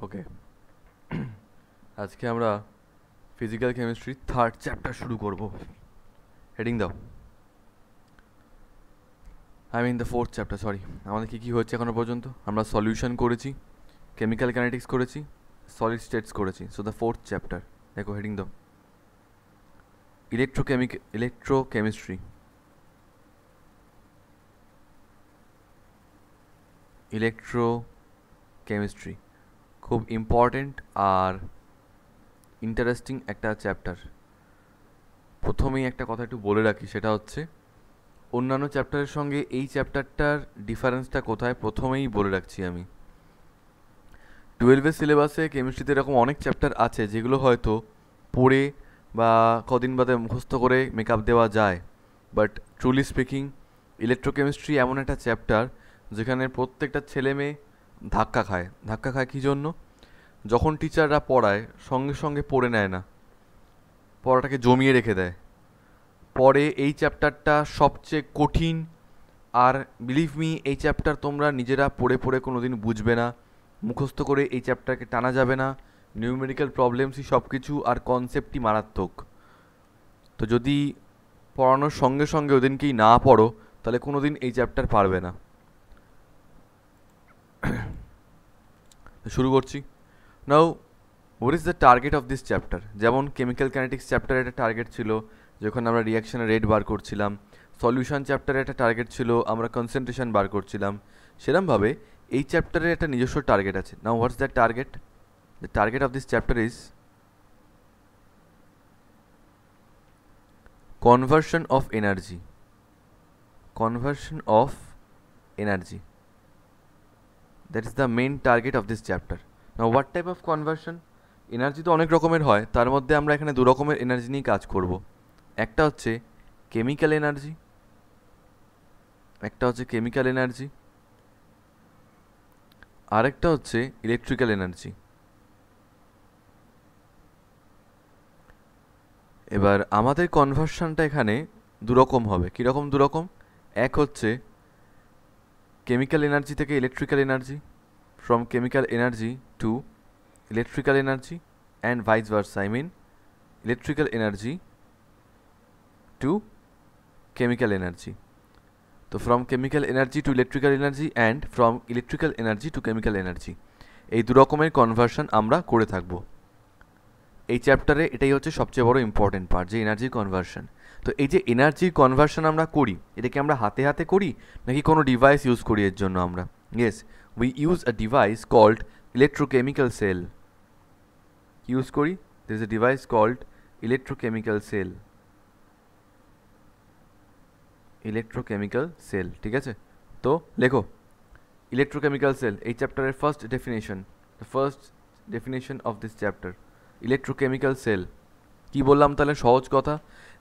ওকে, আজকে আমরা physical chemistry third chapter শুরু করব। হেডিং দাও। The fourth chapter, sorry. আমাদের কী কী হচ্ছে এখনো পর্যন্ত? আমরা সলিউশন করেছি, কেমিক্যাল কাইনেটিক্স করেছি, সলিড স্টেটস করেছি। সো দ্য ফোর্থ চ্যাপ্টার, দেখো হেডিং দাও, ইলেকট্রোকেমিস্ট্রি। ইলেকট্রোকেমিস্ট্রি খুব ইম্পর্টেন্ট আর ইন্টারেস্টিং একটা চ্যাপ্টার। প্রথমেই একটা কথা একটু বলে রাখি, সেটা হচ্ছে অন্যান্য চ্যাপ্টারের সঙ্গে এই চ্যাপ্টারটার ডিফারেন্সটা কোথায় প্রথমেই বলে রাখছি আমি। 12-এর সিলেবাসে কেমিস্ট্রিতে এরকম অনেক চ্যাপ্টার আছে যেগুলো হয়তো পড়ে বা কদিন বাদে মুখস্থ করে মেকআপ দেওয়া যায়, বাট ট্রুলি স্পিকিং ইলেকট্রোকেমিস্ট্রি এমন একটা চ্যাপ্টার যেখানে প্রত্যেকটা ছেলে মেয়ে ধাক্কা খায়। ধাক্কা খায় কী জন্য? যখন টিচাররা পড়ায় সঙ্গে সঙ্গে পড়ে নেয় না, পড়াটাকে জমিয়ে রেখে দেয়। পরে এই চ্যাপ্টারটা সবচেয়ে কঠিন, আর বিলিভ মি এই চ্যাপ্টার তোমরা নিজেরা পড়ে পড়ে কোনো দিন বুঝবে না, মুখস্থ করে এই চ্যাপ্টারকে টানা যাবে না। নিউমেরিক্যাল প্রবলেমসই সব কিছু, আর কনসেপ্টই মারাত্মক। তো যদি পড়ানোর সঙ্গে সঙ্গে ওদিনকেই না পড়ো তাহলে কোনো দিন এই চ্যাপ্টার পারবে না। শুরু করছি। Now, what is the target of this chapter? যেমন কেমিক্যাল কাইনেটিক্স চ্যাপ্টারে একটা টার্গেট ছিল যখন আমরা রিয়াকশনের রেট বার করছিলাম, সলিউশন চ্যাপ্টারে একটা টার্গেট ছিল আমরা কনসেন্ট্রেশন বার করছিলাম, সেরমভাবে এই চ্যাপ্টারের একটা নিজস্ব টার্গেট আছে। Now what's that target? The target of this chapter is conversion of energy. Conversion of energy, that is the main target of this chapter. Now what type of conversion? Energy তো অনেক রকমের হয়, তার মধ্যে আমরা এখানে দু রকমের এনার্জি নিয়ে কাজ করব। একটা হচ্ছে কেমিক্যাল এনার্জি, আরেকটা হচ্ছে ইলেকট্রিক্যাল এনার্জি। এবার আমাদের কনভার্সনটা এখানে দুরকম হবে। কীরকম দুরকম? এক হচ্ছে কেমিক্যাল এনার্জি থেকে electrical energy, from chemical energy to electrical energy, and vice versa. I mean electrical energy to chemical energy. তো from chemical energy to electrical energy and from electrical energy to chemical energy, এই দু রকমের conversion আমরা করে থাকবো এই চ্যাপ্টারে। এটাই হচ্ছে সবচেয়ে বড় ইম্পর্টেন্ট পার্ট, যে এনার্জির কনভার্সন। তো এই যে এনার্জির কনভার্সন আমরা করি, এটা কি আমরা হাতে হাতে করি নাকি কোনো ডিভাইস ইউজ করি এর জন্য আমরা? Yes, we use a device called electrochemical cell. Use করি, there is a device called electrochemical cell. Electrochemical cell, ঠিক আছে? তো লেখো ইলেকট্রোকেমিক্যাল সেল, এই চ্যাপ্টারের first definition of this chapter. Electrochemical cell কী বললাম তাহলে? সহজ কথা,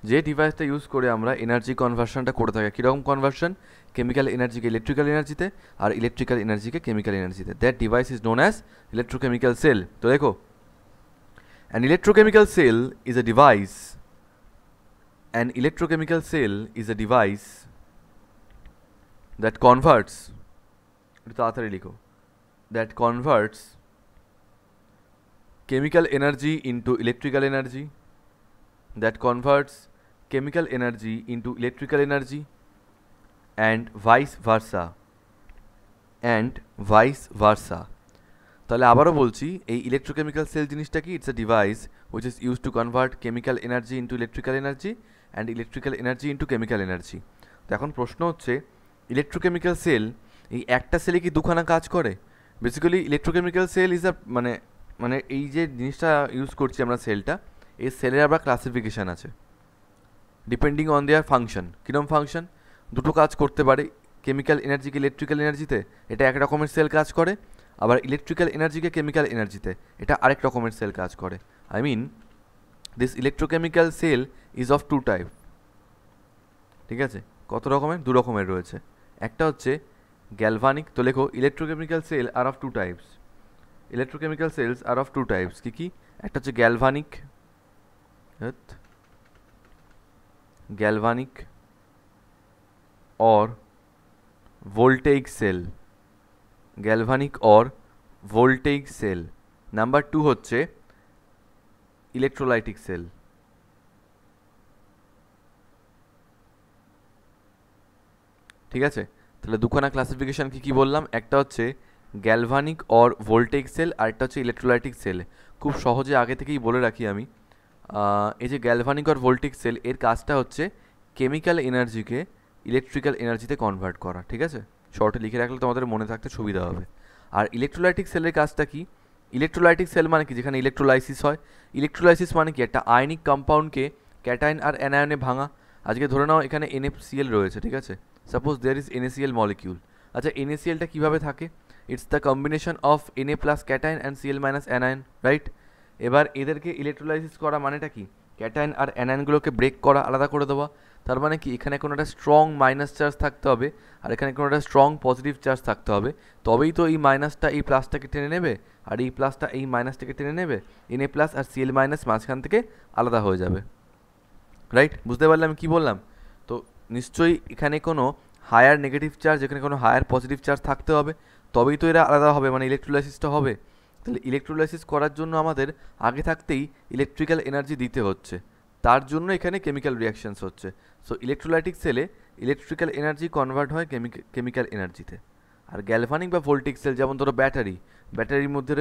যে ডিভাইসটা ইউজ করে আমরা এনার্জি কনভার্সনটা করে থাকি। কীরকম কনভার্সন? কেমিক্যাল এনার্জিকে ইলেকট্রিক্যাল এনার্জিতে আর ইলেকট্রিক্যাল এনার্জিকে কেমিক্যাল এনার্জিতে। That device is known as electrochemical cell. তো দেখো, an electrochemical cell is a device. An electrochemical cell is a device that converts, একটু তাড়াতাড়ি লিখো, that converts chemical energy into electrical energy, that converts chemical energy into electrical energy, and vice versa, and vice versa. তাহলে আবারও বলছি, এই electrochemical sell জিনিসটা কি? It's a device which is use to convert chemical energy into electrical energy and electrical energy into chemical energy. তো এখন প্রশ্ন হচ্ছে, ইলেকট্রোকেমিক্যাল সেল, এই একটা সেলে কি দুখানা কাজ করে? Basically electrochemical cell is a মানে মানে এই যে জিনিসটা ইউজ করছি আমরা সেলটা, এই সেলের আবার ক্লাসিফিকেশান আছে ডিপেন্ডিং অন দেয়ার ফাংশন। কীরকম ফাংশন? দুটো কাজ করতে পারে। কেমিক্যাল এনার্জিকে ইলেকট্রিক্যাল এনার্জিতে এটা এক রকমের সেল কাজ করে, আবার ইলেকট্রিক্যাল এনার্জিকে কেমিক্যাল এনার্জিতে এটা আরেক রকমের সেল কাজ করে। I mean this electrochemical cell is of two type. ঠিক আছে? কত রকমের? দু রকমের রয়েছে। একটা হচ্ছে গ্যালভানিক। তো লেখো electrochemical cell are of two types. Electrochemical cells are of two types. কী কী? একটা হচ্ছে galvanic, galvanic or voltaic cell, galvanic or voltaic cell, number 2 হচ্ছে ইলেকট্রোলাইটিক সেল। ঠিক আছে, তাহলে দুখানা ক্লাসিফিকেশন কি বললাম, একটা হচ্ছে গ্যালভানিক অর ভোল্টেইক সেল, আর একটা হচ্ছে ইলেকট্রোলাইটিক সেল। খুব সহজে আগে থেকেই বলে রাখি আমি, এই যে গ্যালভানিক অর ভোল্টেইক সেল, এর কাজটা হচ্ছে কেমিক্যাল এনার্জিকে ইলেকট্রিক্যাল এনার্জিতে কনভার্ট করা। ঠিক আছে, শর্টে লিখে রাখলে তোমাদের মনে থাকতে সুবিধা হবে। আর ইলেকট্রোলাইটিক সেলের কাজটা কি? ইলেকট্রোলাইটিক সেল মানে কি, যেখানে ইলেকট্রোলাইসিস হয়। ইলেকট্রোলাইসিস মানে কি, একটা আয়নিক কম্পাউন্ডকে ক্যাটায়ন আর অ্যানায়নে ভাঙা। আজকে ধরে নাও এখানে NaCl রয়েছে, ঠিক আছে, suppose there is NaCl molecule. আচ্ছা, NaClটা কীভাবে থাকে? It's the combination of Na plus cation and Cl minus anion, right? এবার এদেরকে ইলেকট্রোলাইসিস করা মানেটা কি? ক্যাটায়ন আর অ্যানায়নগুলোকে ব্রেক করা, আলাদা করে দেওয়া। তার মানে কি, এখানে কোনো একটা স্ট্রং মাইনাস চার্জ থাকতে হবে, আর এখানে কোনো একটা স্ট্রং পজিটিভ চার্জ থাকতে হবে, তবেই তো এই মাইনাসটা এই প্লাসটাকে টেনে নেবে, আর এই প্লাসটা এই মাইনাসটাকে টেনে নেবে। Na প্লাস আর Cl মাইনাস মাঝখান থেকে আলাদা হয়ে যাবে, রাইট? বুঝতে পারলাম আমি কী বললাম? তো নিশ্চয়ই এখানে কোনো হায়ার নেগেটিভ চার্জ, এখানে কোনো হায়ার পজিটিভ চার্জ থাকতে হবে, তবেই তো এরা আলাদা হবে, মানে ইলেকট্রোলাইসিসটা হবে। তাহলে ইলেকট্রোলাইসিস করার জন্য আমাদের আগে থাকতেই ইলেকট্রিক্যাল এনার্জি দিতে হচ্ছে, তার জন্য এখানে কেমিক্যাল রিয়াকশানস হচ্ছে। সো ইলেকট্রোলাইটিক সেলে ইলেকট্রিক্যাল এনার্জি কনভার্ট হয় কেমিক্যাল এনার্জিতে। আর গ্যালভানিক বা ভোল্টেইক সেল, যেমন ধরো ব্যাটারির মধ্যে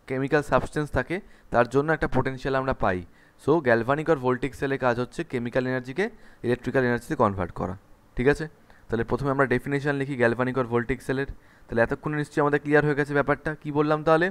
কেমিক্যাল সাবস্টেন্স থাকে, তার জন্য একটা পোটেনশিয়াল আমরা পাই। সো গ্যালভানিক আর ভোল্টেইক সেলের কাজ হচ্ছে কেমিক্যাল এনার্জিকে ইলেকট্রিক্যাল এনার্জিতে কনভার্ট করা। ঠিক আছে, তাহলে প্রথমে আমরা ডেফিনেশন লিখি গ্যালভানিক আর ভোল্টেইক সেলের। তাহলে এতক্ষণে নিশ্চয়ই আমাদের ক্লিয়ার হয়ে গেছে ব্যাপারটা। কি বললাম তাহলে?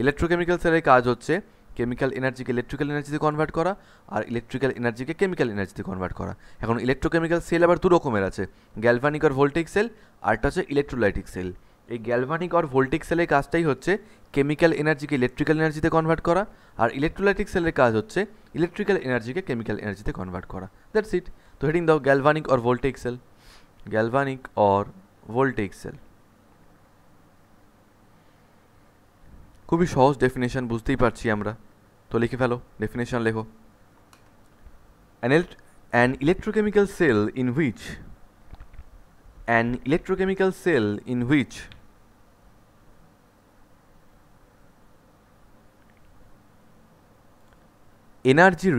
ইলেকট্রোকেমিক্যাল সেলের কাজ হচ্ছে কেমিক্যাল এনার্জিকে ইলেকট্রিক্যাল এনার্জিতে কনভার্ট করা, আর ইলেকট্রিক্যাল এনার্জিকে কেমিক্যাল এনার্জিতে কনভার্ট করা। এখন ইলেকট্রোকেমিক্যাল সেল আবার দু রকমের আছে, গ্যালভানিক আর ভোল্টেইক সেল, আরটা হচ্ছে ইলেকট্রোলাইটিক সেল। এই গ্যালভানিক আর ভোল্টেইক সেলের কাজটাই হচ্ছে কেমিক্যাল এনার্জিকে ইলেকট্রিক্যাল এনার্জিতে কনভার্ট করা, আর ইলেকট্রোলাইটিক সেলের কাজ হচ্ছে ইলেকট্রিক্যাল এনার্জিকে কেমিক্যাল এনার্জিতে কনভার্ট করা। That's it. তো হেডিং দাও galvanic or voltaic cell. Galvanic or voltaic cell, খুবই সহজ ডেফিনেশন, বুঝতেই পারছি আমরা। তো লিখে ফেলো, ডেফিনেশন লেখো। An electrochemical cell in which energy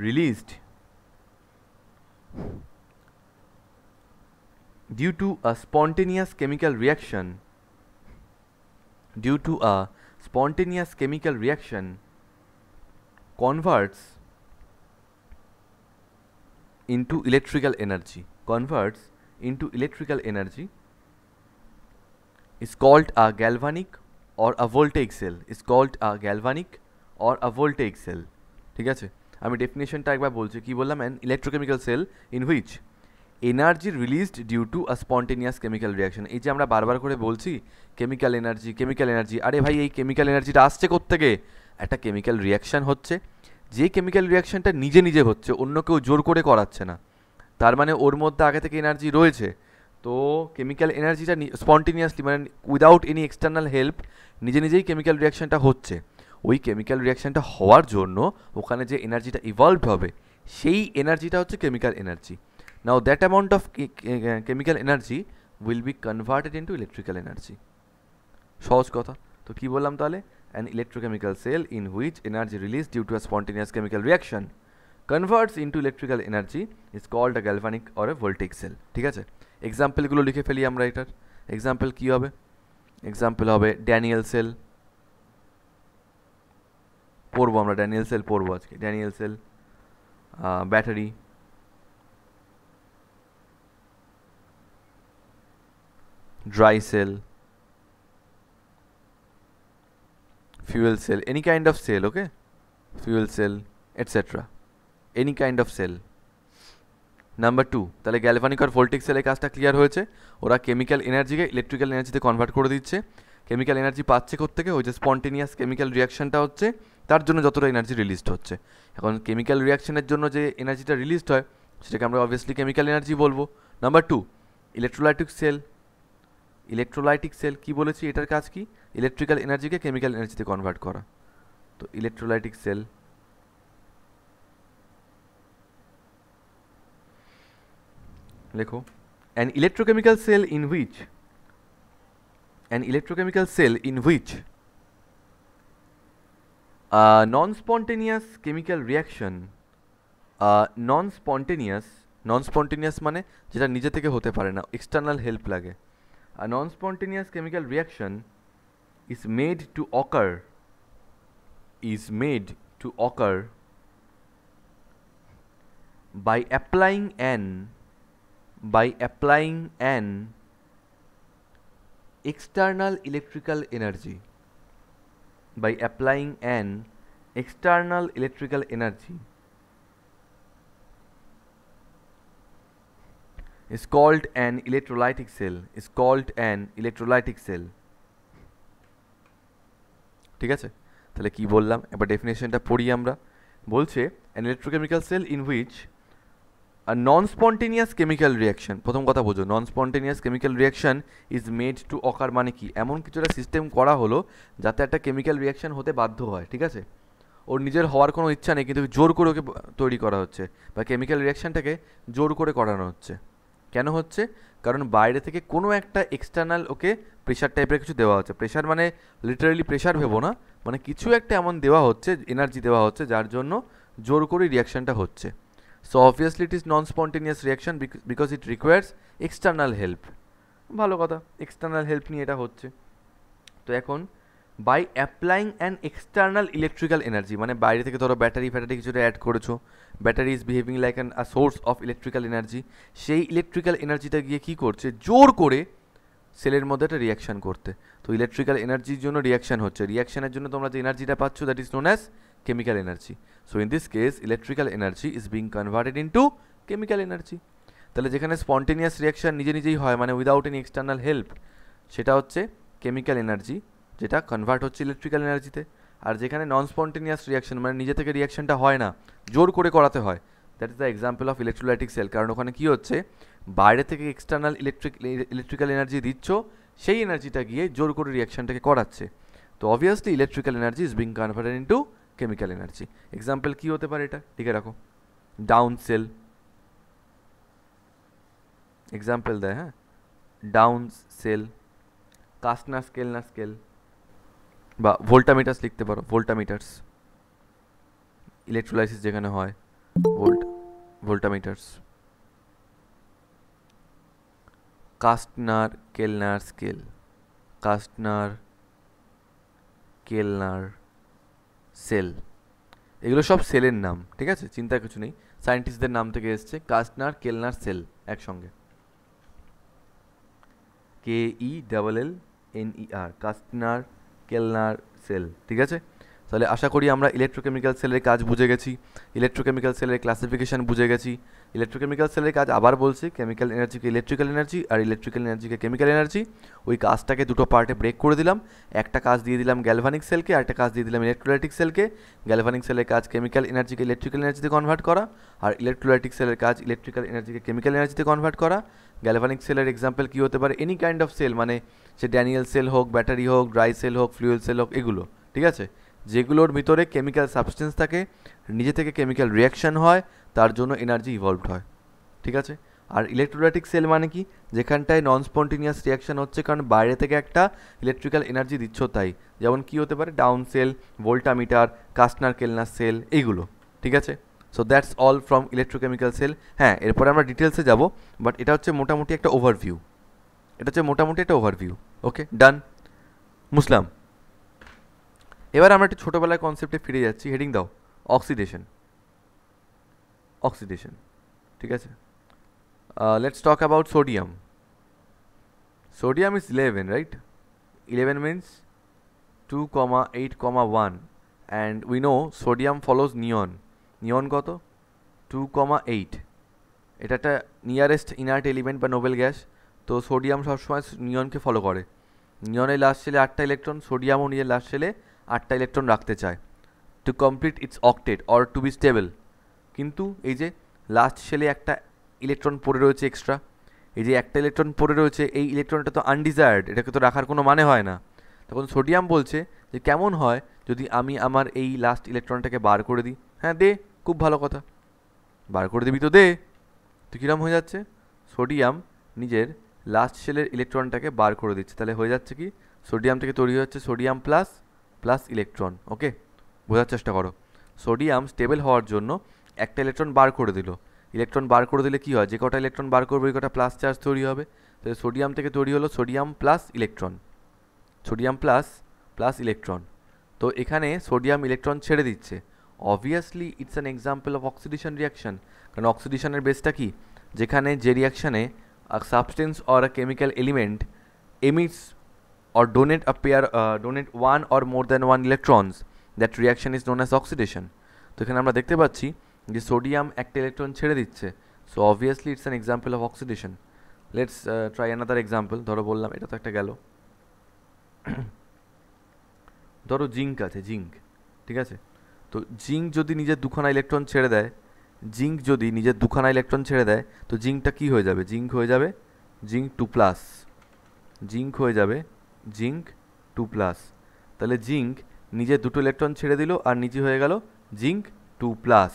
released due to a spontaneous chemical reaction converts into electrical energy is called a galvanic or a voltaic cell. ঠিক আছে, আমি ডেফিনেশনটা একবার বলছি। কি বললাম? An electrochemical cell in which energy released due to a spontaneous chemical reaction. এই যে আমরা বারবার করে বলছি কেমিক্যাল এনার্জি, আরে ভাই এই কেমিক্যাল এনার্জিটা আসছে কোত্থেকে? একটা কেমিক্যাল রিয়াকশান হচ্ছে, যে কেমিক্যাল রিয়াকশানটা নিজে নিজে হচ্ছে, অন্য কেউ জোর করে করাচ্ছে না, তার মানে ওর মধ্যে আগে থেকে এনার্জি রয়েছে। তো কেমিক্যাল এনার্জিটা স্পন্টেনিয়াসলি, মানে উইদাউট এনি এক্সটার্নাল হেল্প, নিজে নিজেই কেমিক্যাল রিয়াকশানটা হচ্ছে। ওই কেমিক্যাল রিয়াকশানটা হওয়ার জন্য ওখানে যে এনার্জিটা ইভলভড হবে, সেই এনার্জিটা হচ্ছে chemical energy. Now that amount of chemical energy will be converted into electrical energy. সহজ কথা। তো কী বললাম তাহলে? An electrochemical cell in which energy released due to a spontaneous chemical reaction converts into electrical energy is called a galvanic or a voltaic cell. ঠিক আছে, এক্সাম্পলগুলো লিখে ফেলি আমরা। এটার এক্সাম্পল কী হবে? এক্সাম্পল হবে ড্যানিয়েল সেল পড়বো আমরা, আজকে Daniell cell, battery, dry cell, fuel cell, any kind of cell, okay? Fuel cell, etc. Any kind of cell. Number 2, তাহলে গ্যালভানিক আর ভোল্টেইক সেলের কাজটা ক্লিয়ার হয়েছে। ওরা কেমিক্যাল এনার্জিকে ইলেকট্রিক্যাল এনার্জিতে কনভার্ট করে দিচ্ছে। কেমিক্যাল এনার্জি পাচ্ছে কোত্থেকে? ওই যে স্পন্টেনিয়াস কেমিক্যাল রিয়াকশানটা হচ্ছে, তার জন্য যতটা এনার্জি রিলিজড হচ্ছে। এখন কেমিক্যাল রিয়াকশানের জন্য যে এনার্জিটা রিলিজড হয়, সেটাকে আমরা অবভিয়াসলি কেমিক্যাল এনার্জি বলবো। নাম্বার 2, ইলেকট্রোলাইটিক সেল কি বলেছি? এটার কাজ কি? ইলেকট্রিক্যাল এনার্জিকে কেমিক্যাল এনার্জিতে কনভার্ট করা। তো ইলেকট্রোলাইটিক সেল, লেখো, an electrochemical cell in which an electrochemical cell in which a non-spontaneous chemical reaction, non-spontaneous মানে যেটা নিজে থেকে হতে পারে না, external help লাগে, a non-spontaneous chemical reaction is made to occur by applying an external electrical energy, is called an electrolytic cell, ঠিক আছে? তাহলে কি বললাম, এবার ডেফিনেশনটা পড়ি আমরা। বলছে an electrochemical cell in which a non-spontaneous chemical reaction, প্রথম কথা বোঝো, non-spontaneous chemical reaction is made to occur মানে কি, এমন কিছু একটা সিস্টেম করা হলো যাতে একটা কেমিক্যাল রিয়াকশন হতে বাধ্য হয়, ঠিক আছে? ওর নিজের হওয়ার কোনো ইচ্ছা নেই, কিন্তু জোর করে ওকে তৈরি করা হচ্ছে, বা কেমিক্যাল রিয়াকশনটাকে জোর করে করানো হচ্ছে। কেন হচ্ছে? কারণ বাইরে থেকে কোনো একটা এক্সটার্নাল ওকে প্রেশার টাইপের কিছু দেওয়া হচ্ছে। প্রেশার মানে লিটারালি প্রেশার ভেবো না, মানে কিছু একটা এমন দেওয়া হচ্ছে, এনার্জি দেওয়া হচ্ছে, যার জন্য জোর করে রিয়াকশনটা হচ্ছে। So obviously it is non-spontaneous reaction because it requires external help. ভালো কথা, এক্সটার্নাল হেল্প নিয়ে এটা হচ্ছে। তো এখন by applying an external electrical energy, মানে বাইরে থেকে ধরো ব্যাটারি কিছুটা অ্যাড করেছো, battery is behaving like an a source of electrical energy, সেই ইলেকট্রিক্যাল এনার্জিটা গিয়ে কী করছে, জোর করে সেলের মধ্যে একটা রিয়াকশান করতে। তো ইলেকট্রিক্যাল এনার্জির জন্য রিয়াকশান হচ্ছে, রিয়াকশানের জন্য তোমরা যে এনার্জিটা পাচ্ছ that is known as chemical energy. So in this case electrical energy is being converted into chemical energy. তাহলে যেখানে স্পন্টেনিয়াস রিয়াকশন নিজে নিজেই হয়, মানে উইদাউট এনি এক্সটার্নাল হেল্প, সেটা হচ্ছে কেমিক্যাল এনার্জি, যেটা কনভার্ট হচ্ছে ইলেকট্রিক্যাল এনার্জিতে। আর যেখানে নন স্পন্টেনিয়াস রিয়াকশন, মানে নিজে থেকে রিয়াকশনটা হয় না, জোর করে করাতে হয়, that is the example of electrolytic cell. কারণ ওখানে কী হচ্ছে, বাইরে থেকে এক্সটার্নাল ইলেকট্রিক্যাল এনার্জি দিচ্ছ, সেই এনার্জিটা গিয়ে জোর করে রিয়াকশনটাকে করাচ্ছে। তো obviously electrical energy is being converted into chemical energy. Example কী হতে পারে এটা, ঠিক রাখো, ডাউন সেল এক্সাম্পল দেয়, হ্যাঁ, ডাউন সেল, কাস্টনার স্কেল, বা ভোল্টামিটার্স লিখতে পারো, ভোল্টামিটার্স, ইলেকট্রোলাইসিস যেখানে হয়, ভোল্টামিটার্স, কাস্টনার কেলনার স্কেল, কাস্টনার কেলনার সেল, এগুলো সব সেলের নাম, ঠিক আছে, চিন্তার কিছু নেই, সায়েন্টিস্টদের নাম থেকে এসছে, কাস্টনার কেলনার সেল একসঙ্গে, KELLNER, কাস্টনার কেলনার সেল, ঠিক আছে। তাহলে আশা করি আমরা ইলেকট্রোকেমিক্যাল সেলের কাজ বুঝে গেছি, ইলেকট্রোকেমিক্যাল সেলের ক্লাসিফিকেশন বুঝে গেছি। ইলেকট্রোকেমিক্যাল সেলের কাজ আবার বলছি, কেমিক্যাল এনার্জিকে ইলেকট্রিক্যাল এনার্জি আর ইলেকট্রিক্যাল এনার্জিকে কেমিক্যাল এনার্জি। ওই কাজটাকে দুটো পার্টে ব্রেক করে দিলাম, একটা কাজ দিয়ে দিলাম গ্যালভানিক সেলকে, আর একটা কাজ দিয়ে দিলাম ইলেকট্রোলাইটিক সেলকে। গ্যালভানিক সেলের কাজ কেমিক্যাল এনার্জিকে ইলেকট্রিক্যাল এনার্জিতে কনভার্ট করা, আর ইলেকট্রোলাইটিক সেলের কাজ ইলেকট্রিক্যাল এনার্জিকে কেমিক্যাল এনার্জিতে কনভার্ট করা। গ্যালভানিক সেলের এক্সাম্পল কী হতে পারে, এনি কাইন্ড অফ সেল, মানে সে ড্যানিয়েল সেল হোক, ব্যাটারি হোক, ড্রাই সেল হোক, ফিউয়েল সেল হোক, এগুলো, ঠিক আছে, যেগুলোর ভিতরে কেমিক্যাল সাবস্টেন্স থাকে, নিজে থেকে কেমিক্যাল রিয়াকশান হয়, তার জন্য এনার্জি ইভলভড হয়, ঠিক আছে। আর ইলেকট্রোলাইটিক সেল মানে কি, যেখানটায় নন স্পন্টেনিয়াস রিয়াকশান হচ্ছে, কারণ বাইরে থেকে একটা ইলেকট্রিক্যাল এনার্জি দিচ্ছ তাই, যেমন কি হতে পারে down cell, voltameter, Castner Kellner cell, এইগুলো, ঠিক আছে। So that's all from electrochemical cell. হ্যাঁ, এরপরে আমরা ডিটেলসে যাব, বাট এটা হচ্ছে মোটামুটি একটা ওভারভিউ, ওকে, ডান মুসলাম। এবার আমরা একটু ছোটোবেলায় কনসেপ্টে ফিরে যাচ্ছি, হেডিং দাও, অক্সিডেশন, ঠিক আছে। Let's talk about sodium. Sodium is 11, right? 11 means 2,8,1, and we know sodium follows neon. Neon কত? 2,8. এটা একটা নিয়ারেস্ট ইনার্ট এলিমেন্ট বা নোবেল গ্যাস। তো সোডিয়াম সবসময় নিয়নকে ফলো করে। নিয়নের লাস্ট শেলে 8টা ইলেকট্রন, সোডিয়ামও নিজের লাস্ট শেলে 8টা ইলেকট্রন রাখতে চায় to complete its octet or to be stable. কিন্তু এই যে লাস্ট শেলে একটা ইলেকট্রন পড়ে রয়েছে এক্সট্রা, এই যে একটা ইলেকট্রন পড়ে রয়েছে, এই ইলেকট্রনটা তো আনডিজায়ার্ড, এটাকে তো রাখার কোনো মানে হয় না। তখন সোডিয়াম বলছে যে কেমন হয় যদি আমি আমার এই লাস্ট ইলেকট্রনটাকে বার করে দিই। হ্যাঁ দে, খুব ভালো কথা, বার করে দিবি তো দে। তো কীরকম হয়ে যাচ্ছে, সোডিয়াম নিজের লাস্ট শেলের ইলেকট্রনটাকে বার করে দিচ্ছে। তাহলে হয়ে যাচ্ছে কি, সোডিয়াম থেকে তৈরি হচ্ছে সোডিয়াম প্লাস প্লাস ইলেকট্রন। ওকে, বোঝার চেষ্টা করো। সোডিয়াম স্টেবল হওয়ার জন্য একটা ইলেকট্রন বার করে দিল। ইলেকট্রন বার করে দিলে কি হয়, যে কটা ইলেকট্রন বার করবে ওই কটা প্লাস চার্জ তৈরি হবে। তাহলে সোডিয়াম থেকে তৈরি হলো sodium plus electron, sodium plus plus electron. তো এখানে সোডিয়াম ইলেকট্রন ছেড়ে দিচ্ছে। Obviously it's an example of oxidation reaction, কারণ অক্সিডেশনের বেসটা কি, যেখানে যে রিয়াকশানে a substance or a chemical element emits or donate one or more than one electrons, that reaction is known as oxidation. তো এখানে আমরা দেখতে পাচ্ছি যে সোডিয়াম একটা ইলেকট্রন ছেড়ে দিচ্ছে, so obviously it's an example of oxidation. Let's try another example. ধরো বললাম এটা তো একটা গেল, ধরো জিঙ্ক আছে, জিঙ্ক, ঠিক আছে। তো জিঙ্ক যদি নিজের দুখানা ইলেকট্রন ছেড়ে দেয়, জিঙ্ক যদি নিজের দুখানা ইলেকট্রন ছেড়ে দেয়, তো জিঙ্কটা কী হয়ে যাবে, জিঙ্ক হয়ে যাবে জিঙ্ক 2+, জিঙ্ক হয়ে যাবে জিঙ্ক 2+। তাহলে জিঙ্ক নিজের দুটো ইলেকট্রন ছেড়ে দিল আর নিচে হয়ে গেল zinc 2+,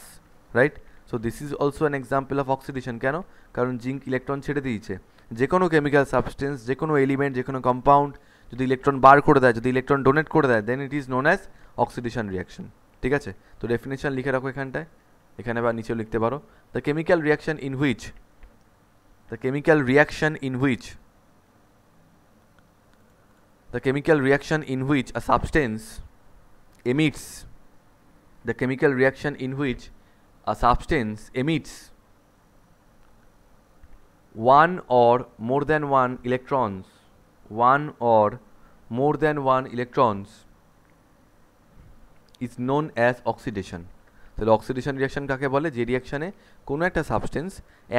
right. So this is also an example of oxidation. কেন, কারণ জিঙ্ক ইলেকট্রন ছেড়ে দিয়েছে। যে কোনো কেমিক্যাল সাবস্টেন্স, যে কোনো এলিমেন্ট, যে কোনো কম্পাউন্ড যদি ইলেকট্রন বার করে দেয়, যদি ইলেকট্রন ডোনেট করে দেয়, then it is known as oxidation reaction. ঠিক আছে, তো ডেফিনেশন লিখে রাখো এখানটায়, এখানে বা নিচেও লিখতে পারো। The chemical reaction in which, the chemical reaction in which a substance emits, the chemical reaction in which a substance emits one or more than one electrons, is known as oxidation. তাহলে oxidation reaction কাকে বলে, যে রিয়াকশানে কোনো একটা substance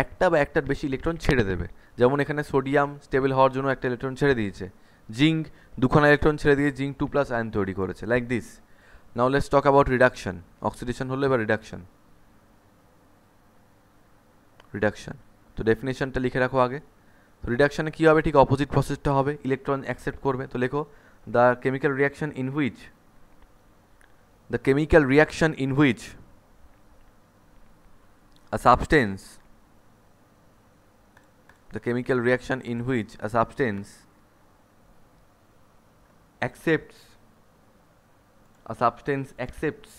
একটা বা একটার বেশি ইলেকট্রন ছেড়ে দেবে। যেমন এখানে সোডিয়াম স্টেবল হওয়ার জন্য একটা ইলেকট্রন ছেড়ে দিয়েছে, জিঙ্ক দুখানা ইলেকট্রন ছেড়ে দিয়ে জিঙ্ক 2+ আয়ন তৈরি করেছে, like this. Now let's talk about reduction. Oxidation হলো এবার রিডাকশন। তো ডেফিনেশনটা লিখে রাখো আগে। তো রিডাকশানে কী হবে, ঠিক অপোজিট প্রসেসটা হবে, ইলেকট্রন অ্যাকসেপ্ট করবে। তো লেখো the chemical reaction in which a substance accepts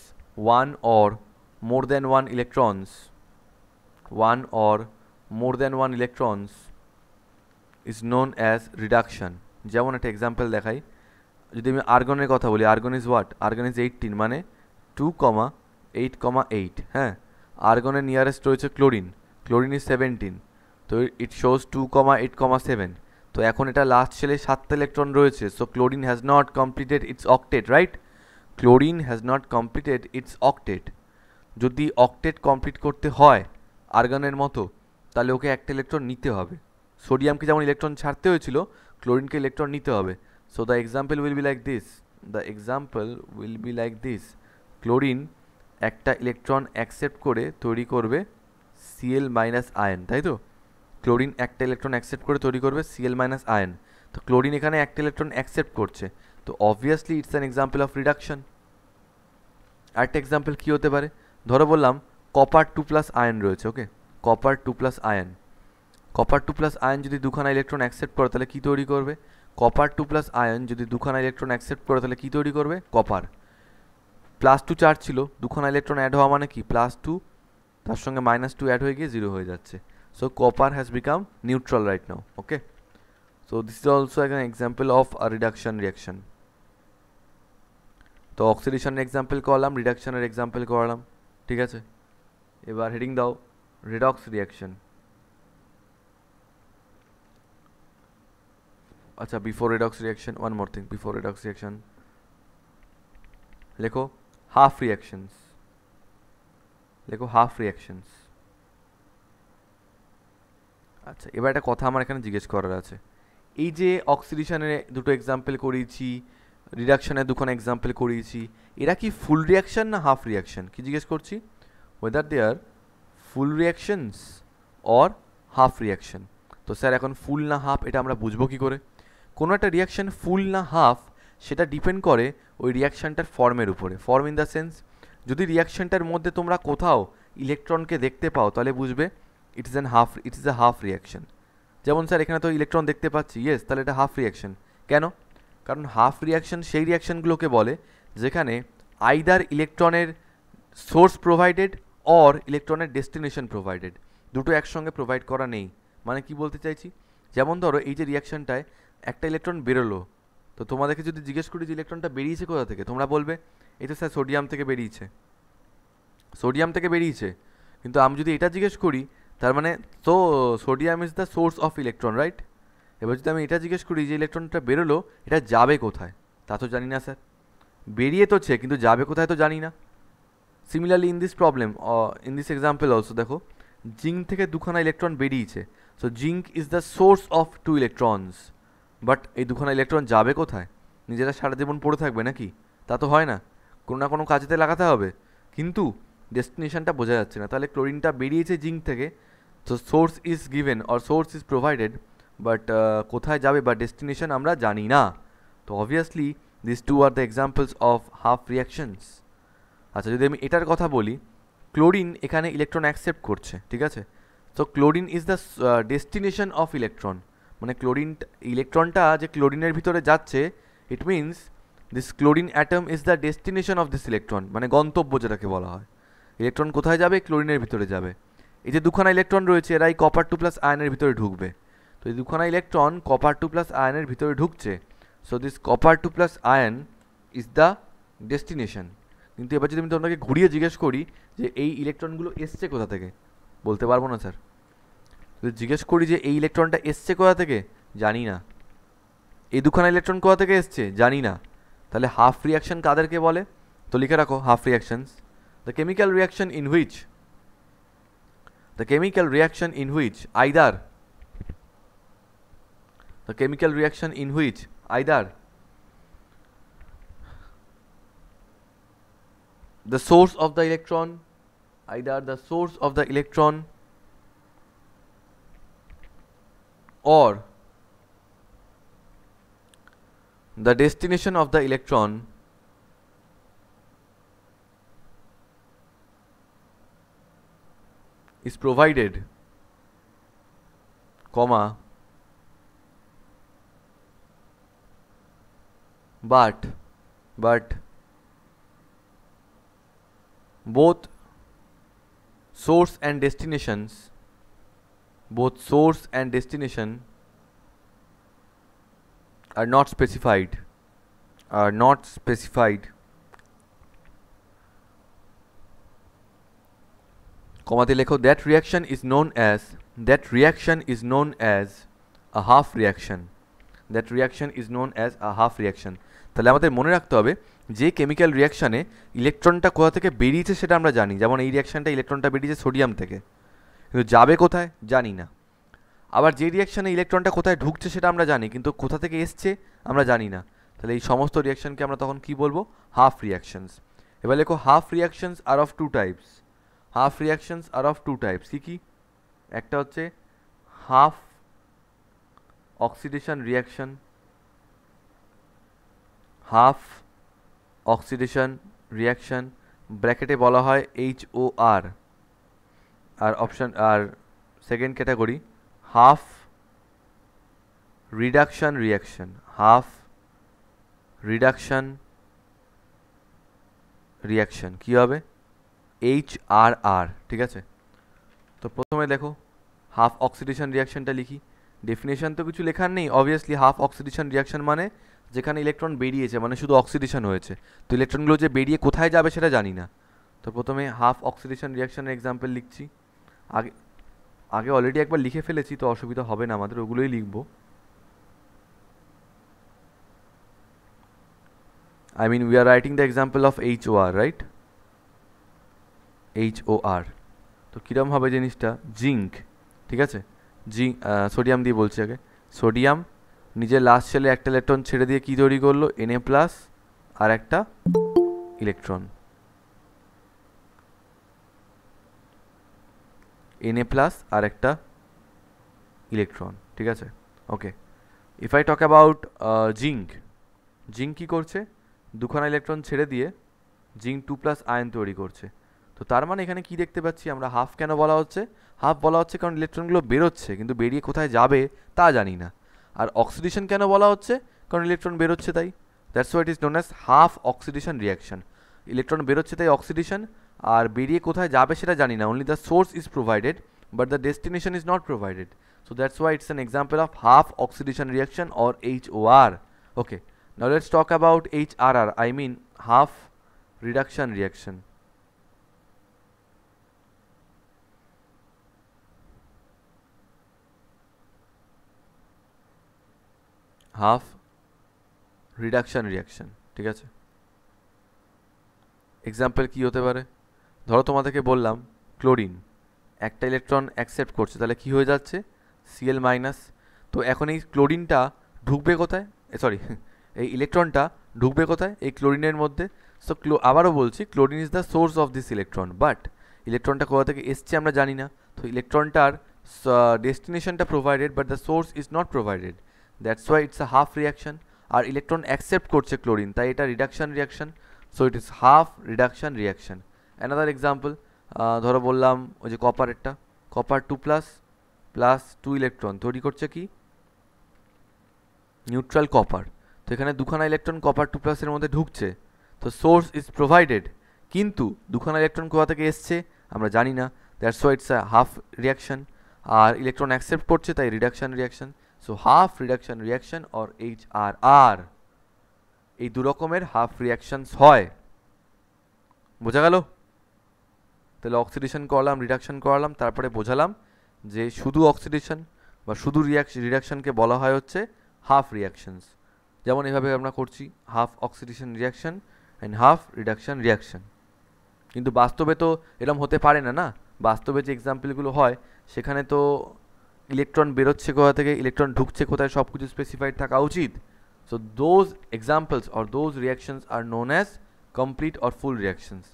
one or more than one electrons is known as reduction. যেমন একটা এক্সাম্পল দেখাই, যদি আমি আর্গনের কথা বলি, argon is what, argon is 18, মানে 2,8,8, হ্যাঁ। আর্গনের নিয়ারেস্ট রয়েছে ক্লোরিন, ক্লোরিন ইজ 17, তো ইট শোজ 2,8,7। তো এখন এটা লাস্ট শেলে 7টা ইলেকট্রন রয়েছে, so chlorine has not completed it's octet, right. Chlorine has not completed it's octet. যদি অক্টেট কমপ্লিট করতে হয় আর্গনের মতো, তাহলে ওকে একটা ইলেকট্রন নিতে হবে। সোডিয়ামকে যেমন ইলেকট্রন ছাড়তে হয়েছিল, ক্লোরিনকে ইলেকট্রন নিতে হবে। So the example will be like this, chlorine একটা ইলেকট্রন অ্যাকসেপ্ট করে তৈরি করবে Cl- আয়ন, তাই তো। ক্লোরিন একটা ইলেকট্রন অ্যাকসেপ্ট করে তৈরি করবে Cl- আয়ন। তো ক্লোরিন এখানে একটা ইলেকট্রন অ্যাকসেপ্ট করছে, তো obviously it's an example of reduction. আরেকটা এক্সাম্পল কী হতে পারে, ধরো বললাম কপার 2+ আয়ন রয়েছে, ওকে, কপার 2+ আয়ন। কপার 2+ আয়ন যদি দুখানা ইলেকট্রন অ্যাকসেপ্ট করে তাহলে কী তৈরি করবে, কপার 2+ আয়ন যদি দুখানা ইলেকট্রন অ্যাকসেপ্ট করে তাহলে কী তৈরি করবে, কপার। +2 চার্জ ছিল, দুখানা ইলেকট্রন অ্যাড হওয়া মানে কি, +2 তার সঙ্গে -2 অ্যাড হয়ে গিয়ে 0 হয়ে যাচ্ছে। So copper has become neutral right now, okay. So this is also an example of a reduction reaction. তো অক্সিডেশনের এক্সাম্পল করলাম, রিডাকশনের এক্সাম্পল করলাম, ঠিক আছে। এবার হেডিং দাও রেডক্স রিয়াকশন। আচ্ছা, before redox reaction one more thing, before redox reaction লেখো half reactions, লেখো হাফ রিয়াকশনস। আচ্ছা, এবার একটা কথা আমার এখানে জিজ্ঞেস করার আছে, এই যে অক্সিডেশনের দুটো এক্সাম্পল করিয়েছি, রিডাকশনের দুখানা এক্সাম্পল করিয়েছি, এরা কি ফুল রিয়াকশন না হাফ রিয়াকশন, কি জিজ্ঞেস করছি, whether they are full reactions or half reaction. তো স্যার এখন ফুল না হাফ এটা আমরা বুঝবো কী করে? কোনো একটা রিয়াকশন ফুল না হাফ সেটা ডিপেন্ড করে ওই রিয়াকশানটার ফর্মের উপরে। ফর্ম ইন দ্য সেন্স, যদি রিয়াকশানটার মধ্যে তোমরা কোথাও ইলেকট্রনকে দেখতে পাও তাহলে বুঝবে it is a half reaction. যেমন স্যার এখানে তো ইলেকট্রন দেখতে পাচ্ছি, ইয়েস, তাহলে এটা হাফ রিয়াকশন। কেন? কারণ হাফ রিয়াকশন সেই রিয়াকশনগুলোকে বলে যেখানে আইদার ইলেকট্রনের সোর্স প্রোভাইডেড অর ইলেকট্রনের ডেস্টিনেশন প্রোভাইডেড, দুটো একসঙ্গে প্রোভাইড করা নেই। মানে কি বলতে চাইছি, যেমন ধরো এই যে রিয়াকশনটায় একটা ইলেকট্রন বেরোলো, তো তোমাদেরকে যদি জিজ্ঞেস করি যে ইলেকট্রনটা বেরিয়েছে কোথা থেকে, তোমরা বলবে এই তো স্যার সোডিয়াম থেকে বেরিয়েছে, সোডিয়াম থেকে বেরিয়েছে। কিন্তু আমি যদি এটা জিজ্ঞেস করি, তার মানে তো sodium is the source of electron, right? এবার যদি আমি এটা জিজ্ঞেস করি যে ইলেকট্রনটা বেরোলো, এটা যাবে কোথায়, তা তো জানি না স্যার। বেরিয়ে তোছে কিন্তু যাবে কোথায় তো জানি না। Similarly in this problem, in this example also দেখো, জিঙ্ক থেকে দুখানা ইলেকট্রন বেরিয়েছে, so zinc is the source of two electrons. But এই দুখানা ইলেকট্রন যাবে কোথায়? নিজেরা সারা জীবন পড়ে থাকবে নাকি? তা তো হয় না, কোনো না কোনো কাজেতে লাগাতে হবে। কিন্তু ডেস্টিনেশনটা বোঝা যাচ্ছে না। তাহলে ক্লোরিনটা বেরিয়েছে জিঙ্ক থেকে, তো source is given or source is provided, but কোথায় যাবে বা ডেস্টিনেশন আমরা জানি না। তো obviously this two are the examples of half reactions. আচ্ছা, যদি আমি এটার কথা বলি, ক্লোরিন এখানে ইলেকট্রন অ্যাকসেপ্ট করছে, ঠিক আছে? So chlorine is the destination of electron. মানে ক্লোরিন ইলেকট্রনটা যে ক্লোরিনের ভিতরে যাচ্ছে, it means this chlorine atom is the destination of this electron, মানে গন্তব্য যেটাকে বলা হয়। ইলেকট্রন কোথায় যাবে? ক্লোরিনের ভিতরে যাবে। এই যে দুখানা ইলেকট্রন রয়েছে, এরাই কপার টু প্লাস আয়নের ভিতরে ঢুকবে। তো এই দুখানা ইলেকট্রন কপার টু প্লাস আয়নের ভিতরে ঢুকছে, so this copper two plus ion is the destination. কিন্তু এবার যদি আমি তোমাকে ঘুরিয়ে জিজ্ঞেস করি যে এই ইলেকট্রনগুলো এসছে কোথা থেকে, বলতে পারবো না স্যার। যদি জিজ্ঞেস করি যে এই ইলেকট্রনটা এসছে কোথা থেকে, জানি না। এই দুখানা ইলেকট্রন কোথা থেকে এসছে, জানি না। তাহলে হাফ রিয়াকশন কাদেরকে বলে? তো লিখে রাখো, half reactions, the chemical reaction in which the chemical reaction in which either the chemical reaction in which either the source of the electron either the source of the electron or the destination of the electron is provided, comma, but both source and destination are not specified, কমাতে লেখো, that reaction is known as a half reaction. তাহলে আমাদের মনে রাখতে হবে যে chemical রিয়াকশানে ইলেকট্রনটা কোথা থেকে বেরিয়েছে সেটা আমরা জানি। যেমন এই রিয়াকশানটা ইলেকট্রনটা বেরিয়েছে সোডিয়াম থেকে, কিন্তু যাবে কোথায় জানি না। আবার যে রিয়াকশানে ইলেকট্রনটা কোথায় ঢুকছে সেটা আমরা জানি, কিন্তু কোথা থেকে এসছে আমরা জানি না। তাহলে এই সমস্ত রিয়াকশানকে আমরা তখন কি বলবো? Half reactions. এবার লেখো, half reactions are of two types. Half reactions are of two types. কী? একটা হচ্ছে হাফ অক্সিডেশন রিয়াকশন, ব্র্যাকেটে বলা হয় HOR। আর অপশন আর second category half reduction reaction. কী হবে? HRR, ঠিক আছে? তো প্রথমে দেখো হাফ অক্সিডেশন রিয়াকশনটা লিখি। ডেফিনেশন তো কিছু লেখার নেই, অবভিয়াসলি হাফ অক্সিডেশন রিয়াকশন মানে যেখানে ইলেকট্রন বেরিয়েছে, মানে শুধু অক্সিডেশন হয়েছে, তো ইলেকট্রনগুলো যে বেরিয়ে কোথায় যাবে সেটা জানি না। তো প্রথমে হাফ অক্সিডেশন রিয়াকশনের এক্সাম্পল লিখছি। আগে অলরেডি একবার লিখে ফেলেছি, তো অসুবিধা হবে না আমাদের, ওগুলোই লিখব। I mean we are writing the example of HOR, right? HOR, তো কীরকম হবে জিনিসটা? জিঙ্ক, ঠিক আছে? সোডিয়াম দিয়ে বলছি আগে। সোডিয়াম নিজের লাস্ট শেলে একটা ইলেকট্রন ছেড়ে দিয়ে কী তৈরি করলো? Na+ আর একটা ইলেকট্রন, Na+ আর একটা ইলেকট্রন, ঠিক আছে? Okay, if I talk about zinc কী করছে? দুখানা ইলেকট্রন ছেড়ে দিয়ে জিঙ্ক 2+ আয়ন তৈরি করছে। তো তার মানে এখানে কি দেখতে পাচ্ছি আমরা? হাফ কেন বলা হচ্ছে? হাফ বলা হচ্ছে কারণ ইলেকট্রনগুলো বেরোচ্ছে, কিন্তু বেরিয়ে কোথায় যাবে তা জানি না। আর অক্সিডেশন কেন বলা হচ্ছে? কারণ ইলেকট্রন বেরোচ্ছে তাই। That's why it is known as half oxidation reaction. Electron বেরোচ্ছে তাই অক্সিডেশন, আর বেরিয়ে কোথায় যাবে সেটা জানি না। Only the source is provided but the destination is not provided. So that's why it's an example of half oxidation reaction or HOR. Okay, now let's talk about HRR, I mean half reduction reaction. Half reduction reaction, ঠিক আছে। Example কি হতে পারে? ধরো তোমাদেরকে বললাম chlorine একটা electron accept করছে, তাহলে কি হয়ে যাচ্ছে? Cl minus. তো এখন এই ক্লোরিনটা ঢুকবে কোথায়? সরি, এই ইলেকট্রনটা ঢুকবে কোথায়? এই ক্লোরিনের মধ্যে। সো আবারও বলছি, chlorine is the source of this electron, but ইলেকট্রনটা কোথা থেকে এসছে আমরা জানি না। তো ইলেকট্রনটার ডেস্টিনেশনটা provided, but the source is not provided. That's why it's a half reaction. আর ইলেকট্রন অ্যাকসেপ্ট করছে ক্লোরিন, তাই এটা reduction reaction. So it is half reduction reaction. Another example, ধরো বললাম ওই যে কপারেরটা, কপার 2 প্লাস প্লাস 2 ইলেকট্রন তৈরি করছে কি? Neutral copper. তো এখানে দুখানা ইলেকট্রন কপার 2 প্লাসের মধ্যে ঢুকছে, তো সোর্স ইজ প্রোভাইডেড, কিন্তু দুখানা ইলেকট্রন কোথা থেকে এসছে আমরা জানি না। That's why it's a half reaction. আর ইলেকট্রন অ্যাকসেপ্ট করছে, তাই reduction reaction. So half reduction reaction or HRR, এই দু রকমের হাফ রিয়াকশনস হয়। বোঝা গেল? তাহলে অক্সিডেশন করলাম, রিডাকশন করালাম, তারপরে বোঝালাম যে শুধু অক্সিডেশন বা শুধু রিডাকশনকে বলা হয় হচ্ছে হাফ রিয়াকশনস। যেমন এভাবে আমরা করছি half oxidation reaction and half reduction reaction. কিন্তু বাস্তবে তো এরকম হতে পারে না, না? বাস্তবে যে এক্সাম্পলগুলো হয় সেখানে তো ইলেকট্রন বেরোচ্ছে কোথা থেকে, ইলেকট্রন ঢুকছে কোথায়, সব কিছু স্পেসিফাইড থাকা উচিত। So those examples or those reactions are known as complete or full reactions.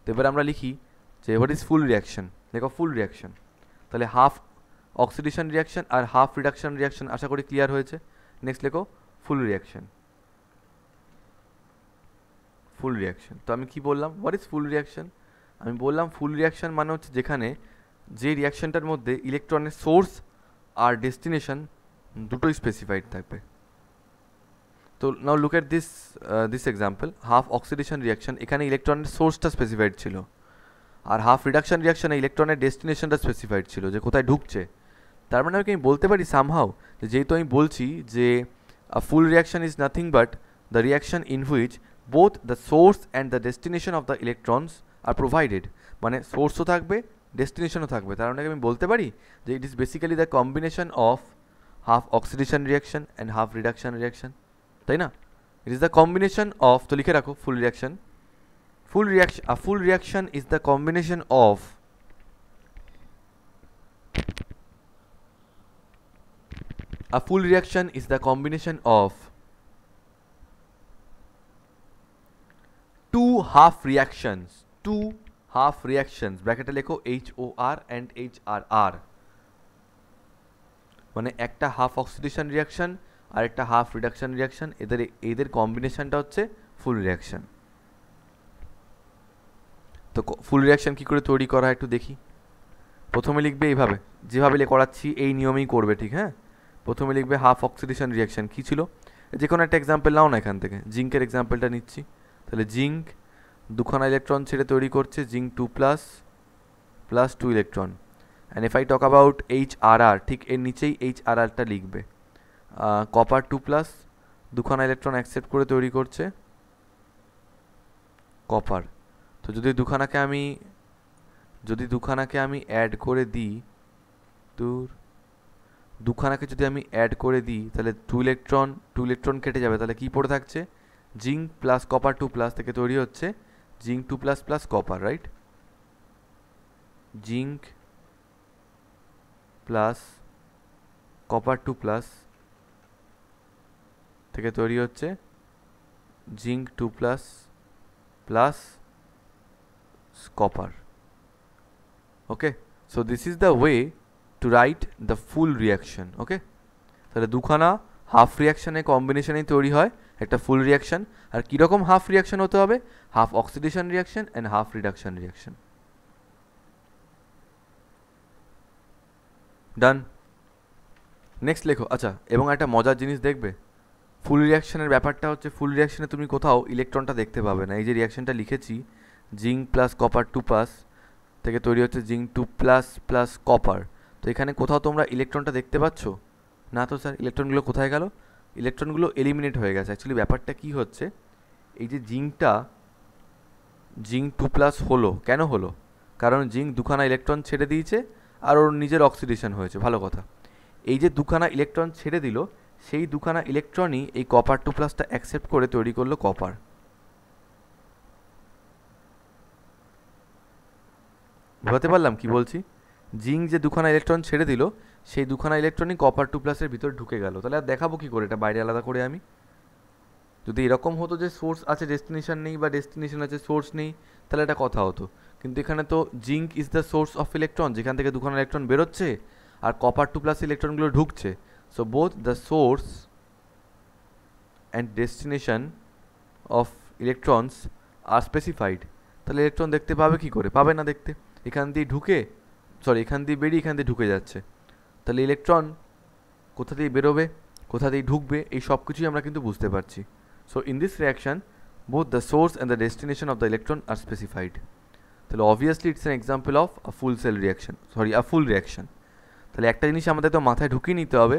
তো এবার আমরা লিখি যে হোয়াট ইজ ফুল রিয়াকশন। দেখো ফুল রিয়াকশন, তাহলে হাফ অক্সিডেশন রিয়াকশন আর হাফ রিডাকশন রিয়াকশন, আশা করি ক্লিয়ার হয়েছে। নেক্সট লেখো ফুল রিয়াকশন। ফুল রিয়াকশন, তো আমি কি বললাম? What is full reaction? আমি বললাম ফুল রিয়াকশন মানে হচ্ছে যেখানে যে রিয়াকশনটার মধ্যে ইলেকট্রনের সোর্স আর ডেস্টিনেশন দুটোই স্পেসিফাইড থাকবে। তো now look at this example, half oxidation reaction, এখানে ইলেকট্রনের সোর্সটা স্পেসিফাইড ছিল, আর হাফ রিডাকশন রিয়াকশনে ইলেকট্রনের ডেস্টিনেশনটা স্পেসিফাইড ছিল, যে কোথায় ঢুকছে। তার মানে আমি বলতে পারি সামহাউ, যেহেতু আমি বলছি যে full reaction is nothing but the reaction in which both the source and the destination of the electrons are provided, মানে সোর্সও থাকবে ডেস্টিনেশনও থাকবে। তার মানে আমি বলতে পারি যে it is basically the combination of half oxidation reaction and half reduction reaction, তাই না? It is the combination of, তো লিখে রাখো ফুল reaction. A full reaction is the combination of two half reactions, ব্র্যাকেটে লেখো HOR and HRR, মানে একটা half oxidation reaction আর একটা হাফ রিডাকশন রিয়াকশন, এদের কম্বিনেশনটা হচ্ছে ফুল রিয়াকশন। তো ফুল রিয়াকশন কী করে তৈরি করা হয় একটু দেখি। প্রথমে লিখবে এইভাবে, যেভাবে করাচ্ছি এই নিয়মেই করবে, ঠিক? হ্যাঁ, প্রথমে লিখবে হাফ অক্সিডেশন রিয়াকশন কী ছিল, যে কোনো একটা এক্সাম্পল নাও না, এখান থেকে জিঙ্কের এক্সাম্পলটা নিচ্ছি। তাহলে জিঙ্ক দুখানা ইলেকট্রন ছেড়ে তৈরি করছে, zinc 2 plus plus 2 electron. And if I talk about HRR, ঠিক এর নিচেই HRRটা লিখবে। কপার 2 প্লাস দুখানা ইলেকট্রন অ্যাকসেপ্ট করে তৈরি করছে কপার। তো যদি দুখানাকে আমি অ্যাড করে দিই, দুখানাকে যদি আমি অ্যাড করে দিই, তাহলে 2 ইলেকট্রন কেটে যাবে, তাহলে কি পড়ে থাকছে? জিঙ্ক প্লাস কপার 2 প্লাস থেকে তৈরি হচ্ছে zinc 2 plus plus copper, right? Zinc plus copper 2 plus থেকে তৈরি হচ্ছে zinc 2 plus plus copper. Okay, so this is the way to write the full reaction. Okay, তাহলে দুখানা হাফ রিয়াকশনের কম্বিনেশনে তৈরি হয় একটা ফুল রিয়াকশন। আর কীরকম হাফ রিয়াকশন হতে হবে? Half oxidation reaction and half reduction reaction. Done. Next লেখো। আচ্ছা, এবং একটা মজার জিনিস দেখবে, ফুল রিয়াকশানের ব্যাপারটা হচ্ছে, ফুল রিয়াকশানে তুমি কোথাও ইলেকট্রনটা দেখতে পাবে না। এই যে রিয়াকশানটা লিখেছি, জিঙ্ক প্লাস কপার 2+ থেকে তৈরি হচ্ছে জিঙ্ক 2+ প্লাস কপার, তো এখানে কোথাও তোমরা ইলেকট্রনটা দেখতে পাচ্ছ না? তো স্যার ইলেকট্রনগুলো কোথায় গেল? ইলেকট্রনগুলো এলিমিনেট হয়ে গেছে। অ্যাকচুয়ালি ব্যাপারটা কী হচ্ছে, এই যে জিঙ্কটা জিঙ্ক 2+ হলো, কেন হলো? কারণ জিঙ্ক দুখানা ইলেকট্রন ছেড়ে দিয়েছে আর ওর নিজের অক্সিডেশন হয়েছে, ভালো কথা। এই যে দুখানা ইলেকট্রন ছেড়ে দিল, সেই দুখানা ইলেকট্রনই এই কপার 2+টা অ্যাকসেপ্ট করে তৈরি করলো কপার। বুঝতে পারলাম কি বলছি? জিঙ্ক যে দুখানা ইলেকট্রন ছেড়ে দিল, সেই দুখানা ইলেকট্রনই কপার 2+এর ভিতর ঢুকে গেল। তাহলে আর দেখাবো কি করে এটা বাইরে আলাদা করে আমি? যদি এরকম হতো যে সোর্স আছে ডেস্টিনেশন নেই, বা ডেস্টিনেশন আছে সোর্স নেই, তাহলে এটা কথা হতো। কিন্তু এখানে তো zinc is the source of electron, যেখান থেকে দুখানা ইলেকট্রন বেরোচ্ছে আর কপার 2+ ইলেকট্রনগুলো ঢুকছে। So both the source and destination of electrons are specified. তাহলে ইলেকট্রন দেখতে পাবে কি করে? পাবে না দেখতে। এখান দিয়ে ঢুকে, সরি এখান দিয়ে বেরিয়ে এখান দিয়ে ঢুকে যাচ্ছে। তাহলে ইলেকট্রন কোথা দিয়ে বেরোবে, কোথা দিয়ে ঢুকবে, এই সব কিছুই আমরা কিন্তু বুঝতে পারছি। So in this reaction both the source and the destination of the electron are specified. তাহলে obviously it's an example of a full cell reaction, sorry a full reaction. তাহলে একটা জিনিস আমাদের তো মাথায় ঢুকিয়ে নিতে হবে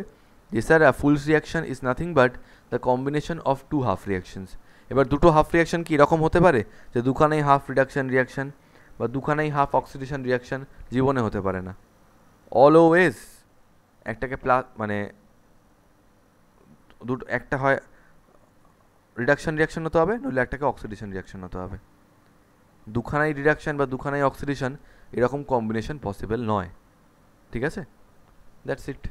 যে sir a full reaction is nothing but the combination of two half reactions. এবার দুটো হাফ রিয়াকশন কি এরকম হতে পারে যে দুখানেই হাফ রিডাকশন রিয়াকশন বা দুখানেই হাফ অক্সিডেশন রিয়াকশন? জীবনে হতে পারে না। অলওয়েজ একটাকে মানে দুটো, একটা হয় রিডাকশন রিয়াকশন হতে হবে, নইলে একটাকে অক্সিডেশন রিয়াকশন হতে হবে। দুখানাই রিডাকশন বা দুখানাই অক্সিডেশন এরকম কম্বিনেশন পসিবল নয়। ঠিক আছে, দ্যাটস ইট।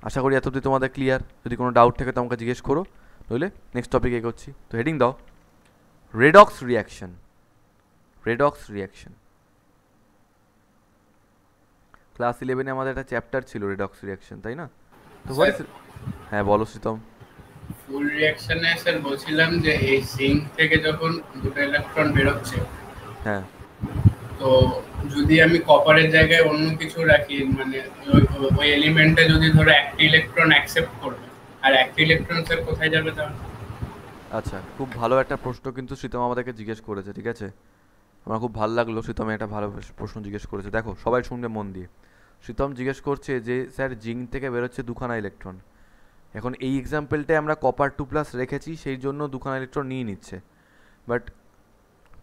আশা করি এতদিন তোমাদের ক্লিয়ার। যদি কোনো ডাউট থাকে তো আমাকে জিজ্ঞেস করো, নইলে নেক্সট টপিকে এগোচ্ছি। তো হেডিং দাও, redox reaction. Redox reaction class 11-এ আমাদের একটা চ্যাপ্টার ছিল রেডক্স রিয়াকশন, তাই না? তো হ্যাঁ বলো শ্রীতম। ফুল রিঅ্যাকশনে স্যার বলছিলাম যে এই সিঙ্ক থেকে যখন দুটো ইলেকট্রন বেরোচ্ছে, হ্যাঁ, তো যদি আমি কপারের জায়গায় অন্য কিছু রাখি, মানে ওই এলিমেন্টে যদি ধরো একটা ইলেকট্রন অ্যাকসেপ্ট করবে, আর একটা ইলেকট্রন স্যার কোথায় যাবে তাহলে? আচ্ছা, খুব ভালো একটা প্রশ্ন কিন্তু শ্রীতম আমাদেরকে জিজ্ঞেস করেছে। ঠিক আছে, আমার খুব ভালো লাগলো শ্রীতম একটা ভালো প্রশ্ন জিজ্ঞেস করেছে। দেখো সবাই শুনবে মন দিয়ে। শ্রীতম জিজ্ঞেস করছে যে স্যার জিঙ্ক থেকে বেরোচ্ছে দুখানা ইলেকট্রন, এখন এই এক্সাম্পলটায় আমরা কপার 2+ রেখেছি, সেই জন্য দুখানা ইলেকট্রন নিয়ে নিচ্ছে। বাট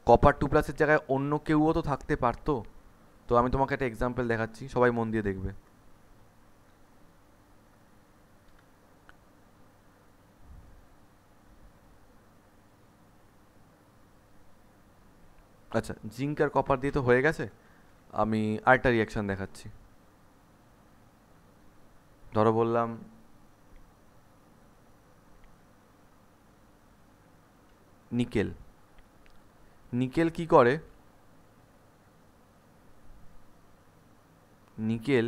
কপার 2+-এর জায়গায় অন্য কেউও তো থাকতে পারতো। তো আমি তোমাকে একটা এক্সাম্পল দেখাচ্ছি, সবাই মন দিয়ে দেখবে। আচ্ছা, জিঙ্ক আর কপার দিয়ে তো হয়ে গেছে, আমি আরেকটা রিয়াকশান দেখাচ্ছি। ধরো বললাম নিকেল। নিকেল কি করে? নিকেল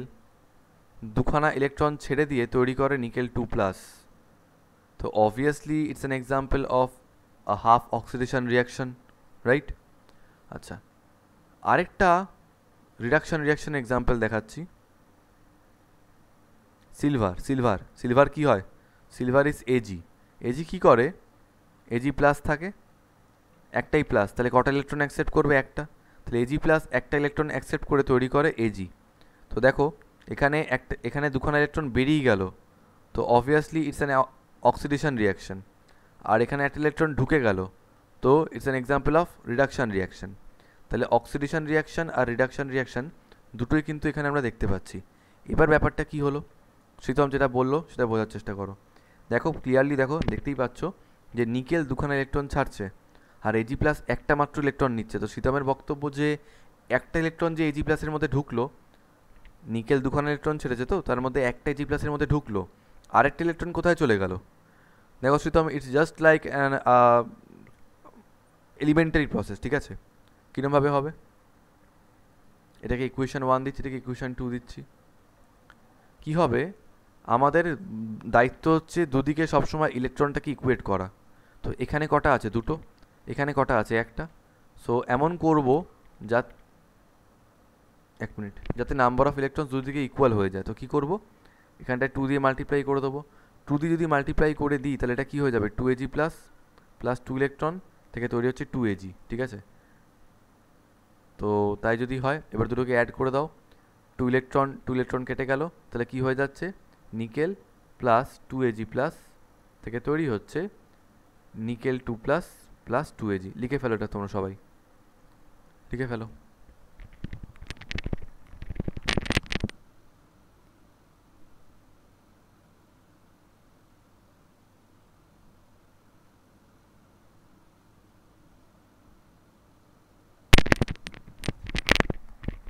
দুখানা ইলেকট্রন ছেড়ে দিয়ে তৈরি করে নিকেল 2+। তো obviously it's an example of a half oxidation reaction, right? আচ্ছা, আরেকটা রিডাকশন রিয়াকশন এক্সাম্পল দেখাচ্ছি। সিলভার। সিলভার সিলভার কি হয়? Silver is AG. এজি কি করে? এজি প্লাস থাকে, একটাই প্লাস, তাহলে কটা ইলেকট্রন অ্যাকসেপ্ট করবে? একটা। তাহলে এজি প্লাস একটা ইলেকট্রন অ্যাকসেপ্ট করে তৈরি করে এজি। তো দেখো এখানে দুখানা ইলেকট্রন বেরিয়ে গেল, তো obviously it's an oxidation reaction. আর এখানে একটা ইলেকট্রন ঢুকে গেল, তো it's an example of reduction reaction. তাহলে অক্সিডেশন রিয়াকশন আর রিডাকশন রিয়াকশন দুটোই কিন্তু এখানে আমরা দেখতে পাচ্ছি। এবার ব্যাপারটা কি হলো? শ্রীতম যেটা বললো সেটা বোঝার চেষ্টা করো। দেখো ক্লিয়ারলি, দেখো দেখতেই পাচ্ছ যে নিকেল দুখানা ইলেকট্রন ছাড়ছে আর এজি প্লাস একটা মাত্র ইলেকট্রন নিচ্ছে। তো শ্রীতমের বক্তব্য যে একটা ইলেকট্রন যে এজি প্লাসের মধ্যে ঢুকলো, নিকেল দুখানা ইলেকট্রন ছেড়েছে, তো তার মধ্যে একটা এজি প্লাসের মধ্যে ঢুকলো, আরেকটা ইলেকট্রন কোথায় চলে গেল? দেখো Sritam, it's just like an elementary process. ঠিক আছে, কীরমভাবে হবে? এটাকে ইকুয়েশন 1 দিচ্ছি, এটাকে ইকুয়েশন 2 দিচ্ছি। কি হবে? আমাদের দায়িত্ব হচ্ছে দুদিকে সবসময় ইলেকট্রনটাকে ইকুয়েট করা। তো এখানে কটা আছে? দুটো। এখানে কটা আছে? একটা। সো এমন করব এক মিনিট, যাতে নাম্বার অফ ইলেকট্রন দুদিকে ইকুয়াল হয়ে যায়, তো কী করবো, এখানটায় 2 দিয়ে মাল্টিপ্লাই করে দেবো। 2 দিয়ে যদি মাল্টিপ্লাই করে দিই তাহলে এটা কী হয়ে যাবে, 2Ag প্লাস প্লাস 2 ইলেকট্রন থেকে তৈরি হচ্ছে 2Ag, ঠিক আছে। তো তাই যদি হয়, এবার দুটোকে অ্যাড করে দাও, 2 ইলেকট্রন কেটে গেল, তাহলে কি হয়ে যাচ্ছে, নিকেল প্লাস 2Ag প্লাস থেকে তৈরি হচ্ছে নিকেল 2 প্লাস প্লাস 2Ag। লিখে ফেলো এটা তোমরা সবাই, লিখে ফেলো।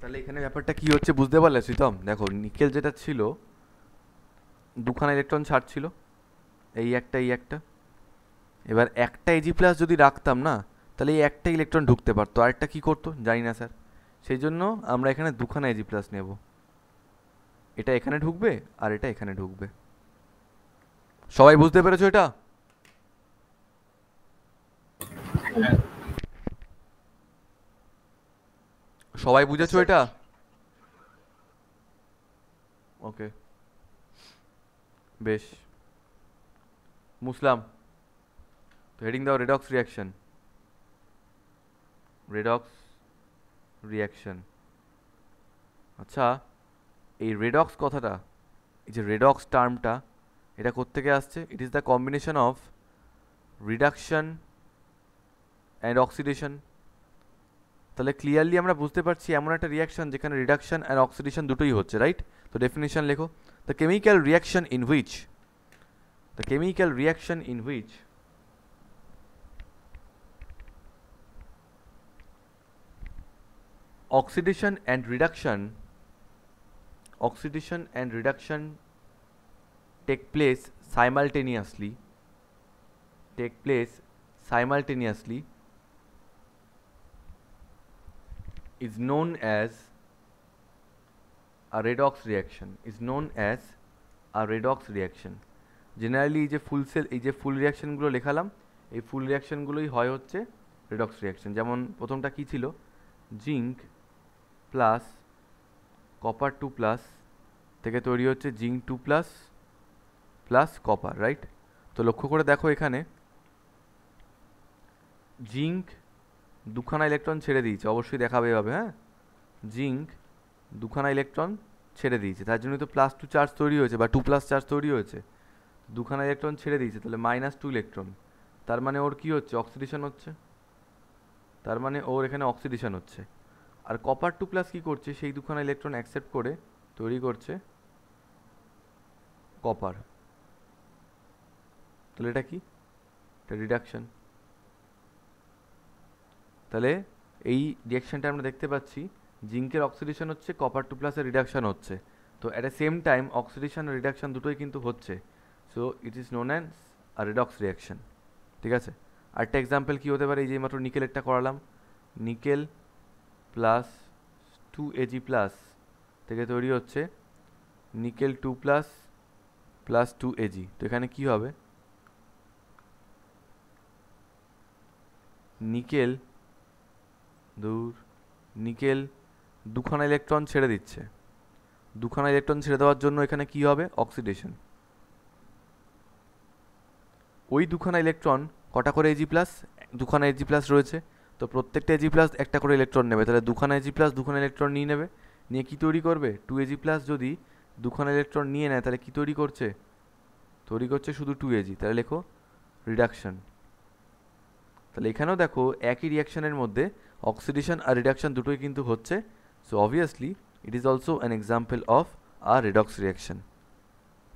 তাহলে এখানে ব্যাপারটা কি হচ্ছে বুঝতে পারলে শ্রীতম? দেখো নিকেল যেটা ছিল দুখানা ইলেকট্রন ছাড়ছিল, এই একটা। এবার একটা Ag প্লাস যদি রাখতাম না, তাহলে এই একটা ইলেকট্রন ঢুকতে পারতো, আরেকটা কি করতো জানি না স্যার। সেই জন্য আমরা এখানে দুখানা Ag প্লাস নেব, এটা এখানে ঢুকবে আর এটা এখানে ঢুকবে। সবাই বুঝতে পেরেছো এটা? সবাই বুঝেছো এটা? ওকে, বেশ। মুসলাম, তো হেডিং দাও রেডক্স রিয়াকশন। Redox reaction. আচ্ছা, এই রেডক্স কথাটা, এই যে রেডক্স টার্মটা, এটা কোত্থেকে আসছে? It is the combination of reduction and oxidation. তাহলে ক্লিয়ারলি আমরা বুঝতে পারছি এমন একটা রিয়াকশন যেখানে রিডাকশন অ্যান্ড অক্সিডেশন দুটোই হচ্ছে, রাইট? তো ডেফিনিশন লেখো, the chemical reaction in which, the chemical reaction in which oxidation and reduction take place simultaneously is known as a redox reaction, generally এই যে ফুল রিয়াকশনগুলো লেখালাম, এই ফুল রিয়াকশনগুলোই হয় হচ্ছে রেডক্স রিয়াকশন। যেমন প্রথমটা কি ছিল, জিঙ্ক প্লাস কপার 2 প্লাস থেকে তৈরি হচ্ছে zinc 2 plus plus copper, right? তো লক্ষ্য করে দেখো এখানে জিঙ্ক দুখানা ইলেকট্রন ছেড়ে দিয়েছে, অবশ্যই দেখাবে এভাবে, হ্যাঁ, জিঙ্ক দুখানা ইলেকট্রন ছেড়ে দিয়েছে, তার জন্য তো +2 চার্জ তৈরি হয়েছে বা 2 প্লাস চার্জ তৈরি হয়েছে। দুখানা ইলেকট্রন ছেড়ে দিয়েছে, তাহলে -2 ইলেকট্রন, তার মানে ওর কি হচ্ছে, অক্সিডেশন হচ্ছে, তার মানে ওর এখানে অক্সিডেশন হচ্ছে। আর কপার 2 প্লাস কী করছে, সেই দুখানা ইলেকট্রন অ্যাকসেপ্ট করে তৈরি করছে কপার, তাহলে এটা কি, এটা রিডাকশন। তাহলে এই রিয়াকশনটা আমরা দেখতে পাচ্ছি, জিঙ্কের অক্সিডেশন হচ্ছে, কপার 2 প্লাসের রিডাকশন হচ্ছে। তো at a same time oxidation আর রিডাকশন দুটোই কিন্তু হচ্ছে, so it is known as a redox reaction, ঠিক আছে। আরেকটা এক্সাম্পল কী হতে পারে, এই যে মাত্র নিকেলেরটা করালাম, নিকেল প্লাস 2Ag প্লাস থেকে তৈরি হচ্ছে নিকেল 2 প্লাস প্লাস 2Ag। তো এখানে কি হবে, নিকেল দুখানা ইলেকট্রন ছেড়ে দিচ্ছে, দুখানা ইলেকট্রন ছেড়ে দেওয়ার জন্য এখানে কি হবে, অক্সিডেশন। ওই দুখানা ইলেকট্রন কটা করে Ag প্লাস, দুখানা Ag প্লাস রয়েছে, তো প্রত্যেকটা Ag প্লাস একটা করে ইলেকট্রন নেবে, তাহলে দুখানা Ag প্লাস দুখানা ইলেকট্রন নিয়ে নেবে, নিয়ে কি তৈরি করবে, 2Ag প্লাস যদি দুখানা ইলেকট্রন নিয়ে নেয় তাহলে কি তৈরি করছে, শুধু 2Ag, তাহলে লেখো রিডাকশন। তাহলে এখানেও দেখো একই রিয়াকশনের মধ্যে অক্সিডেশন আর রিডাকশন দুটোই কিন্তু হচ্ছে, so obviously it is also an example of a redox reaction.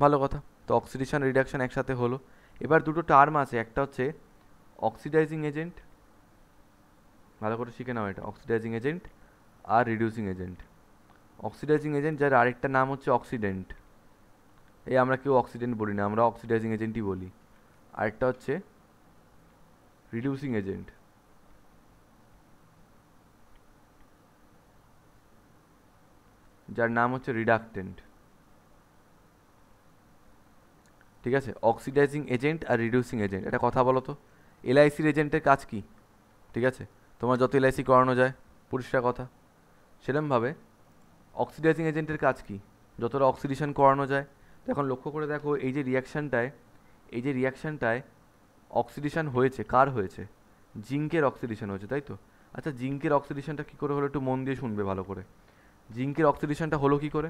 ভালো কথা, তো অক্সিডেশন রিডাকশন একসাথে হলো। এবার দুটো টার্ম আছে, একটা হচ্ছে অক্সিডাইজিং এজেন্ট, ভালো করে শিখে নাও এটা, অক্সিডাইজিং এজেন্ট আর রিডিউসিং এজেন্ট। অক্সিডাইজিং এজেন্ট যার আরেকটা নাম হচ্ছে অক্সিডেন্ট, এই আমরা কেউ অক্সিডেন্ট বলি না, আমরা অক্সিডাইজিং এজেন্টই বলি। আরেকটা হচ্ছে রিডিউসিং এজেন্ট, যার নাম হচ্ছে রিডাকটেন্ট, ঠিক আছে। অক্সিডাইজিং এজেন্ট আর রিডিউসিং এজেন্ট, এটা কথা বলো তো, এলআইসির এজেন্টের কাজ কি, ঠিক আছে, তোমার যত এলআইসি করানো যায়, পরিষ্কার কথা। সেরকমভাবে অক্সিডাইজিং এজেন্টের কাজ কি? যতটা অক্সিডেশন করানো যায়। তো এখন লক্ষ্য করে দেখো এই যে রিয়াকশানটায় অক্সিডেশন হয়েছে, কার হয়েছে? জিঙ্কের অক্সিডেশন হয়েছে, তাই তো? আচ্ছা, জিঙ্কের অক্সিডেশনটা কী করে হলো একটু মন দিয়ে শুনবে ভালো করে। জিঙ্কের অক্সিডেশনটা হলো কী করে?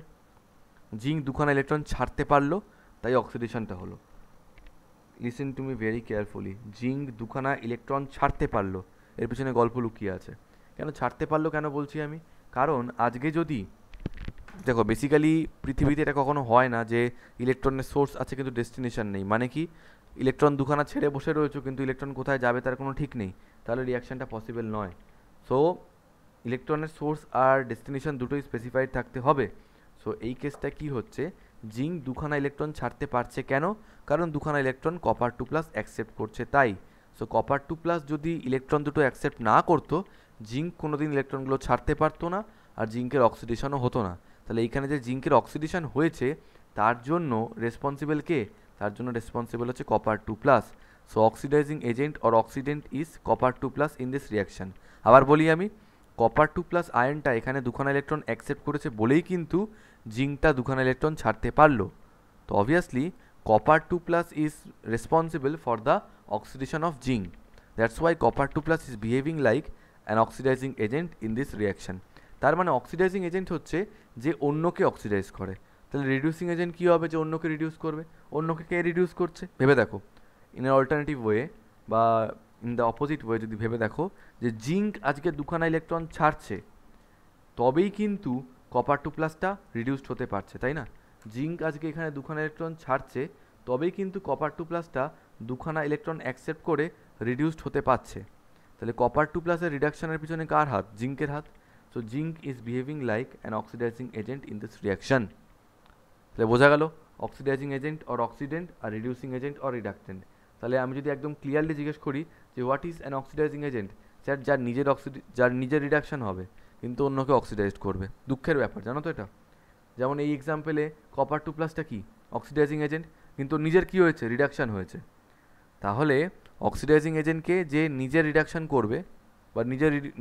জিঙ্ক দুখানা ইলেকট্রন ছাড়তে পারলো, তাই অক্সিডেশনটা হলো। Listen to me very carefully. Zinc দুখানা ইলেকট্রন ছাড়তে পারলো, এর পিছনে গল্প লুকিয়ে আছে। কেন ছাড়তে পারলো কেন বলছি আমি? কারণ আজকে যদি দেখো বেসিক্যালি পৃথিবীতে এটা কখনো হয় না যে ইলেকট্রনের সোর্স আছে কিন্তু ডেস্টিনেশন নেই। মানে কি, ইলেকট্রন দুখানা ছেড়ে বসে রয়েছে কিন্তু ইলেকট্রন কোথায় যাবে তার কোনো ঠিক নেই, তাহলে রিয়াকশানটা পসিবল নয়। সো ইলেকট্রনের সোর্স আর ডেস্টিনেশন দুটোই স্পেসিফাইড থাকতে হবে। সো এই কেসটা কি হচ্ছে, জিঙ্ক দুখানা ইলেকট্রন ছাড়তে পারছে কেন? কারণ দুখানা ইলেকট্রন কপার 2+ অ্যাকসেপ্ট করছে তাই। সো কপার 2+ যদি ইলেকট্রন দুটো অ্যাকসেপ্ট না করতো, জিঙ্ক কোনোদিন ইলেকট্রনগুলো ছাড়তে পারতো না, আর জিঙ্কের অক্সিডেশনও হতো না। তাহলে এইখানে যে জিঙ্কের অক্সিডেশন হয়েছে তার জন্য রেসপন্সিবল কে? তার জন্য রেসপন্সিবল হচ্ছে copper 2+। So oxidising agent or oxidant is copper 2+ in this reaction. আবার বলি আমি, কপার 2+ আয়নটা এখানে দুখানা ইলেকট্রন অ্যাকসেপ্ট করেছে বলেই কিন্তু জিঙ্কটা দুখানা ইলেকট্রন ছাড়তে পারলো। তো obviously copper 2+ is responsible for the oxidation of zinc. That's why copper 2+ is behaving like an oxidising agent in this reaction. তার মানে অক্সিডাইজিং এজেন্ট হচ্ছে যে অন্যকে অক্সিডাইজ করে। তাহলে রিডিউসিং এজেন্ট কী হবে? যে অন্যকে রিডিউস করবে। অন্যকে কে রিডিউস করছে ভেবে দেখো। ইন এ অল্টারনেটিভ ওয়ে বা ইন দ্য অপোজিট ওয়ে যদি ভেবে দেখো, যে জিঙ্ক আজকে দুখানা ইলেকট্রন ছাড়ছে, তবেই কিন্তু কপার 2+টা রিডিউসড হতে পারছে, তাই না? জিঙ্ক আজকে এখানে দুখানা ইলেকট্রন ছাড়ছে, তবেই কিন্তু কপার 2+টা দুখানা ইলেকট্রন অ্যাকসেপ্ট করে রিডিউসড হতে পারছে। তাহলে কপার 2+এর রিডাকশনের পিছনে কার হাত? জিঙ্কের হাত। So zinc is behaving like an oxidising agent in this reaction. তাহলে বোঝা গেল অক্সিডাইজিং এজেন্ট অর অক্সিডেন্ট আর রিডিউসিং এজেন্ট অর রিডাক্টেন্ট। তাহলে আমি যদি একদম ক্লিয়ারলি জিজ্ঞেস করি যে what is an oxidising agent, যার নিজের রিডাকশন হবে কিন্তু অন্যকে অক্সিডাইজড করবে। দুঃখের ব্যাপার, জানো তো এটা। যেমন এই এক্সাম্পলে কপার 2+টা কি? অক্সিডাইজিং এজেন্ট, কিন্তু নিজের কি হয়েছে? রিডাকশন হয়েছে। তাহলে অক্সিডাইজিং এজেন্টকে যে নিজের রিডাকশন করবে বা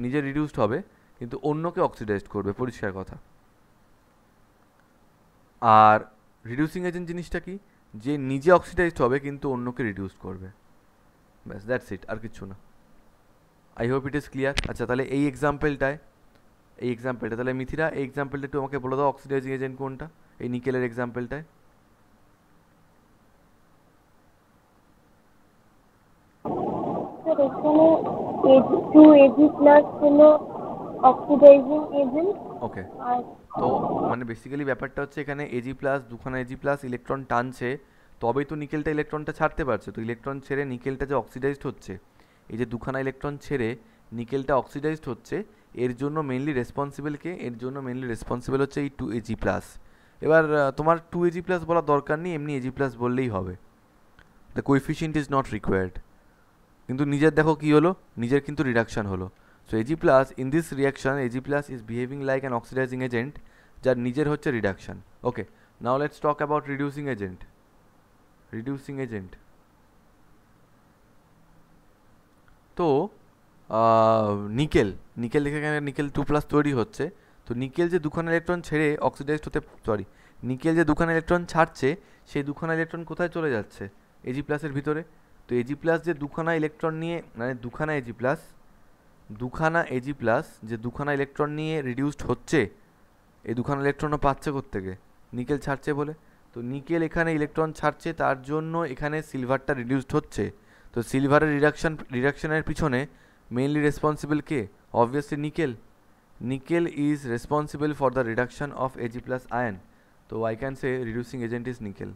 নিজের রিডিউসড হবে কিন্তু অন্যকে অক্সিডাইজড করবে, পরিষ্কার কথা। আর রিডিউসিং এজেন্ট জিনিসটা কি? যে নিজে অক্সিডাইজড হবে কিন্তু অন্যকে রিডিউস করবে। ব্যাস, দ্যাটস ইট, আর কিছু না। I hope it is clear. আচ্ছা, তাহলে এই এক্সাম্পলটা তাহলে মিথিরা এই এক্সাম্পলটা একটু আমাকে বলে দাও, অক্সিডাইজিং এজেন্ট কোনটা এই নিকেলের এক্সাম্পলটায়? ওকে, তো মানে বেসিক্যালি ব্যাপারটা হচ্ছে এখানে Ag+, দুখানা Ag+ ইলেকট্রন টানছে, তবেই তো নিকেলটা ইলেকট্রনটা ছাড়তে পারছে। তো ইলেকট্রন ছেড়ে নিকেলটা যে অক্সিডাইজড হচ্ছে, এই যে দুখানা ইলেকট্রন ছেড়ে নিকেলটা অক্সিডাইজড হচ্ছে, এর জন্য মেনলি রেসপন্সিবল কে? এর জন্য মেনলি রেসপন্সিবল হচ্ছে এই 2Ag+। এবার তোমার 2Ag+ বলার দরকার নেই, এমনি Ag+ বললেই হবে। The coefficient is not required. কিন্তু নিজের দেখো কি হলো, নিজের কিন্তু রিডাকশন হলো। So Ag+ in this reaction, Ag+ is behaving like an oxidising agent, যার নিজের হচ্ছে reduction. Okay, now let's talk about reducing agent. তো নিকেল এখানে নিকেল 2+ তৈরি হচ্ছে। তো নিকেল যে দুখানা ইলেকট্রন ছেড়ে অক্সিডাইজড হতে নিকেল যে দুখানা ইলেকট্রন ছাড়ছে, সেই দুখানা ইলেকট্রন কোথায় চলে যাচ্ছে? Ag+-এর ভিতরে। তো Ag+ যে দুখানা ইলেকট্রন নিয়ে, মানে দুখানা Ag+ যে দুখানা ইলেকট্রন নিয়ে রিডিউসড হচ্ছে, এই দুখানা ইলেকট্রনও পাচ্ছে কোত্থেকে? নিকেল ছাড়ছে বলে। তো নিকেল এখানে ইলেকট্রন ছাড়ছে, তার জন্য এখানে সিলভারটা রিডিউসড হচ্ছে। তো সিলভারের রিডাকশনের পিছনে মেইনলি রেসপন্সিবল কে? Obviously nickel is responsible for the reduction of Ag+ ion. তো I can say reducing agent is nickel.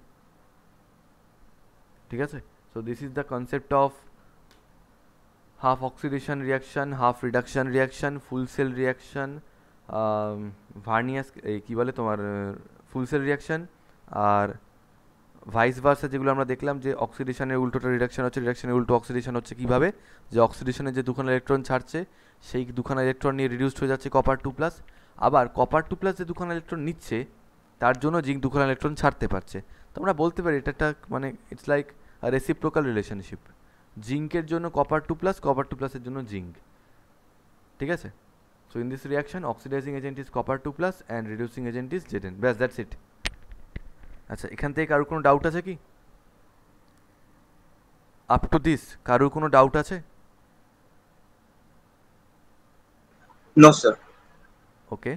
ঠিক আছে? So this is the concept of half oxidation reaction, half reduction reaction, full cell reaction, ভার্নিয়াস কী বলে তোমার full cell reaction, আর vice versa যেগুলো আমরা দেখলাম যে অক্সিডেশনের উল্টোটা রিডাকশন হচ্ছে, রিডাকশনের উল্টো অক্সিডেশন হচ্ছে। কীভাবে? যে অক্সিডেশনে যে দুখানা ইলেকট্রন ছাড়ছে, সেই দুখানা ইলেকট্রন নিয়ে রিডিউসড হয়ে যাচ্ছে কপার 2+। আবার কপার 2+ যে দুখানা ইলেকট্রন নিচ্ছে, তার জন্য জিঙ্ক দুখানা ইলেকট্রন ছাড়তে পারছে। তো আমরা বলতে পারি এটা একটা মানে ইটস লাইক রেসিপ্রোকাল রিলেশনশিপ। জিঙ্কের জন্য কপার 2+, কপার 2+-এর জন্য জিঙ্ক। ঠিক আছে? So So in this reaction, oxidizing agent is copper 2+ and reducing agent is Zn. Bas, that's it. আচ্ছা, এখান থেকে কারোর কোনো ডাউট আছে কি? আপ টু দিস কারোর কোনো ডাউট আছে? No sir. Okay,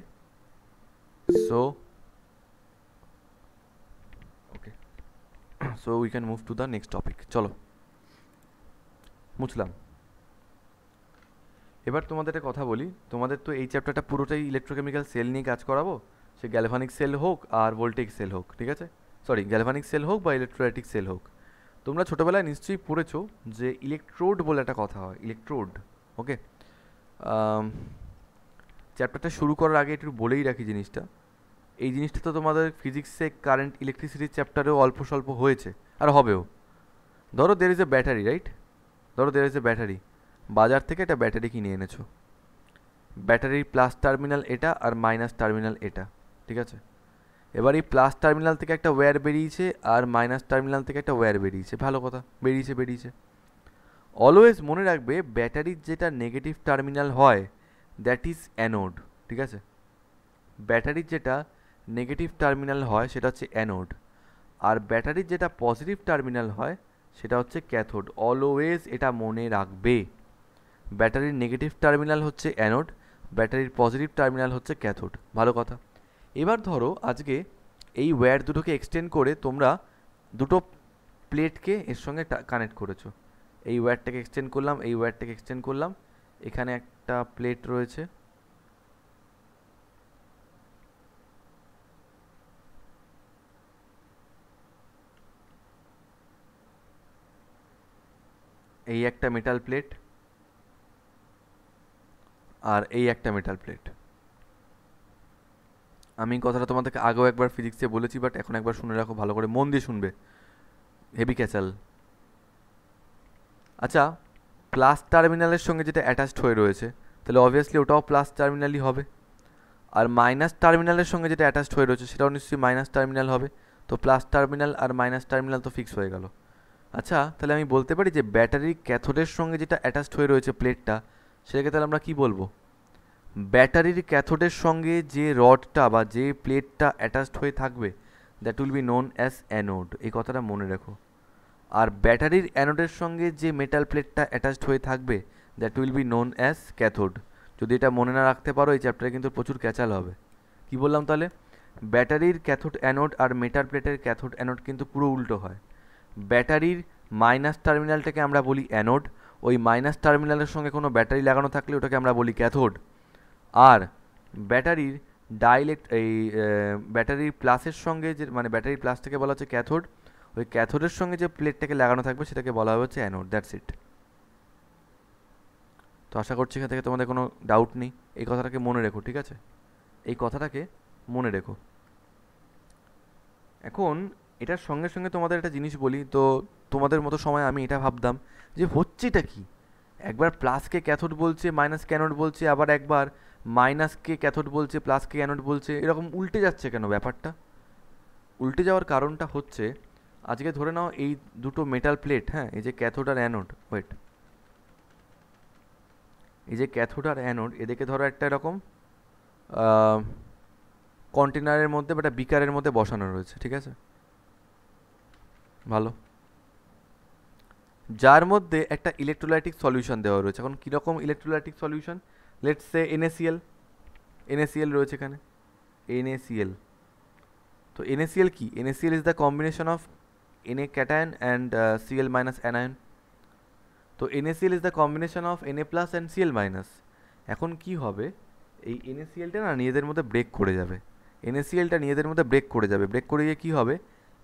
so okay so we can move to the next topic. চলো মুছলাম। এবার তোমাদের একটা কথা বলি, তোমাদের তো এই চ্যাপ্টারটা পুরোটাই ইলেকট্রোকেমিক্যাল সেল নিয়ে কাজ করাবো, সে গ্যালভানিক সেল হোক আর ভোল্টেইক সেল হোক, ঠিক আছে? সরি, গ্যালভানিক সেল হোক বা ইলেকট্রোলাইটিক সেল হোক। তোমরা ছোটোবেলায় নিশ্চয়ই পড়েছো যে ইলেকট্রোড বলে একটা কথা হয়, ইলেকট্রোড। ওকে, চ্যাপ্টারটা শুরু করার আগে একটু বলেই রাখি জিনিসটা, এই জিনিসটা তো তোমাদের ফিজিক্সে কারেন্ট ইলেকট্রিসিটির চ্যাপ্টারেও অল্প স্বল্প হয়েছে আর হবেও। ধরো দের ইজ এ ব্যাটারি, রাইট? ধরো দের ইজ এ ব্যাটারি, বাজার থেকে একটা ব্যাটারি কিনে এনেছো, ব্যাটারির প্লাস টার্মিনাল এটা আর মাইনাস টার্মিনাল এটা, ঠিক আছে? এবার এই প্লাস টার্মিনাল থেকে একটা ওয়্যার বেরিয়েছে আর মাইনাস টার্মিনাল থেকে একটা ওয়্যার বেরিয়েছে, ভালো কথা, বেরিয়েছে। অলওয়েজ মনে রাখবে ব্যাটারির যেটা নেগেটিভ টার্মিনাল হয় দ্যাট ইজ অ্যানোড, ঠিক আছে? ব্যাটারির যেটা নেগেটিভ টার্মিনাল হয় সেটা হচ্ছে অ্যানোড, আর ব্যাটারির যেটা পজিটিভ টার্মিনাল হয় সেটা হচ্ছে ক্যাথোড। অলওয়েজ এটা মনে রাখবে, ব্যাটারির নেগেটিভ টার্মিনাল হচ্ছে অ্যানোড, ব্যাটারির পজিটিভ টার্মিনাল হচ্ছে ক্যাথোড, ভালো কথা। এবার ধরো আজকে এই ওয়্যার দুটোকে এক্সটেন্ড করে তোমরা দুটো প্লেটকে এর সঙ্গে কানেক্ট করেছো। এই ওয়্যারটাকে এক্সটেন্ড করলাম, এই ওয়্যারটাকে এক্সটেন্ড করলাম, এখানে একটা প্লেট রয়েছে, এই একটা মেটাল প্লেট আর এই একটা মেটাল প্লেট। আমি কথাটা তোমাদেরকে আগেও একবার ফিজিক্সে বলেছি, বাট এখন একবার শুনে রাখো, ভালো করে মন দিয়ে শুনবে, হেভি ক্যাচাল। আচ্ছা, প্লাস টার্মিনালের সঙ্গে যেটা অ্যাটাচড হয়ে রয়েছে তাহলে অবভিয়াসলি ওটাও প্লাস টার্মিনালই হবে, আর মাইনাস টার্মিনালের সঙ্গে যেটা অ্যাটাচড হয়ে রয়েছে সেটাও নিশ্চয়ই মাইনাস টার্মিনাল হবে। তো প্লাস টার্মিনাল আর মাইনাস টার্মিনাল তো ফিক্স হয়ে গেল। আচ্ছা, তাহলে আমি বলতে পারি যে ব্যাটারির ক্যাথোডের সঙ্গে যেটা অ্যাটাচড হয়ে রয়েছে প্লেটটা, সেটাকে তাহলে আমরা কি বলবো? ব্যাটারির ক্যাথোডের সঙ্গে যে রডটা বা যে প্লেটটা অ্যাটাচড হয়ে থাকবে that will be known as anode, এই কথাটা মনে রেখো। আর ব্যাটারির অ্যানোডের সঙ্গে যে মেটাল প্লেটটা অ্যাটাচড হয়ে থাকবে that will be known as cathode. যদি এটা মনে না রাখতে পারো এই চ্যাপ্টারে কিন্তু প্রচুর ক্যাচাল হবে। কি বললাম তাহলে? ব্যাটারির ক্যাথোড অ্যানোড আর মেটাল প্লেটের ক্যাথোড অ্যানোড কিন্তু পুরো উল্টো হয়। ব্যাটারির মাইনাস টার্মিনালটাকে আমরা বলি অ্যানোড, ওই মাইনাস টার্মিনালের সঙ্গে কোনো ব্যাটারি লাগানো থাকলে ওটাকে আমরা বলি ক্যাথোড। আর ব্যাটারির ব্যাটারির প্লাসের সঙ্গে যে, মানে ব্যাটারির প্লাসটাকে বলা হচ্ছে ক্যাথোড, ওই ক্যাথোডের সঙ্গে যে প্লেটটাকে লাগানো থাকবে সেটাকে বলা হচ্ছে অ্যানোড। That's it. তো আশা করছি এখান থেকে তোমাদের কোনো ডাউট নেই। এই কথাটাকে মনে রেখো, ঠিক আছে? এই কথাটাকে মনে রেখো। এখন এটার সঙ্গে সঙ্গে তোমাদের একটা জিনিস বলি, তো তোমাদের মতো সময় আমি এটা ভাবতাম যে হচ্ছেটা কি, একবার প্লাসকে ক্যাথোড বলছে, মাইনাসকে অ্যানোড বলছে, আবার একবার মাইনাসকে ক্যাথোড বলছে, প্লাসকে অ্যানোড বলছে, এরকম উল্টে যাচ্ছে কেন ব্যাপারটা? উল্টে যাওয়ার কারণটা হচ্ছে, আজকে ধরে নাও এই দুটো মেটাল প্লেট, হ্যাঁ, এই যে ক্যাথোড আর অ্যানোড, ওয়েট, এই যে ক্যাথোড আর অ্যানোড, এদেরকে ধরো একটা এরকম কন্টেনারের মধ্যে বা একটা বিকারের মধ্যে বসানো রয়েছে, ঠিক আছে? ভালো, যার মধ্যে একটা ইলেকট্রোলাইটিক সলিউশন দেওয়া রয়েছে। এখন কীরকম electrolytic solution? Let's say NaCl রয়েছে এখানে, NaCl। তো NaCl কি? NaCl is the combination of Na cation and Cl minus anion. তো NaCl is the combination of Na plus and Cl minus. এখন কি হবে, এই NaClটা না নিজেদের মধ্যে ব্রেক করে যাবে, NaClটা নিজেদের মধ্যে ব্রেক করে যাবে। ব্রেক করে গিয়ে কী হবে,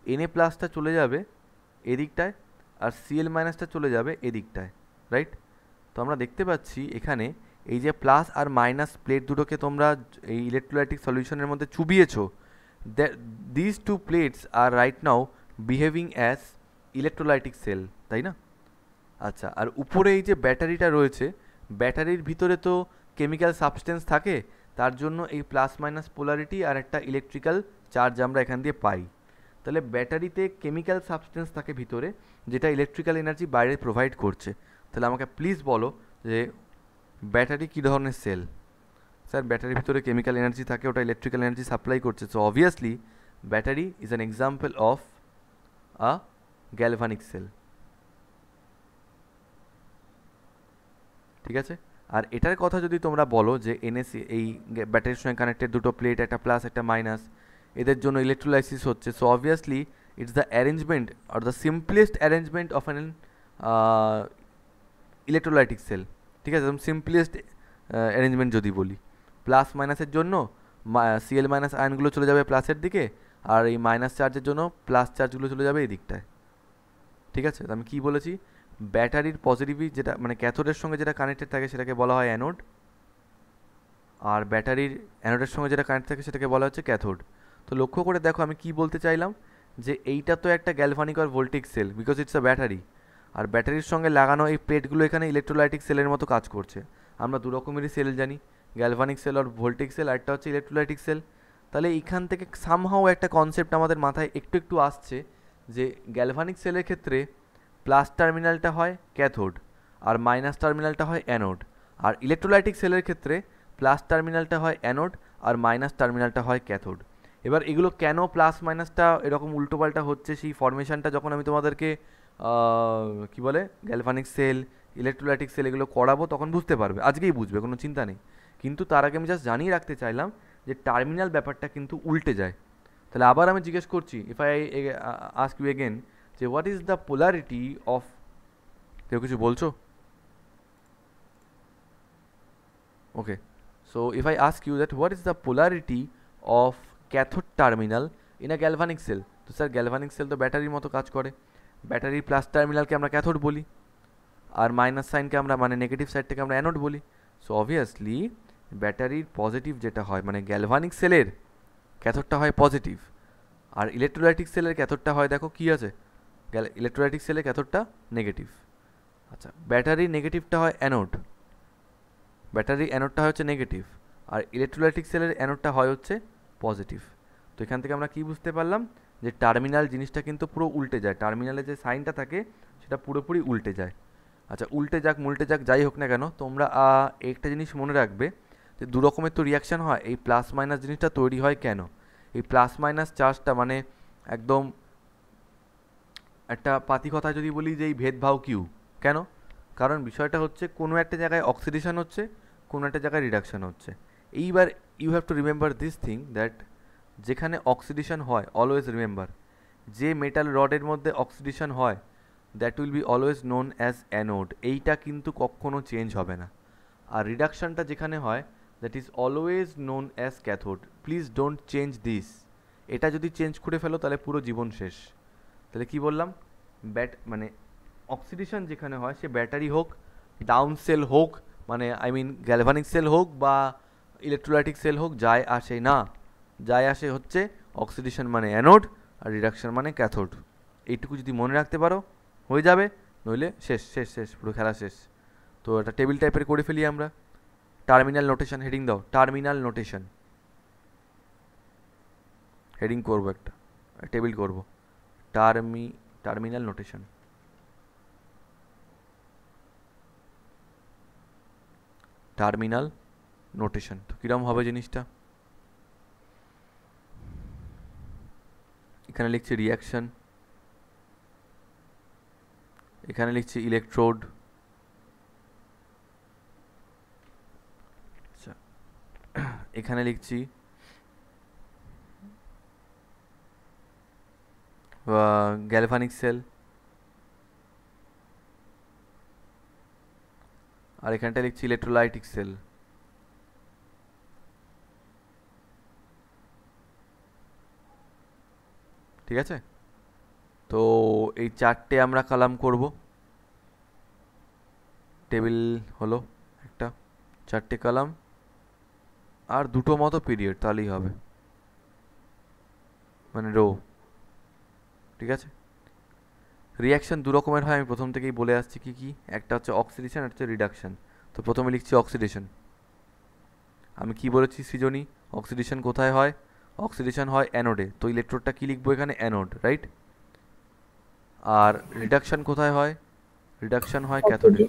Na প্লাসটা চলে যাবে এদিকটায় আর Cl মাইনাসটা চলে যাবে এদিকটায়, রাইট? তো আমরা দেখতে পাচ্ছি এখানে এই যে প্লাস আর মাইনাস প্লেট দুটোকে তোমরা এই ইলেকট্রোলাইটিক সলিউশনের মধ্যে চুবিয়েছো, this two plates are right now behaving as electrolytic cell, তাই না? আচ্ছা, আর উপরে এই যে ব্যাটারিটা রয়েছে, ব্যাটারির ভিতরে তো কেমিক্যাল সাবস্টেন্স থাকে, তার জন্য এই প্লাস মাইনাস পোলারিটি আর একটা ইলেকট্রিক্যাল চার্জ আমরা এখান দিয়ে পাই। তাহলে ব্যাটারিতে কেমিক্যাল সাবস্টেন্স থাকে ভিতরে, যেটা ইলেকট্রিক্যাল এনার্জি বাইরে প্রোভাইড করছে। তাহলে আমাকে প্লিজ বলো যে ব্যাটারি কী ধরনের সেল? স্যার ব্যাটারির ভিতরে কেমিক্যাল এনার্জি থাকে, ওটা ইলেকট্রিক্যাল এনার্জি সাপ্লাই করছে, so obviously battery is an example of a galvanic cell. ঠিক আছে, আর এটার কথা যদি তোমরা বলো যে এনএসি এই ব্যাটারির সঙ্গে কানেক্টেড দুটো প্লেট, একটা প্লাস একটা মাইনাস, এদের জন্য ইলেকট্রোলাইসিস হচ্ছে, so obviously it's the arrangement or the simplest arrangement of an electrolytic cell. ঠিক আছে, একদম সিম্পলেস্ট অ্যারেঞ্জমেন্ট যদি বলি। প্লাস মাইনাসের জন্য সিএল মাইনাস আয়নগুলো চলে যাবে প্লাসের দিকে, আর এই মাইনাস চার্জের জন্য প্লাস চার্জগুলো চলে যাবে এই দিকটায়। ঠিক আছে, তো আমি কী বলেছি, ব্যাটারির পজিটিভই যেটা মানে ক্যাথোডের সঙ্গে যেটা কানেক্টেড থাকে সেটাকে বলা হয় অ্যানোড, আর ব্যাটারির অ্যানোডের সঙ্গে যেটা কানেক্ট থাকে সেটাকে বলা হচ্ছে ক্যাথোড। তো লক্ষ্য করে দেখো আমি কি বলতে চাইলাম, যে এইটা তো একটা গ্যালভানিক আর voltaic cell because it's a battery, আর ব্যাটারির সঙ্গে লাগানো এই প্লেটগুলো এখানে ইলেকট্রোলাইটিক সেলের মতো কাজ করছে। আমরা দু রকমেরই সেল জানি, গ্যালভানিক সেল আর ভোল্টিক সেল, আরেকটা হচ্ছে ইলেকট্রোলাইটিক সেল। তাহলে এইখান থেকে সামহাও একটা কনসেপ্ট আমাদের মাথায় একটু একটু আসছে যে গ্যালভানিক সেলের ক্ষেত্রে প্লাস টার্মিনালটা হয় ক্যাথোড আর মাইনাস টার্মিনালটা হয় অ্যানোড, আর ইলেকট্রোলাইটিক সেলের ক্ষেত্রে প্লাস টার্মিনালটা হয় অ্যানোড আর মাইনাস টার্মিনালটা হয় ক্যাথোড। এবার এগুলো কেন প্লাস মাইনাসটা এরকম উল্টোপাল্টা হচ্ছে সেই ফরমেশনটা যখন আমি তোমাদেরকে কি বলে গ্যালভানিক সেল, ইলেকট্রোলাইটিক সেল এগুলো করাবো তখন বুঝতে পারবে, আজকেই বুঝবে, কোনো চিন্তা নেই। কিন্তু তার আগে আমি জাস্ট জানিয়ে রাখতে চাইলাম যে টার্মিনাল ব্যাপারটা কিন্তু উল্টে যায়। তাহলে আবার আমি জিজ্ঞেস করছি, if I ask you again যে what is the polarity of, কেউ কিছু বলছো? Okay, so if I ask you that what is the polarity of cathode terminal in a galvanic cell, তো স্যার গ্যালভানিক সেল তো ব্যাটারির মতো কাজ করে, ব্যাটারির প্লাস টার্মিনালকে আমরা ক্যাথোড বলি আর মাইনাস সাইনকে আমরা মানে নেগেটিভ সাইডটাকে আমরা অ্যানোড বলি। সো অবভিয়াসলি ব্যাটারির পজিটিভ যেটা হয় মানে গ্যালভানিক সেলের ক্যাথোডটা হয় পজিটিভ, আর ইলেকট্রোলাইটিক সেলের ক্যাথোডটা হয় দেখো কী আছে, ইলেকট্রোলাইটিক সেলের ক্যাথোডটা নেগেটিভ। আচ্ছা, ব্যাটারির নেগেটিভটা হয় অ্যানোড, ব্যাটারি অ্যানোডটা হয় হচ্ছে নেগেটিভ, আর ইলেকট্রোলাইটিক সেলের অ্যানোডটা হয় হচ্ছে পজিটিভ। তো এখান থেকে আমরা কি বুঝতে পারলাম যে টার্মিনাল জিনিসটা কিন্তু পুরো উল্টে যায়, টার্মিনালে যে সাইনটা থাকে সেটা পুরোপুরি উল্টে যায়। আচ্ছা, উল্টে যাক মুল্টে যাক যাই হোক না কেন, তোমরা একটা জিনিস মনে রাখবে যে দু রকমের তো রিয়াকশান হয়, এই প্লাস মাইনাস জিনিসটা তৈরি হয় কেন, এই প্লাস মাইনাস চার্জটা মানে একদম একটা পাতি কথায় যদি বলি যে এই ভেদভাব কিউ কেন, কারণ বিষয়টা হচ্ছে কোনো একটা জায়গায় অক্সিডেশন হচ্ছে, কোনো একটা জায়গায় রিডাকশান হচ্ছে। এইবার you have to remember this thing that যেখানে অক্সিডেশন হয় অলওয়েজ রিমেম্বার যে মেটাল রডের মধ্যে অক্সিডেশন হয় that will be always known as anode, এইটা কিন্তু কখনো চেঞ্জ হবে না। আর রিডাকশানটা যেখানে হয় that is always known as cathode. Please don't change this, এটা যদি চেঞ্জ করে ফেলো তাহলে পুরো জীবন শেষ। তাহলে কি বললাম, মানে অক্সিডেশন যেখানে হয় সে ব্যাটারি হোক, ডাউন সেল হোক, মানে আই মিন গ্যালভানিক সেল হোক বা ইলেকট্রোলাইটিক সেল হোক, যায় আসে না, যায় আসে হচ্ছে অক্সিডেশন মানে অ্যানোড আর রিডাকশন মানে ক্যাথোড। এইটুকু যদি মনে রাখতে পারো হয়ে যাবে, নইলে শেষ শেষ শেষ, পুরো খেলা শেষ। তো এটা টেবিল টাইপের করে ফেলি আমরা, টার্মিনাল নোটেশন হেডিং দাও, টার্মিনাল নোটেশন হেডিং করবো, একটা টেবিল করবো, টার্মিনাল নোটেশন। টার্মিনাল নোটেশন তো কীরকম হবে জিনিসটা, এখানে লিখছি রিয়াকশন, এখানে লিখছি ইলেকট্রোড, আচ্ছা এখানে লিখছি গ্যালভানিক সেল, আর এখানটা লিখছি ইলেকট্রোলাইটিক সেল। ঠিক আছে, তো এই চারটে আমরা কালাম করব, টেবিল হলো একটা, চারটে কালাম আর দুটো মতো পিরিয়ড, তাহলেই হবে, মানে রো। ঠিক আছে, রিয়াকশন দু রকমের হয়, আমি প্রথম থেকেই বলে আসছি কি কি, একটা হচ্ছে অক্সিডেশন, একটা হচ্ছে রিডাকশন। তো প্রথমে লিখছি অক্সিডেশন, আমি কি বলেছি সৃজনী, অক্সিডেশন কোথায় হয়, অক্সিডেশন হয় অ্যানোডে, তো ইলেকট্রোডটা কি লিখবো এখানে অ্যানোড, রাইট। আর রিডাকশন কোথায় হয়, রিডাকশন হয় ক্যাথোডে।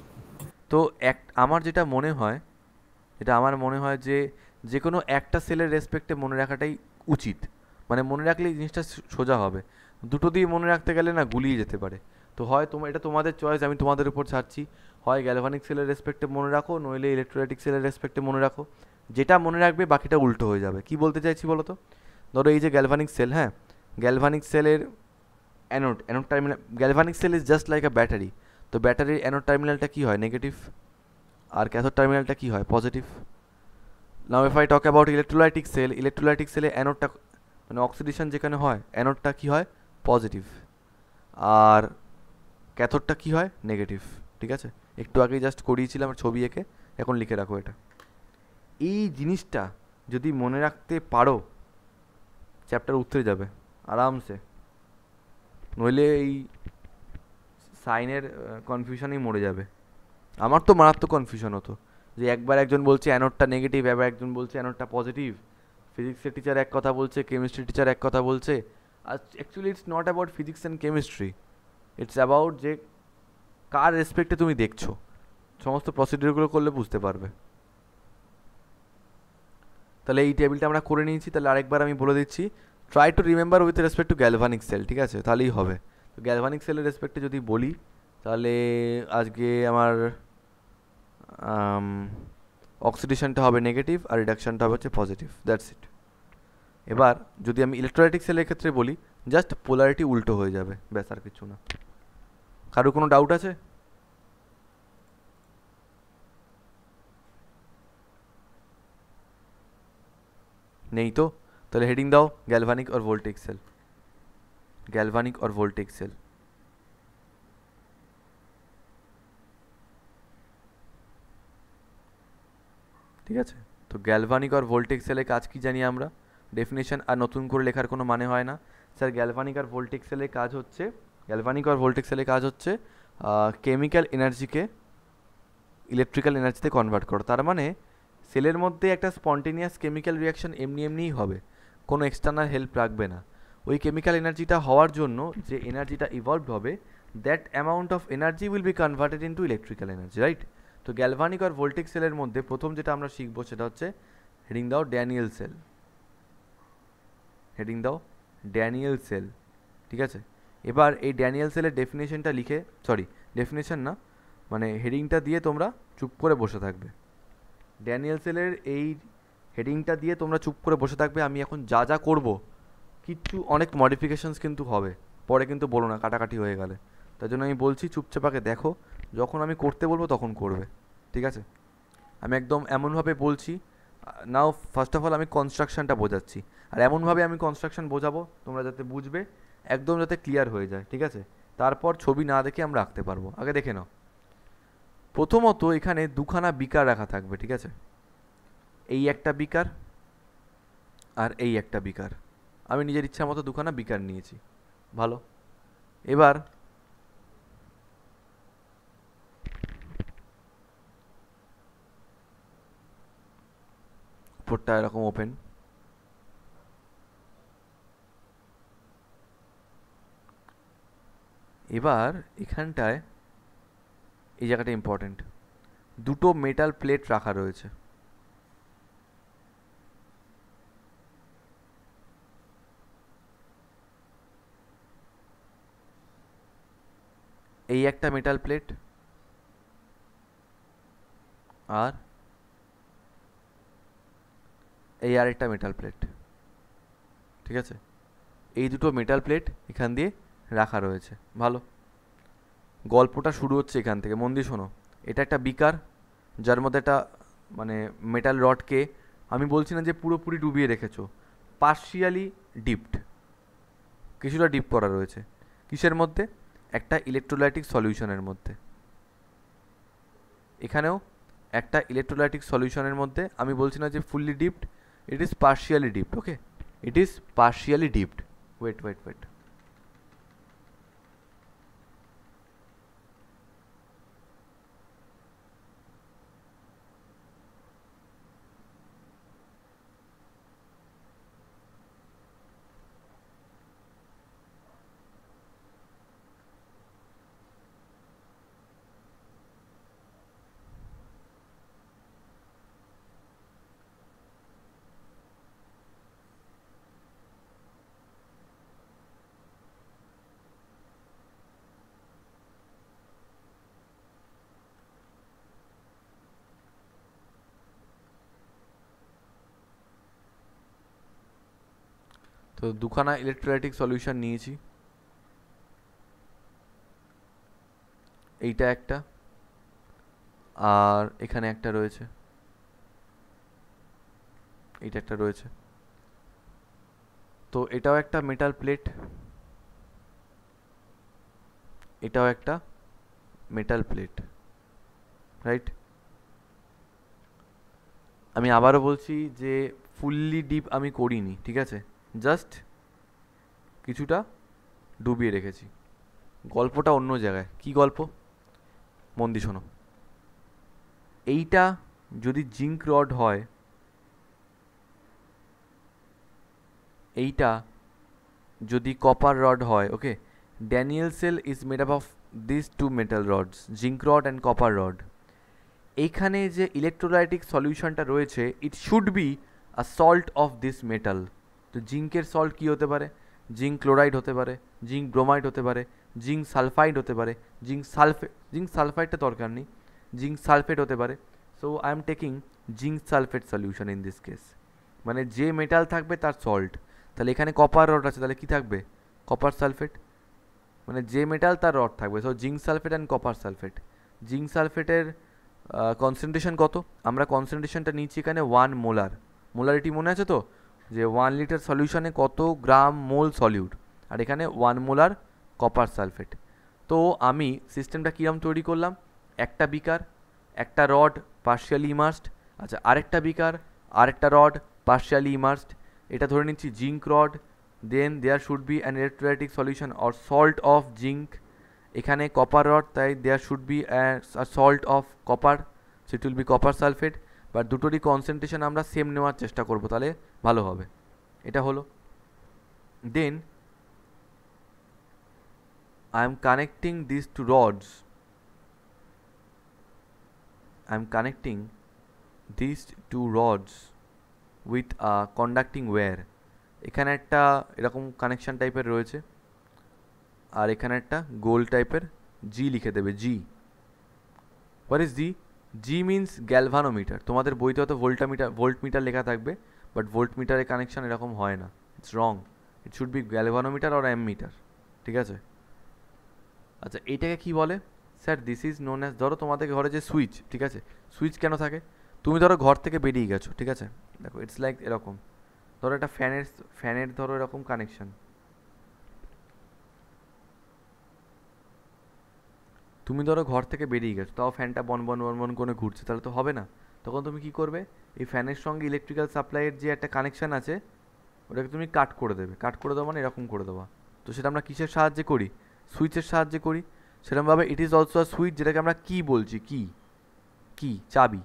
তো আমার যেটা মনে হয় যে যে কোনো একটা সেলের রেসপেক্টে মনে রাখাটাই উচিত, মানে মনে রাখলে জিনিসটা সোজা হবে। দুটো দিয়ে মনে রাখতে গেলে না গুলিয়ে যেতে পারে। তো হয় এটা তোমাদের চয়েস, আমি তোমাদের উপর ছাড়ছি, হয় গ্যালভানিক সেলের রেসপেক্টে মনে রাখো, নইলে ইলেকট্রোলাইটিক সেলের রেসপেক্টে মনে রাখো। যেটা মনে রাখবে বাকিটা উল্টো হয়ে যাবে। কি বলতে চাইছি বলো তো? ধরো এই যে গ্যালভানিক সেল, হ্যাঁ, গ্যালভানিক সেলের anode terminal, galvanic cell is just like a battery. তো ব্যাটারির অ্যানোড টার্মিনালটা কী হয়? নেগেটিভ। আর ক্যাথোড টার্মিনালটা কী হয়? Positive. Now if I talk about electrolytic cell, electrolytic সেলে অ্যানোডটা মানে অক্সিডেশন যেখানে হয় অ্যানোডটা কী হয়? পজিটিভ। আর ক্যাথোডটা কী হয়? নেগেটিভ। ঠিক আছে, একটু আগেই জাস্ট করিয়েছিলাম ছবি এঁকে, এখন লিখে রাখো এটা। এই জিনিসটা যদি মনে রাখতে পারো, চ্যাপ্টার উতরে যাবে আরামসে। নইলে এই সাইনের কনফিউশনেই মরে যাবে। আমার তো মারাত্মক কনফিউশন হতো যে একবার একজন বলছে অ্যানোডটা নেগেটিভ, একবার একজন বলছে অ্যানোডটা পজিটিভ, ফিজিক্সের টিচার এক কথা বলছে, কেমিস্ট্রি টিচার এক কথা বলছে। আর actually it's not about physics and chemistry, it's about যে কার রেসপেক্টে তুমি দেখছো। সমস্ত প্রসিডিউরগুলো করলে বুঝতে পারবে। তাহলে এই টেবিলটা আমরা করে নিয়েছি। তাহলে আরেকবার আমি বলে দিচ্ছি, try to remember with respect to galvanic cell. ঠিক আছে, তাহলেই হবে। তো গ্যালভানিক সেলের রেসপেক্টে যদি বলি, তাহলে আজকে আমার অক্সিডেশনটা হবে নেগেটিভ আর রিডাকশানটা হবে হচ্ছে পজিটিভ, দ্যাটস ইট। এবার যদি আমি ইলেকট্রোলাইটিক সেলের ক্ষেত্রে বলি, জাস্ট পোলারিটি উল্টো হয়ে যাবে, ব্যাস, আর কিছু না। কারো কোনো ডাউট আছে? নেই তো? তাহলে হেডিং দাও, গ্যালভানিক और वोल्टेज सेल, গ্যালভানিক और वोल्टेज सेल। ঠিক আছে, তো গ্যালভানিক আর ভোল্টেজ সেলের কাজ কি জানি আমরা, ডেফিনেশন আর নতুন করে লেখার কোনো মানে হয় না। স্যার গ্যালভানিক আর ভোল্টেজ সেলের কাজ হচ্ছে, গ্যালভানিক আর ভোল্টেজ সেলের কাজ হচ্ছে কেমিক্যাল এনার্জিকে ইলেকট্রিক্যাল এনার্জিতে কনভার্ট করো। তার মানে সেলের মধ্যে একটা স্পন্টেনিয়াস কেমিক্যাল রিয়াকশন এমনি এমনিই হবে, কোনো এক্সটার্নাল হেল্প রাখবে না। ওই কেমিক্যাল এনার্জিটা হওয়ার জন্য যে এনার্জিটা ইভলভ হবে, that amount of energy will be converted into electrical energy, right? তো গ্যালভানিক আর ভোল্টেজ সেলের মধ্যে প্রথম যেটা আমরা শিখবো সেটা হচ্ছে, হেডিং দাও ড্যানিয়েল সেল, হেডিং দাও ড্যানিয়েল সেল। ঠিক আছে, এবার এই ড্যানিয়েল সেলের ডেফিনেশনটা লিখে, সরি ডেফিনেশন না, মানে হেডিংটা দিয়ে তোমরা চুপ করে বসে থাকবে। ড্যানিয়েল সেলের এই হেডিংটা দিয়ে তোমরা চুপ করে বসে থাকবে। আমি এখন যা যা করবো কিচ্ছু অনেক মডিফিকেশনস কিন্তু হবে, পরে কিন্তু বলো না কাটাকাটি হয়ে গেলে। তার জন্য আমি বলছি চুপচাপাকে দেখো, যখন আমি করতে বলবো তখন করবে। ঠিক আছে, আমি একদম এমনভাবে বলছি, নাও ফার্স্ট অফ অল আমি কনস্ট্রাকশানটা বোঝাচ্ছি, আর এমনভাবে আমি কনস্ট্রাকশান বোঝাবো তোমরা যাতে বুঝবে, একদম যাতে ক্লিয়ার হয়ে যায়। ঠিক আছে, তারপর ছবি না দেখে আমরা আঁকতে পারবো। আগে দেখে নাও। প্রথমত এখানে দুখানা বিকার রাখা থাকবে। ঠিক আছে, এই একটা বিকার আর এই একটা বিকার। আমি নিজের ইচ্ছা মতো দুখানা বিকার নিয়েছি। ভালো, এবার উপরটা এরকম ওপেন, এবার এখানটায় এই জায়গাটা ইম্পর্টেন্ট, দুটো মেটাল প্লেট রাখা রয়েছে। এই একটা মেটাল প্লেট আর এই আরেকটা মেটাল প্লেট। ঠিক আছে, এই দুটো মেটাল প্লেট এখান দিয়ে রাখা রয়েছে। ভালো, গল্পটা শুরু হচ্ছে এখান থেকে, মন দিয়ে শোনো। এটা একটা বিকার যার মধ্যে একটা মানে মেটাল রডকে, আমি বলছি না যে পুরোপুরি ডুবিয়ে রেখেছো, পার্শিয়ালি ডিপড, কিছুটা ডিপ করা রয়েছে। কিসের মধ্যে? একটা ইলেকট্রোলাইটিক সলিউশনের মধ্যে। এখানেও একটা ইলেকট্রোলাইটিক সলিউশনের মধ্যে, আমি বলছি না যে fully dipped, it is partially dipped. Okay, it is partially dipped. Wait wait wait, তো দুখানা ইলেকট্রোলাইটিক সলিউশন নিয়েছি, এইটা একটা আর এখানে একটা রয়েছে, এইটা একটা রয়েছে। তো এটাও একটা মেটাল প্লেট, এটাও একটা মেটাল প্লেট, রাইট? আমি আবারও বলছি যে ফুললি ডিপ আমি করিনি, ঠিক আছে, জাস্ট কিছুটা ডুবিয়ে রেখেছি। গল্পটা অন্য জায়গায়। কি গল্প? মন দিয়ে শোনো। এইটা যদি জিঙ্ক রড হয়, এইটা যদি কপার রড হয়, okay, Daniell cell is made up of this two metal rods, zinc rod and copper rod. এইখানে যে ইলেকট্রোলাইটিক সলিউশনটা রয়েছে, it should be a salt of this metal. তো জিঙ্কের সল্ট কী হতে পারে? জিঙ্ক ক্লোরাইড হতে পারে, জিঙ্ক ব্রোমাইড হতে পারে, জিঙ্ক সালফাইড হতে পারে, জিঙ্ক সালফাইডটা দরকার নেই, জিঙ্ক সালফেট হতে পারে। So I am taking zinc sulphate solution in this case, মানে যে মেটাল থাকবে তার সল্ট। তাহলে এখানে কপার রড আছে, তাহলে কী থাকবে? কপার সালফেট, মানে যে মেটাল তার রড থাকবে। So zinc sulphate and copper sulphate. Zinc সালফেটের কনসেন্ট্রেশন কত? আমরা কনসেন্ট্রেশনটা নিচ্ছি এখানে 1 মোলার। মোলারিটি মনে আছে তো, যে 1 লিটার সলিউশনে কত গ্রাম মোল সলিউট, আর এখানে 1 মোলার কপার সালফেট। তো আমি সিস্টেমটা কীরকম তৈরি করলাম? একটা বিকার, একটা রড পার্শিয়ালি ইমার্সড, আচ্ছা আরেকটা বিকার, আরেকটা রড পার্শিয়ালি ইমার্সড, এটা ধরে নিচ্ছি zinc rod, then there should be an electrolytic solution or salt of zinc. এখানে কপার রড, তাই there should be salt of copper, so it will be copper sulphate. But দুটোরই concentration আমরা same নেওয়ার চেষ্টা করব, তাহলে ভালো হবে। এটা হলো। Then I am connecting this two rods, I am connecting these two rods with a conducting wire. এখানে একটা এরকম কানেকশন টাইপের রয়েছে, আর এখানে একটা গোল টাইপের জি লিখে দেবে, G. What is G? G means galvanometer. তোমাদের বইতে হয়তো ভোল্ট মিটার লেখা থাকবে, বাট ভোল্ট মিটারের কানেকশন এরকম হয় না, it's wrong. It should be galvanometer or ammeter, ঠিক আছে? আচ্ছা এইটাকে কি বলে? Sir this is known as, ধরো তোমাদের ঘরে যে সুইচ, ঠিক আছে, সুইচ কেন থাকে? তুমি ধরো ঘর থেকে বেরিয়ে গেছো, ঠিক আছে, দেখো ইটস লাইক এরকম, ধরো একটা ফ্যানের ধরো এরকম কানেকশন, তুমি ধরো ঘর থেকে বেরিয়ে গেছো, তাও ফ্যানটা বন বন বন বন করে ঘুরছে, তাহলে তো হবে না। তখন তুমি কি করবে? এই ফ্যানের সঙ্গে ইলেকট্রিক্যাল সাপ্লাইয়ের যে একটা কানেকশান আছে, ওটাকে তুমি কাট করে দেবে। কাট করে দেওয়া মানে এরকম করে দেওয়া। তো সেটা আমরা কিসের সাহায্যে করি? সুইচের সাহায্যে করি। সেরকমভাবে it is also a switch, যেটাকে আমরা কি বলছি, কি চাবি,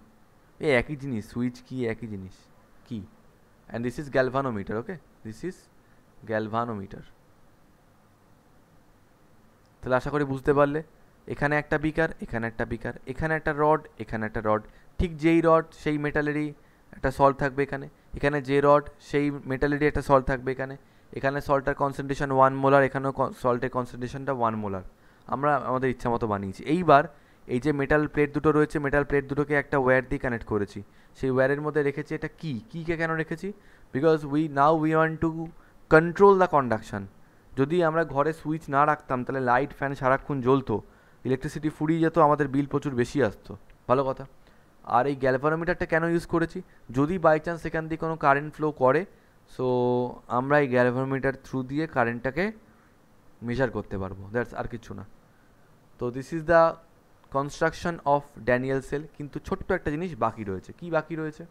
এই একই জিনিস, সুইচ কি একই জিনিস, কি। And this is galvanometer, okay, this is galvanometer. তাহলে আশা করি বুঝতে পারলে। এখানে একটা বিকার, এখানে একটা বিকার, এখানে একটা রড, এখানে একটা রড, ঠিক যেই রড সেই মেটালেরই একটা সল্ট থাকবে এখানে, এখানে যে রড সেই মেটালেরই একটা সল্ট থাকবে এখানে, এখানে সল্টের কনসেন্ট্রেশন 1 মোলার, এখানেও সল্টের কনসেন্ট্রেশনটা 1 মোলার। আমরা আমাদের ইচ্ছা মতো বানিয়েছি। এইবার এই যে মেটাল প্লেট দুটো রয়েছে, মেটাল প্লেট দুটোকে একটা ওয়্যার দিয়ে কানেক্ট করেছি। সেই ওয়্যারের মধ্যে রেখেছি এটা কিকে কেন রেখেছি? Because we want to control the conduction. যদি আমরা ঘরে সুইচ না রাখতাম, তাহলে লাইট ফ্যান সারাক্ষণ জ্বলতো, ইলেকট্রিসিটি ফুরিয়ে যেত, আমাদের বিল প্রচুর বেশি আসতো, ভালো কথা। আর এই গ্যালভানোমিটারটা কেন ইউজ করেছি? যদি বাই চান্স এখান দিয়ে কোনো কারেন্ট ফ্লো করে, সো আমরা এই গ্যালভানোমিটার থ্রু দিয়ে কারেন্টটাকে মেজার করতে পারবো, দ্যাটস, আর কিছু না। তো this is the construction of Daniell cell. কিন্তু ছোট্ট একটা জিনিস বাকি রয়েছে। কি বাকি রয়েছে?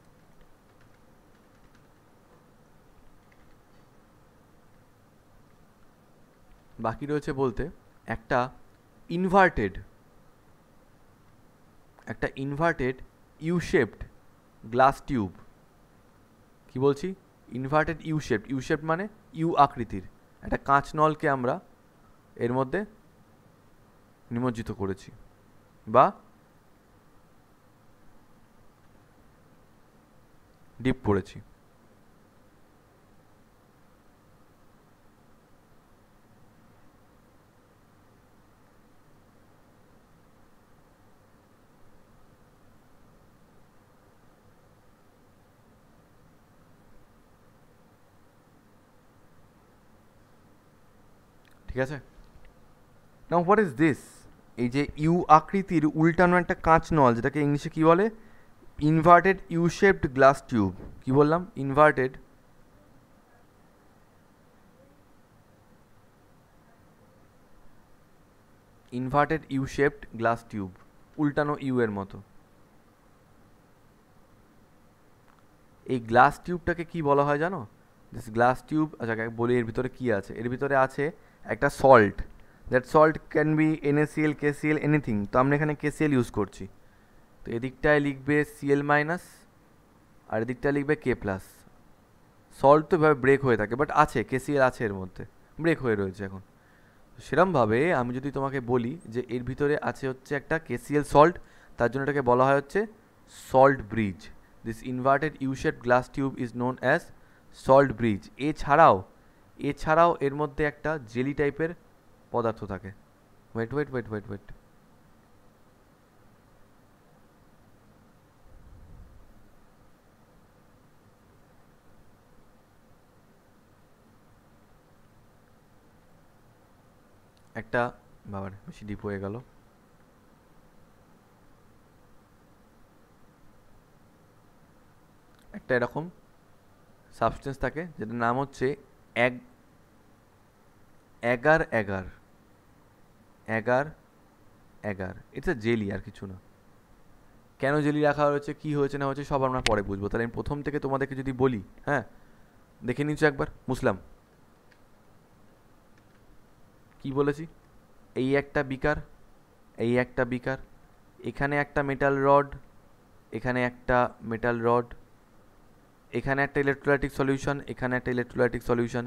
বাকি রয়েছে বলতে একটা inverted U shaped glass tube. কি বলছি? ইনভার্টেড ইউ শেপড মানে ইউ আকৃতির একটা কাঁচ নলকে আমরা এর মধ্যে নিমজ্জিত করেছি বা ডিপ করেছি। ঠিক আছে? নাও হোয়াট ইজ দিস? এই যে ইউ আকৃতির উল্টানো একটা কাঁচ নল, যেটাকে ইংলিশে কি বলে? Inverted U shaped glass tube. কি বললাম? Inverted U shaped glass tube, উল্টানো ইউ এর মতো। এই গ্লাস টিউবটাকে কি বলা হয় জানো? দিস গ্লাস টিউব, আচ্ছা বলি এর ভিতরে কি আছে। এর ভিতরে আছে একটা salt. That salt can be NaCl, KCl, anything. তো আমরা এখানে KCl ইউজ করছি। তো এদিকটায় লিখবে Cl মাইনাস, আর এদিকটায় লিখবে K প্লাস। সল্ট তো এভাবে ব্রেক হয়ে থাকে, বাট আছে KCl আছে এর মধ্যে, ব্রেক হয়ে রয়েছে এখন। সেরমভাবে আমি যদি তোমাকে বলি যে এর ভিতরে আছে হচ্ছে একটা KCl সল্ট, তার জন্য এটাকে বলা হয় হচ্ছে salt bridge. This inverted U shaped glass tube is known as salt bridge. এছাড়াও এর মধ্যে একটা জেলি টাইপের পদার্থ থাকে। Wait wait wait wait wait একটা, বাবার বেশি ডিপ হয়ে গেল। একটা এরকম সাবস্টেন্স থাকে যেটার নাম হচ্ছে এগার এগার। ইটস এ জেলি, আর কিছু না। কেন জেলি রাখা হয়েছে, কি হয়েছে না হয়েছে সব আমরা পরে বুঝবো। তাহলে আমি প্রথম থেকে তোমাদেরকে যদি বলি, হ্যাঁ দেখে নিচ্ছ একবার। মুসলাম কি বলেছি? এই একটা বিকার, এখানে একটা মেটাল রড, এখানে একটা মেটাল রড, এখানে একটা ইলেকট্রোলাইটিক সলিউশন, এখানে একটা ইলেকট্রোলাইটিক সলিউশন।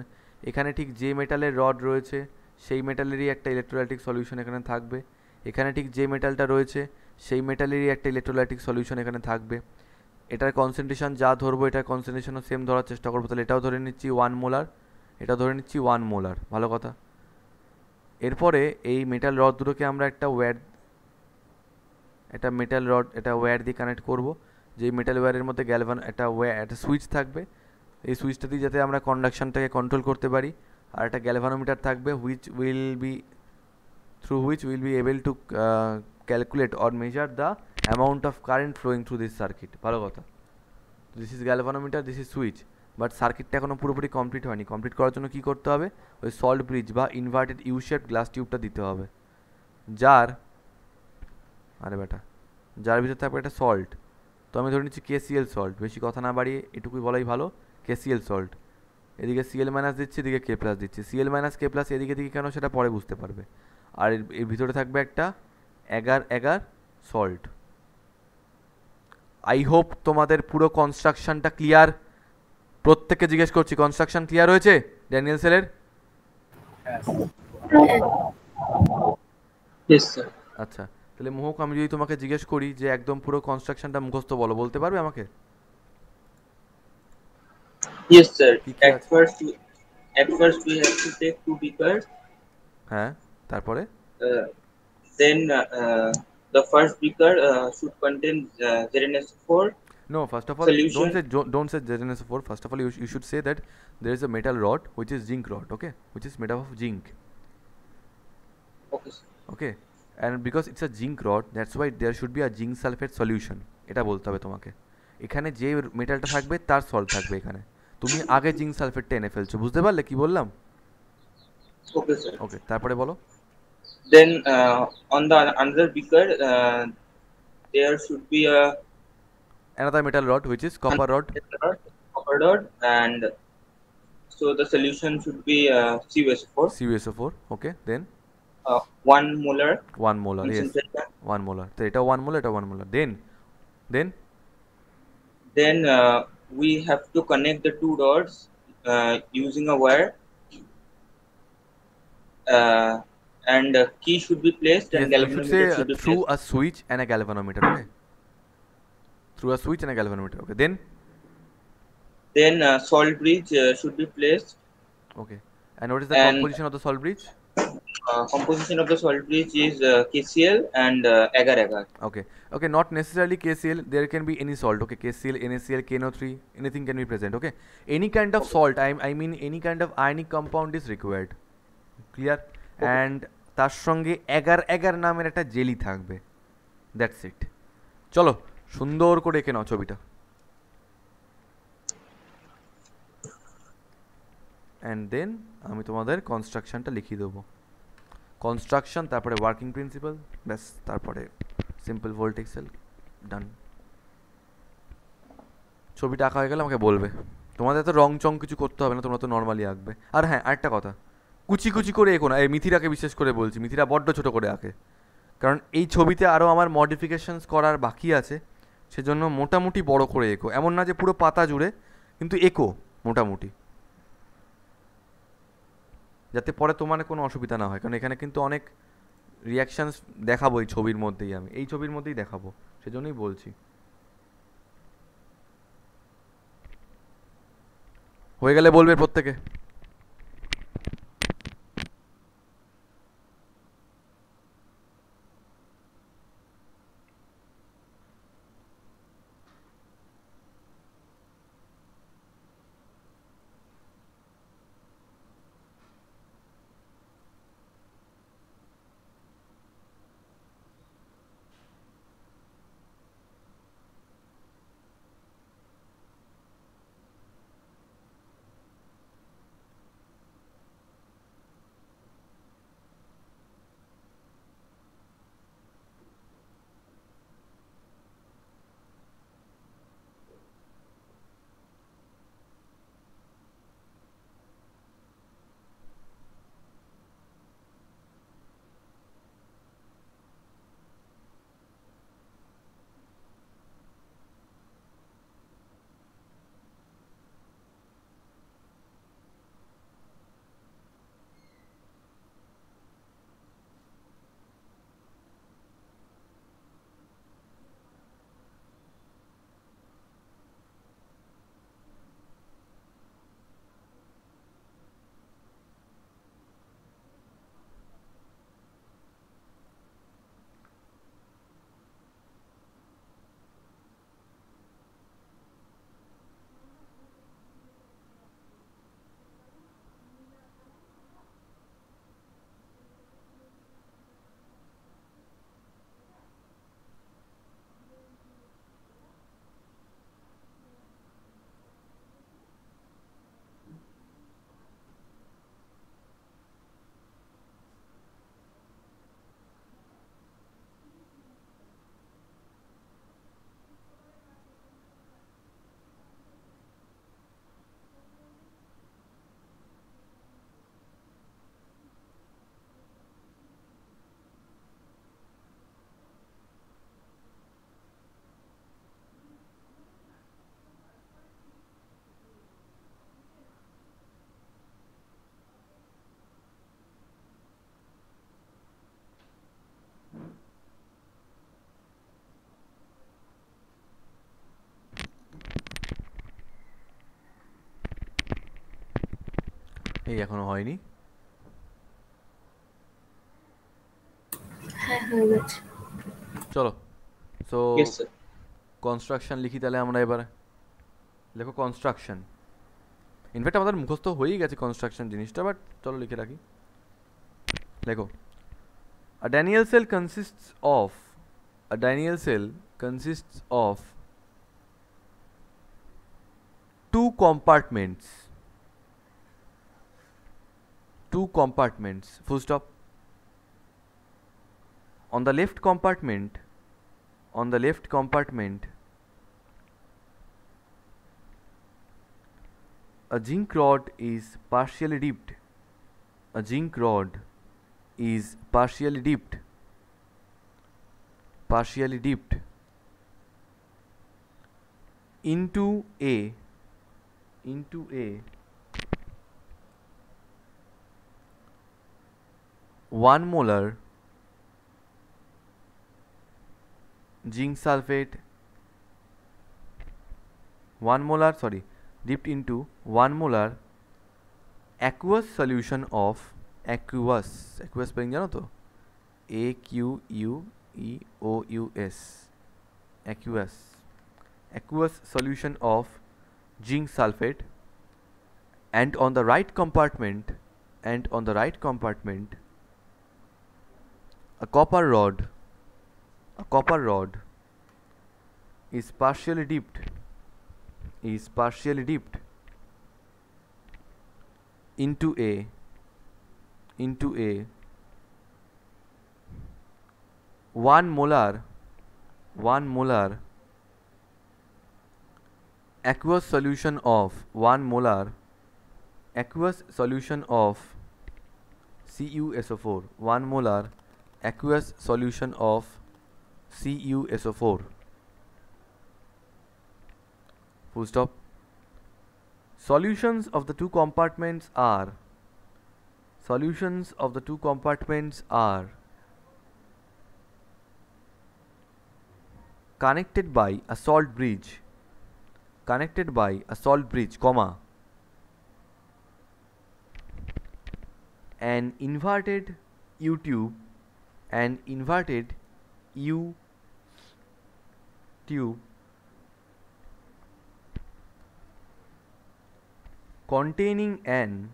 এখানে ঠিক যে মেটালের রড রয়েছে সেই মেটালেরই একটা ইলেকট্রোলাইটিক সলিউশন এখানে থাকবে। এখানে ঠিক যে মেটালটা রয়েছে সেই মেটালেরই একটা ইলেকট্রোলাইটিক সলিউশন এখানে থাকবে। এটার কনসেন্ট্রেশন যা ধরবো, এটার কনসেন্ট্রেশনও সেম ধরার চেষ্টা করবো। তাহলে এটাও ধরে নিচ্ছি 1 মোলার, এটাও ধরে নিচ্ছি 1 মোলার। ভালো কথা। এরপরে এই মেটাল রড দুটোকে আমরা একটা ওয়্যার দিয়ে কানেক্ট করব। যেই মেটাল ওয়্যারের মধ্যে একটা সুইচ থাকবে। এই সুইচটা দিয়ে যাতে আমরা কন্ডাকশনটাকে কন্ট্রোল করতে পারি। আর একটা গ্যালভানোমিটার থাকবে through which we'll be able to calculate or measure the amount of current flowing through this circuit. ভালো কথা। This is galvanometer, this is switch. But সার্কিটটা এখনও পুরোপুরি কমপ্লিট হয়নি। কমপ্লিট করার জন্য কী করতে হবে? ওই সল্ট ব্রিজ বা ইনভার্টেড ইউ শেপড গ্লাস টিউবটা দিতে হবে, যার ভিতরে থাকবে একটা সল্ট। তো আমি ধরে নিচ্ছি KCl সল্ট। বেশি কথা না বাড়িয়ে এটুকুই বলাই ভালো, KCl সল্ট। এদিকে Cl মাইনাস দিচ্ছি, এদিকে K প্লাস দিচ্ছি। Cl মাইনাস K প্লাস এদিকে কেন সেটা পরে বুঝতে পারবে। আর এর ভিতরে থাকবে একটা এগার সল্ট। আই হোপ তোমাদের পুরো কনস্ট্রাকশনটা ক্লিয়ার। প্রত্যেককে জিজ্ঞেস করছি, কনস্ট্রাকশন ক্লিয়ার হয়েছে ড্যানিয়েল সেলের? আচ্ছা, তাহলে মোহক আমি যদি তোমাকে জিজ্ঞেস করি যে একদম পুরো কনস্ট্রাকশনটা মুখস্থ বলো, বলতে পারবে আমাকে? Yes, sir. At first we have to take 2 beakers. হ্যাঁ, তারপরে? Then the first beaker should contain ZnSO4. No, first of all, don't say ZnSO4. First of all, you should say that there is a metal rod which is zinc rod, okay, which is made up of zinc. Okay, sir. Okay, and because it's a zinc rod, that's why there should be a zinc sulfate solution. এটা বলতে হবে তোমাকে। এখানে যে মেটালটা থাকবে তার salt থাকবে এখানে। তুমি আগে জিঙ্ক সালফেটটা এনে ফেলছো, বুঝতে পারলে কি বললাম? Okay, sir. ওকে, তারপরে বলো। Then on the another beaker there should be another metal rod which is copper rod, and so the solution should be CuSO4. Okay, then 1 molar. Yes, 1 molar. So এটা 1 molar, এটা 1 molar. Then we have to connect the 2 rods using a wire, and key should be placed, yes, and galvanometer should be through placed. a switch and a galvanometer. Okay, through a switch and a galvanometer. Okay, then salt bridge should be placed. Okay, and what is the composition of the salt bridge? Composition of the salt bridge is KCl and agar. Okay, not necessarily KCl, there can be any salt. Okay, KCl, NaCl, KNO3, anything can be present. Okay, any kind of salt, I mean any kind of ionic compound is required. Clear? And তার সঙ্গে এগার এগার নামের একটা jelly থাকবে, that's it. চলো সুন্দর করে এঁকে নাও ছবিটা। অ্যান্ড দেন আমি তোমাদের কনস্ট্রাকশনটা লিখিয়ে দেবো। কনস্ট্রাকশন, তারপরে ওয়ার্কিং প্রিন্সিপাল, ব্যাস, তারপরে সিম্পল ভোল্টেজ সেল, ডান। ছবিটা আঁকা হয়ে গেলে আমাকে বলবে। তোমাদের তো রং চং কিছু করতে হবে না, তোমরা তো নর্মালি আঁকবে। আর হ্যাঁ, আরেকটা কথা, কুচি কুচি করে এঁকো না। এই মিথিরাকে বিশেষ করে বলছি, মিথিরা বড্ড ছোটো করে আঁকে, কারণ এই ছবিতে আরও আমার মডিফিকেশনস করার বাকি আছে, সেজন্য মোটামুটি বড় করে এঁকো। এমন না যে পুরো পাতা জুড়ে, কিন্তু এঁকো মোটামুটি, যাতে পরে তোমার কোনো অসুবিধা না হয়। কারণ এখানে কিন্তু অনেক রিয়াকশানস দেখাবো এই ছবির মধ্যেই, আমি এই ছবির মধ্যেই দেখাবো, সেজন্যই বলছি। হয়ে গেলে বলবে প্রত্যেকে। এই এখনো হয়নি। হ্যাঁ হয়ে গেছে। চলো, সো Yes, sir. কনস্ট্রাকশন লিখি তাহলে আমরা এবারে। লেখো কনস্ট্রাকশন। ইনফ্যাক্ট আমাদের মুখস্থ হয়েই গেছে কনস্ট্রাকশন জিনিসটা, বাট চলো লিখে রাখি। লেখো, a Daniell cell consists of two compartments, full stop. On the left compartment, a zinc rod is partially dipped into a 1 molar zinc sulfate, dipped into 1 molar aqueous solution of aqueous spelling জানো তো, AQUEOUS, aqueous solution of zinc sulfate, and on the right compartment and on the right compartment a copper rod is partially dipped into a 1 molar aqueous solution of CuSO4, 1 molar aqueous solution of CuSO4, full stop. Solutions of the two compartments are connected by a salt bridge, comma, an inverted U tube containing an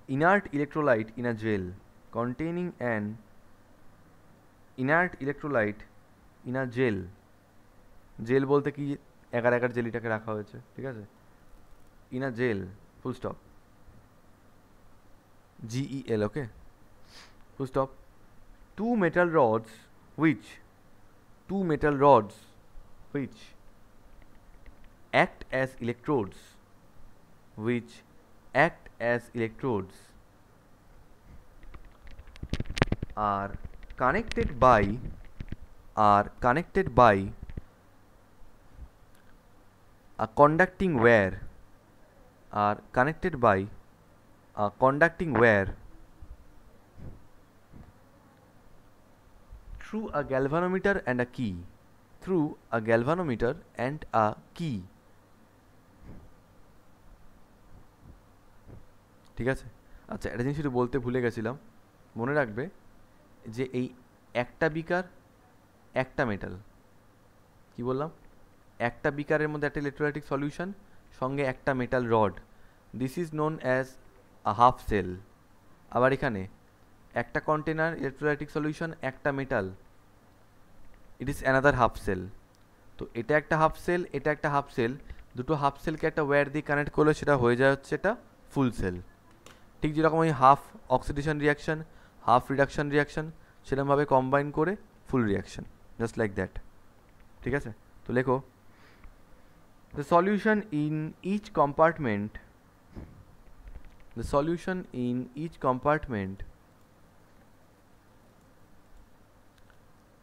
inert electrolyte in a gel, gel বলতে কি একার জেলিটাকে রাখা হয়েছে, ঠিক আছে, in a gel, full stop, GEL, okay, full stop. Two metal rods which act as electrodes, are connected by a conducting wire, through a galvanometer and a key, ঠিক আছে। আচ্ছা, একটা জিনিস একটু বলতে ভুলে গেছিলাম, মনে রাখবে যে এই একটা বিকার একটা মেটাল, কি বললাম, একটা বিকারের মধ্যে একটা ইলেকট্রোলাইটিক সলিউশন সঙ্গে একটা metal rod, this is known as a half cell. আবার এখানে একটা কন্টেনার ইলেকট্রোলাইটিক সলিউশন, একটা metal, it is another half cell. তো এটা একটা হাফ সেল, এটা একটা হাফ সেল, দুটো হাফ সেলকে একটা ওয়্যার দিয়ে কানেক্ট করলে সেটা হয়ে যায় হচ্ছে এটা ফুল সেল। ঠিক যেরকম ওই half oxidation reaction, half reduction reaction, সেরকমভাবে কম্বাইন করে ফুল রিয়াকশন, জাস্ট লাইক দ্যাট, ঠিক আছে। তো লেখো, the solution in each compartment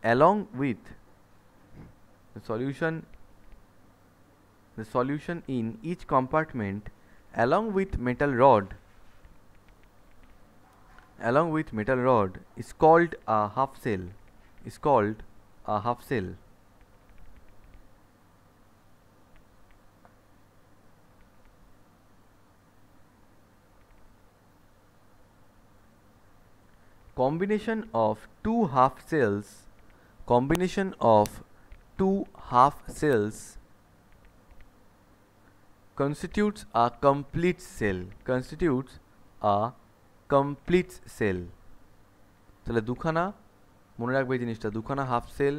along with metal rod is called a half cell. Combination of two half cells constitutes a complete cell. তাহলে দুখানা, মনে রাখবে এই জিনিসটা, দুখানা হাফ সেল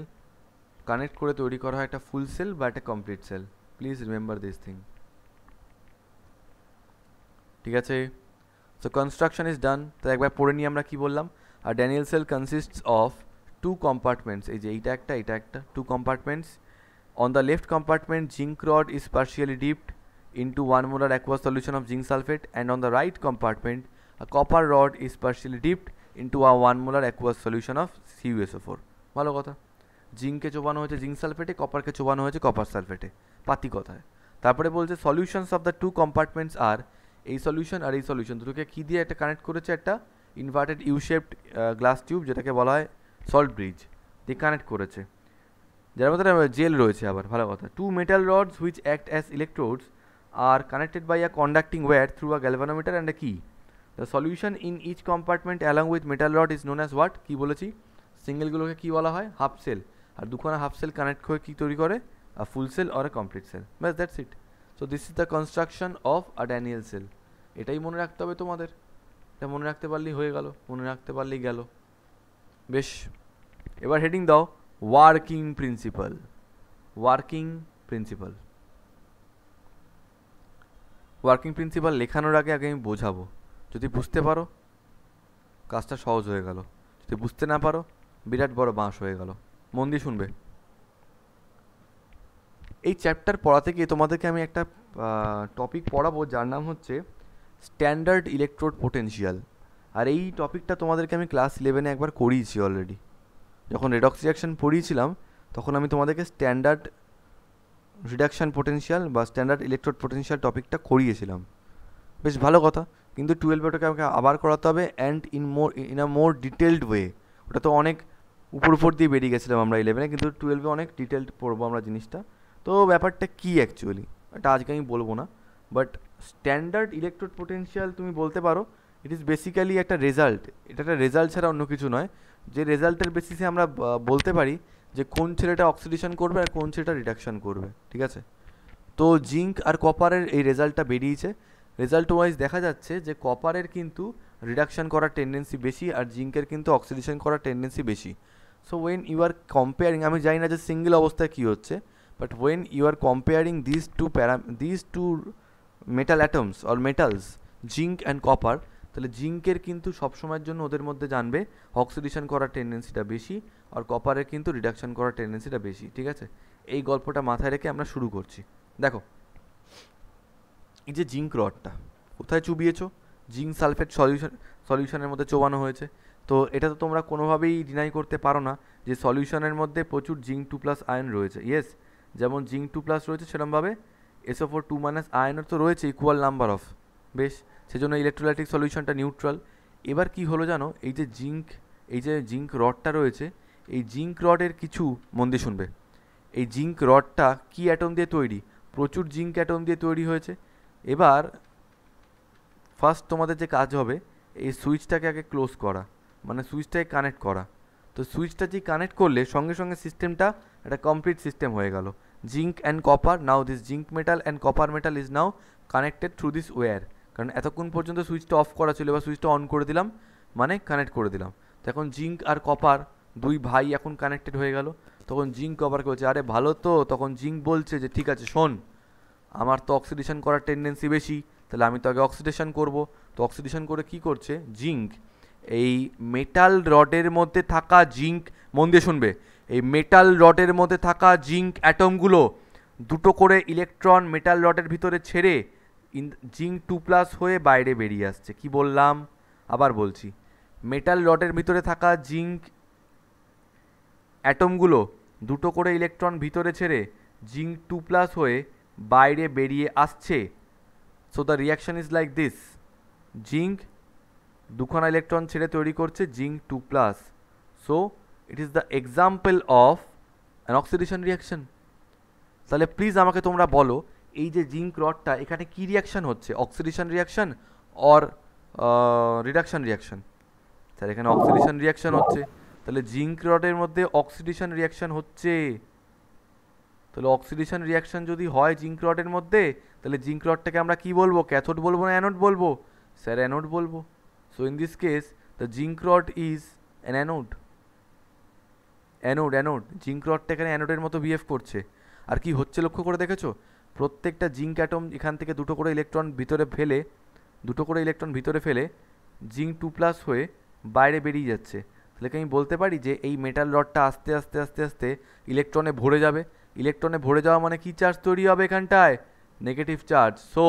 কানেক্ট করে তৈরি করা হয় একটা ফুল সেল বা একটা complete cell. Please remember this thing, ঠিক আছে। So construction is done. তো একবার পড়ে নিয়ে আমরা কি বললাম, আর Daniell cell consists of two compartments, এই যে এইটা একটা, two compartments. On the left compartment zinc rod is partially dipped into 1 molar aqueous solution of zinc sulfate, and on the right compartment a copper rod is partially dipped into a 1 molar aqueous solution of CuSO4. ভালো কথা, জিঙ্ককে চোবানো হয়েছে zinc সালফেটে, কপারকে চোবানো হয়েছে copper সালফেটে, পাতি কথায়। তারপরে বলছে solutions of the two compartments আর, এই সলিউশন আর এই সলিউশন দুটোকে কী দিয়ে একটা কানেক্ট করেছে, একটা inverted U shaped glass tube, যেটাকে বলা হয় সল্ট ব্রিজ, দিয়ে কানেক্ট করেছে, যার মধ্যে জেল রয়েছে। আবার ভালো কথা, two metal rods which act as electrodes are connected by a conducting wire through a galvanometer and a key. The solution in each compartment along with metal rod is known as what? কি বলেছি, সিঙ্গেলগুলোকে কি বলা হয়, half sell, আর দুখানা half sell connect করে কি তৈরি করে, a full cell or a complete cell. But that's it. So this is the construction of a Daniell cell. এটাই মনে রাখতে হবে তোমাদের, এটা মনে রাখতে পারলেই হয়ে গেল, মনে রাখতে পারলেই গেল। বেশ, এবার হেডিং দাও working principle. Working principle, working principle লেখানোর আগে আমি বোঝাবো। যদি বুঝতে পারো কাজটা সহজ হয়ে গেল, যদি বুঝতে না পারো বিরাট বড় বাঁশ হয়ে গেল। মন দিয়ে শুনবে। এই চ্যাপ্টার পড়াতে গিয়ে তোমাদেরকে আমি একটা টপিক পড়াবো যার নাম হচ্ছে স্ট্যান্ডার্ড ইলেকট্রোড পোটেনশিয়াল। আর এই টপিকটা তোমাদেরকে আমি ক্লাস 11-এ একবার করিয়েছি অলরেডি। যখন রেডক্স রিয়াকশন পড়িয়েছিলাম তখন আমি তোমাদেরকে স্ট্যান্ডার্ড রিডাকশান পোটেনশিয়াল বা স্ট্যান্ডার্ড ইলেকট্রোড পোটেনশিয়াল টপিকটা করিয়েছিলাম। বেশ ভালো কথা, কিন্তু 12-এ ওটাকে আমাকে আবার করাতে হবে, and in a more detailed way. ওটা তো অনেক উপর দিয়ে বেরিয়ে গেছিলাম আমরা 11-এ, কিন্তু 12-এ অনেক ডিটেলড পড়বো আমরা জিনিসটা। তো ব্যাপারটা কী অ্যাকচুয়ালি এটা আজকে আমি বলবো না, বাট স্ট্যান্ডার্ড ইলেকট্রোড পোটেনশিয়াল তুমি বলতে পারো ইট ইজ বেসিক্যালি একটা রেজাল্ট। এটা একটা রেজাল্ট ছাড়া অন্য কিছু নয়, যে রেজাল্টের বেসিসে আমরা বলতে পারি যে কোন ছেলেটা অক্সিডেশন করবে আর কোন ছেলেটা রিডাকশান করবে, ঠিক আছে। তো জিঙ্ক আর কপারের এই রেজাল্টটা বেরিয়েছে। রেজাল্ট ওয়াইজ দেখা যাচ্ছে যে কপারের কিন্তু রিডাকশান করার টেন্ডেন্সি বেশি আর জিঙ্কের কিন্তু অক্সিডেশন করার টেন্ডেন্সি বেশি। So when you are comparing, আমি জানি না যে সিঙ্গেল অবস্থায় কী হচ্ছে, but when you are comparing these two metal atoms or metals, zinc and copper, তাহলে জিঙ্কের কিন্তু সবসময়ের জন্য ওদের মধ্যে জানবে অক্সিডেশন করার টেন্ডেন্সিটা বেশি আর কপারের কিন্তু রিডাকশন করার টেন্ডেন্সিটা বেশি, ঠিক আছে। এই গল্পটা মাথায় রেখে আমরা শুরু করছি। দেখো, এই যে জিঙ্ক রডটা কোথায় চুবিয়েছো, জিঙ্ক সালফেট সলিউশনের মধ্যে চোবানো হয়েছে। তো এটা তো তোমরা কোনোভাবেই ডিনাই করতে পারো না যে সলিউশনের মধ্যে প্রচুর জিঙ্ক 2+ আয়ন রয়েছে। ইয়েস, যেমন জিঙ্ক 2+ রয়েছে সেরকমভাবে SO4 2- আয়নের তো রয়েছে ইকুয়াল নাম্বার অফ। বেশ, সেজন্য ইলেকট্রোলাইটিক সলিউশনটা নিউট্রাল। এবার কি হলো জানো, এই যে জিঙ্ক রডটা রয়েছে, এই জিঙ্ক রডের কিছু মন দিয়ে শুনবে। এই জিঙ্ক রডটা কি অ্যাটম দিয়ে তৈরি? প্রচুর জিঙ্ক অ্যাটম দিয়ে তৈরি হয়েছে। এবার ফার্স্ট তোমাদের যে কাজ হবে এই সুইচটাকে আগে ক্লোজ করা, মানে সুইচটাকে কানেক্ট করা। তো সুইচটা যে কানেক্ট করলে সঙ্গে সঙ্গে সিস্টেমটা একটা কমপ্লিট সিস্টেম হয়ে গেল। Zinc and copper, now this zinc metal and copper metal is now connected through this wire. কারণ এতক্ষণ পর্যন্ত সুইচটা অফ করা ছিল, এবার সুইচটা অন করে দিলাম মানে কানেক্ট করে দিলাম। তো এখন জিঙ্ক আর কপার দুই ভাই এখন কানেক্টেড হয়ে গেল। তখন জিঙ্ক কপারকে বলছে আরে ভালো তো, তখন জিঙ্ক বলছে যে ঠিক আছে শোন, আমার তো অক্সিডেশন করার টেন্ডেন্সি বেশি, তাহলে আমি তো আগে অক্সিডেশন করব। তো অক্সিডেশন করে কি করছে জিঙ্ক, এই মেটাল রডের মধ্যে থাকা জিঙ্ক, মন দিয়ে শুনবে, এই মেটাল রডের মধ্যে থাকা জিঙ্ক অ্যাটমগুলো দুটো করে ইলেকট্রন মেটাল রডের ভিতরে ছেড়ে জিঙ্ক 2+ হয়ে বাইরে বেরিয়ে আসছে। কি বললাম? আবার বলছি, মেটাল রডের ভিতরে থাকা জিঙ্ক অ্যাটমগুলো দুটো করে ইলেকট্রন ভিতরে ছেড়ে জিঙ্ক 2+ হয়ে বাইরে বেরিয়ে আসছে। So the reaction is like this, zinc দুখানা ইলেকট্রন ছেড়ে তৈরি করছে zinc 2+। So it is the example of an oxidation reaction. তাহলে প্লিজ আমাকে তোমরা বলো, এই যে জিঙ্ক রডটা এখানে কি রিয়াকশন হচ্ছে, oxidation reaction or reduction reaction? তাহলে এখানে অক্সিডেশন রিয়াকশন হচ্ছে, তাহলে জিঙ্ক রডের মধ্যে অক্সিডেশন রিয়াকশন হচ্ছে। তাহলে অক্সিডেশন রিয়াকশন যদি হয় জিঙ্ক রডের মধ্যে, তাহলে জিঙ্ক রডটাকে আমরা কি বলবো, ক্যাথোড বলবো না অ্যানোড বলবো? স্যার অ্যানোড বলবো। So in this case the zinc rod is an anode. Anode zinc রডটা এখানে অ্যানোডের মতো বিহেভ করছে। আর কি হচ্ছে লক্ষ্য করে দেখেছো, প্রত্যেকটা জিঙ্ক অ্যাটম এখান থেকে দুটো করে ইলেকট্রন ভিতরে ফেলে জিঙ্ক 2+ হয়ে বাইরে বেরিয়ে যাচ্ছে। তাহলে কি আমি বলতে পারি যে এই মেটাল রডটা আস্তে আস্তে আস্তে আস্তে ইলেকট্রনে ভরে যাবে। ইলেকট্রনে ভরে যাওয়া মানে কি চার্জ তৈরি হবে এখানটায়? Negative charge. সো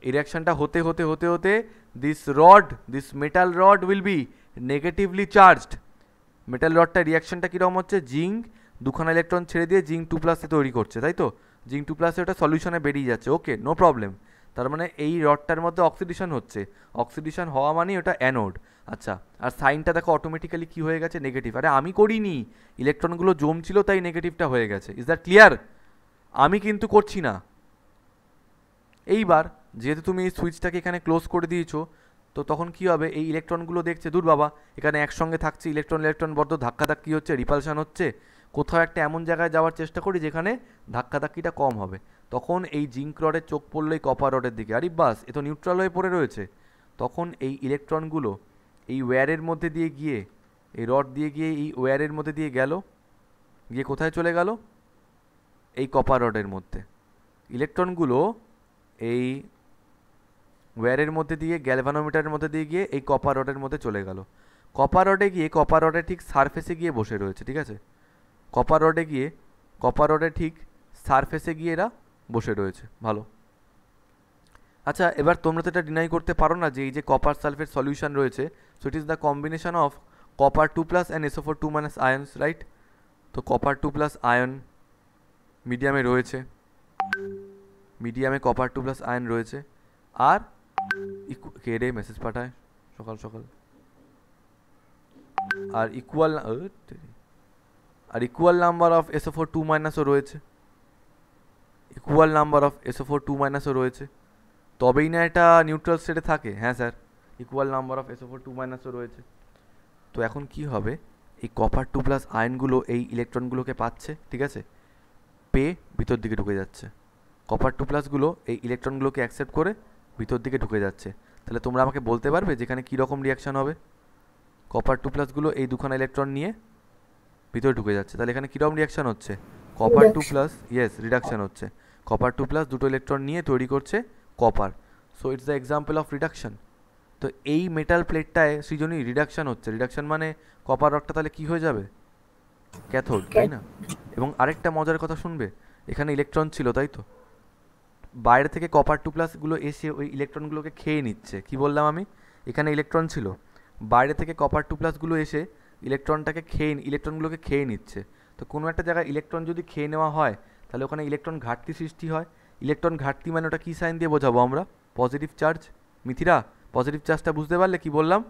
এই রিয়াকশনটা হতে হতে হতে হতে this metal rod will be negatively charged. Metal রডটা রিয়াকশনটা কীরকম হচ্ছে, জিঙ্ক দুখানা ইলেকট্রন ছেড়ে দিয়ে জিঙ্ক 2+ তৈরি করছে, তাই তো? জিঙ্ক 2+ ওটা সলিউশনে বেরিয়ে যাচ্ছে। ওকে, নো প্রবলেম। তার মানে এই রডটার মধ্যে অক্সিডেশন হচ্ছে, অক্সিডেশন হওয়া মানে ওটা অ্যানোড। আচ্ছা, আর সাইনটা দেখো অটোমেটিক্যালি কী হয়ে গেছে, নেগেটিভ। আরে আমি করিনি, ইলেকট্রনগুলো জমছিল তাই নেগেটিভটা হয়ে গেছে। Is that clear? আমি কিন্তু করছি না। এইবার যেহেতু তুমি এই সুইচটাকে এখানে ক্লোজ করে দিয়েছো, তো তখন কি হবে, এই ইলেকট্রনগুলো দেখছে দূর বাবা এখানে একসঙ্গে থাকছে, ইলেকট্রন বড্ড ধাক্কাধাক্কি হচ্ছে, রিপালশন হচ্ছে, কোথাও একটা এমন জায়গায় যাওয়ার চেষ্টা করি যেখানে ধাক্কাধাক্কিটা কম হবে, তখন এই জিঙ্ক রডের চোখ পড়লো এই কপার রডের দিকে, আরে বাস এ তো নিউট্রাল হয়ে পড়ে রয়েছে, তখন এই ইলেকট্রনগুলো এই ওয়্যারের মধ্যে দিয়ে গিয়ে, এই রড দিয়ে গিয়ে এই ওয়্যারের মধ্যে দিয়ে গেল, গিয়ে কোথায় চলে গেল, এই কপার রডের মধ্যে। ইলেকট্রনগুলো এই ওয়্যারের মধ্যে দিয়ে, গ্যালভানোমিটারের মধ্যে দিয়ে গিয়ে এই কপার রডের মধ্যে চলে গেল। কপার রডে গিয়ে কপার রডের ঠিক সারফেসে গিয়ে বসে রয়েছে, ঠিক আছে, কপার রডে গিয়ে, কপার রডের ঠিক সারফেসে গিয়ে এরা বসে রয়েছে। ভালো, আচ্ছা এবার তোমরা তো এটা ডিনাই করতে পারো না যে এই যে কপার সালফেট সলিউশন রয়েছে, so it is the combination of copper 2+ and SO4 2- ions, right? তো কপার 2+ আয়ন মিডিয়ামে রয়েছে, মিডিয়ামে কপার 2+ আয়ন রয়েছে, আর কে রে মেসেজ পাঠায় সকাল সকাল, আর ইকুয়াল নাম্বার অফ SO4 2- ও রয়েছে, ইকুয়াল নাম্বার অফ SO4 2- ও রয়েছে, তবেই না এটা নিউট্রাল স্টেটে থাকে। হ্যাঁ sir, equal number of SO4 2- ও রয়েছে। তো এখন কি হবে, এই কপার 2+ আয়নগুলো এই ইলেকট্রনগুলোকে পাচ্ছে, ঠিক আছে, পেয়ে ভিতর দিকে ঢুকে যাচ্ছে, কপার 2+গুলো এই ইলেকট্রনগুলোকে অ্যাকসেপ্ট করে ভিতর দিকে ঢুকে যাচ্ছে। তাহলে তোমরা আমাকে বলতে পারবে যেখানে কীরকম রিয়াকশান হবে? কপার 2+গুলো এই দুখানা ইলেকট্রন নিয়ে ভিতরে ঢুকে যাচ্ছে, তাহলে এখানে কীরকম রিয়াকশান হচ্ছে? কপার 2+, ইয়েস রিডাকশান হচ্ছে, কপার 2+ দুটো ইলেকট্রন নিয়ে তৈরি করছে copper, so it's the example of reduction. তো এই মেটাল প্লেটটায় সৃজনী রিডাকশান হচ্ছে, রিডাকশান মানে কপার রডটা তাহলে কী হয়ে যাবে? ক্যাথোড, তাই না? এবং আরেকটা মজার কথা শুনবে, এখানে ইলেকট্রন ছিল তাই তো, বাইরে থেকে কপার 2+গুলো এসে ওই ইলেকট্রনগুলোকে খেয়ে নিচ্ছে। কি বললাম আমি? এখানে ইলেকট্রন ছিল, বাইরে থেকে কপার 2+গুলো এসে ইলেকট্রনগুলোকে খেয়ে নিচ্ছে। তো কোনো একটা জায়গায় ইলেকট্রন যদি খেয়ে নেওয়া হয় তাহলে ওখানে ইলেকট্রন ঘাটতি সৃষ্টি হয়। ইলেকট্রন ঘাটতি মানে ওটা কী সাইন দিয়ে বোঝাবো আমরা? Positive charge. মিথিরা, পজিটিভ চার্জটা বুঝতে পারলে কি বললাম?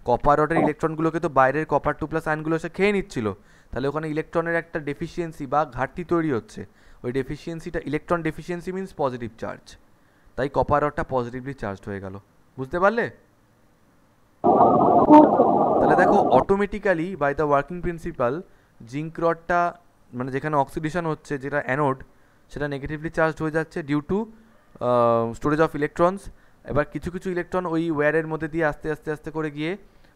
কপার রডের ইলেকট্রনগুলোকে তো বাইরের কপার 2+ আয়নগুলো এসে খেয়ে নিচ্ছিল, তাহলে ওখানে ইলেকট্রনের একটা ডেফিসিয়েন্সি বা ঘাটতি তৈরি হচ্ছে। ওই ডেফিসিয়েন্সিটা, electron deficiency means positive charge, তাই কপার রডটা পজিটিভলি চার্জড হয়ে গেল। বুঝতে পারলে? তাহলে দেখো automatically by the working principle zinc রডটা, মানে যেখানে অক্সিডেশন হচ্ছে, যেটা অ্যানোড, সেটা নেগেটিভলি চার্জড হয়ে যাচ্ছে due to storage of electrons. এবার কিছু কিছু ইলেকট্রন ওই ওয়্যারের মধ্যে দিয়ে আস্তে আস্তে আস্তে করে গিয়ে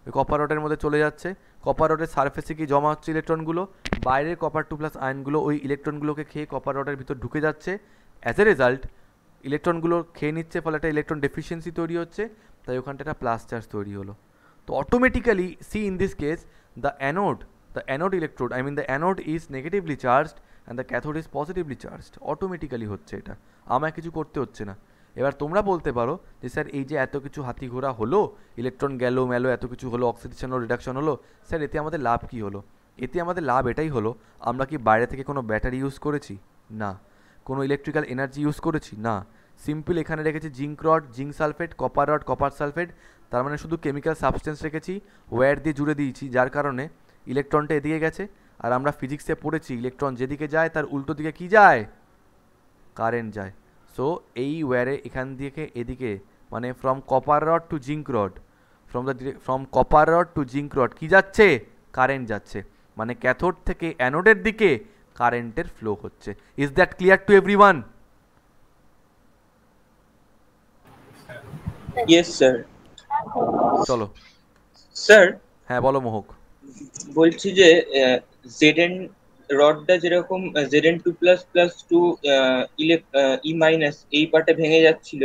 ওই কপার রডের মধ্যে চলে যাচ্ছে, কপার রডের সারফেসে গিয়ে জমা হচ্ছে ইলেকট্রনগুলো, বাইরের কপার 2+ আয়নগুলো ওই ইলেকট্রনগুলোকে খেয়ে কপার রডের ভিতর ঢুকে যাচ্ছে। অ্যাজ এ রেজাল্ট ইলেকট্রনগুলো খেয়ে নিচ্ছে, ফলে একটা ইলেকট্রন ডেফিসিয়েন্সি তৈরি হচ্ছে, তাই ওখানটা একটা প্লাস চার্জ তৈরি হলো। তো automatically see in this case the anode electrode, I mean the anode is negatively charged and the cathode is positively charged. Automatically হচ্ছে, এটা আমায় কিছু করতে হচ্ছে না। এবার তোমরা বলতে পারো যে স্যার এই যে এত কিছু হাতি ঘোড়া হলো, ইলেকট্রন গেল মেলো, এত কিছু হলো, অক্সিডেশন ও রিডাকশন হলো, স্যার এতে আমাদের লাভ কি হলো? এতে আমাদের লাভ এটাই হলো, আমরা কি বাইরে থেকে কোনো ব্যাটারি ইউজ করেছি? না। কোনো ইলেকট্রিক্যাল এনার্জি ইউজ করেছি? না। সিম্পল এখানে রেখেছি zinc rod, zinc sulphate, copper rod, copper sulphate, তার মানে শুধু কেমিক্যাল সাবস্টেন্স রেখেছি, ওয়্যার দিয়ে জুড়ে দিয়েছি, যার কারণে ইলেকট্রনটা এদিকে গেছে। আর আমরা ফিজিক্সে পড়েছি ইলেকট্রন যেদিকে যায় তার উল্টো দিকে কি যায়? কারেন্ট যায়। সো এই ওয়্যারে এখান থেকে এদিকে, মানে from copper rod to zinc rod, from copper rod to zinc rod কি যাচ্ছে? কারেন্ট যাচ্ছে, মানে ক্যাথোড থেকে অ্যানোডের দিকে কারেন্টের ফ্লো হচ্ছে। Is that clear to everyone? Yes sir. চলো স্যার। হ্যাঁ বলো মোহক। বলছি যে জেডএন রডটা যেরকম Zn2++2 E- এই পার্টে ভেঙে যাচ্ছিল,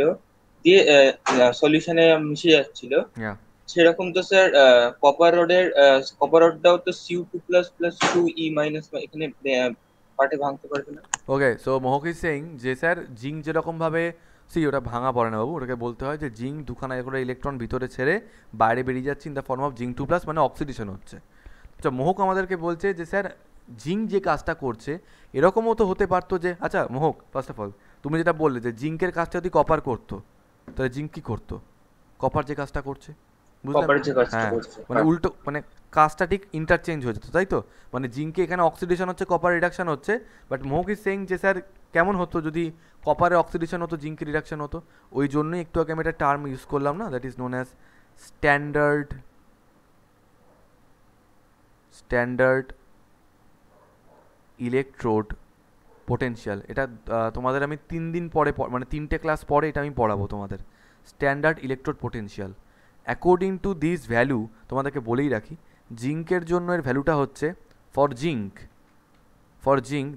দিয়ে সলিউশনে মিশে যাচ্ছিল, সেরকম তো স্যার কপার রডটাও তো Cu2++2 E- এখানে পার্টে ভাঙতে পারবে না? ওকে, সো মোহক ইজ সেইং যে স্যার জিঙ্ক যেরকম ভাবে, ওটা ভাঙা পড়ে না বাবু, ওটাকে বলতে হয় যে জিঙ্ক দুখানা করে ইলেকট্রন ভিতরে ছেড়ে বাইরে বেরিয়ে যাচ্ছে in the form of zinc 2+, মানে অক্সিডেশন হচ্ছে। আচ্ছা মোহক আমাদেরকে বলছে যে স্যার জিঙ্ক যে কাজটা করছে এরকমও তো হতে পারতো যে, আচ্ছা মোহক ফার্স্ট অফ অল তুমি যেটা বললে যে জিঙ্কের কাজটা যদি কপার করতো, তাহলে জিঙ্ক কি করতো? কপার যে কাজটা করছে, বুঝলাম, হ্যাঁ, মানে উল্টো, মানে কাজটা ঠিক ইন্টারচেঞ্জ হয়ে যেত, তাই তো? মানে জিঙ্কে এখানে অক্সিডেশন হচ্ছে, কপার রিডাকশন হচ্ছে, বাট মোহক ইজ সেইং যে স্যার কেমন হতো যদি কপারে অক্সিডেশন হতো, জিঙ্কে রিডাকশন হতো? ওই জন্যই একটু আগে আমি একটা টার্ম ইউজ করলাম না, that is known as standard electrode potential, এটা তোমাদের আমি 3 দিন পরে মানে 3টে ক্লাস পরে এটা আমি পড়াবো তোমাদের। Standard electrode potential according to this value, তোমাদেরকে বলেই রাখি জিঙ্কের জন্য এর ভ্যালুটা হচ্ছে for zinc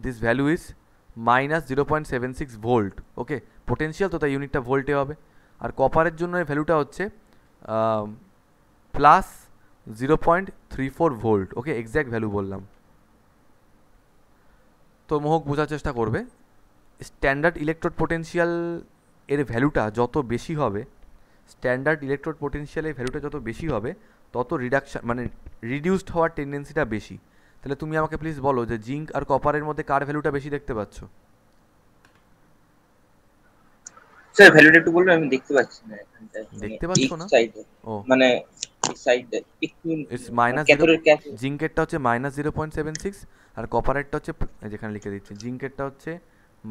this value is -0.76 volt. Okay, potential তো তাই ইউনিটটা ভোল্টে হবে। আর কপারের জন্য এর ভ্যালুটা হচ্ছে +0.34 ভোল্ট। ওকে, এক্স্যাক্ট ভ্যালু বললাম। তো মোহক বোঝার চেষ্টা করবে, স্ট্যান্ডার্ড ইলেকট্রোড পোটেনশিয়াল এর ভ্যালুটা যত বেশি হবে, স্ট্যান্ডার্ড ইলেকট্রোড পোটেনশিয়ালের ভ্যালুটা যত বেশি হবে তত রিডাকশান মানে রিডিউসড হওয়ার টেন্ডেন্সিটা বেশি। তাহলে তুমি আমাকে প্লিজ বলো যে জিঙ্ক আর কপারের মধ্যে কার ভ্যালুটা বেশি দেখতে পাচ্ছ? স্যার ভ্যালুটা একটু বলবেন, আমি দেখতে পাচ্ছি না এখানটায়। দেখতে পাচ্ছ না? ও, মানে এই সাইডে একটু ইটস মাইনাস ক্যাথোডের ক্যাথ জিঙ্কেরটা হচ্ছে -0.76 আর কপারেরটা হচ্ছে যেখানে লিখে দিচ্ছি জিঙ্কেরটা হচ্ছে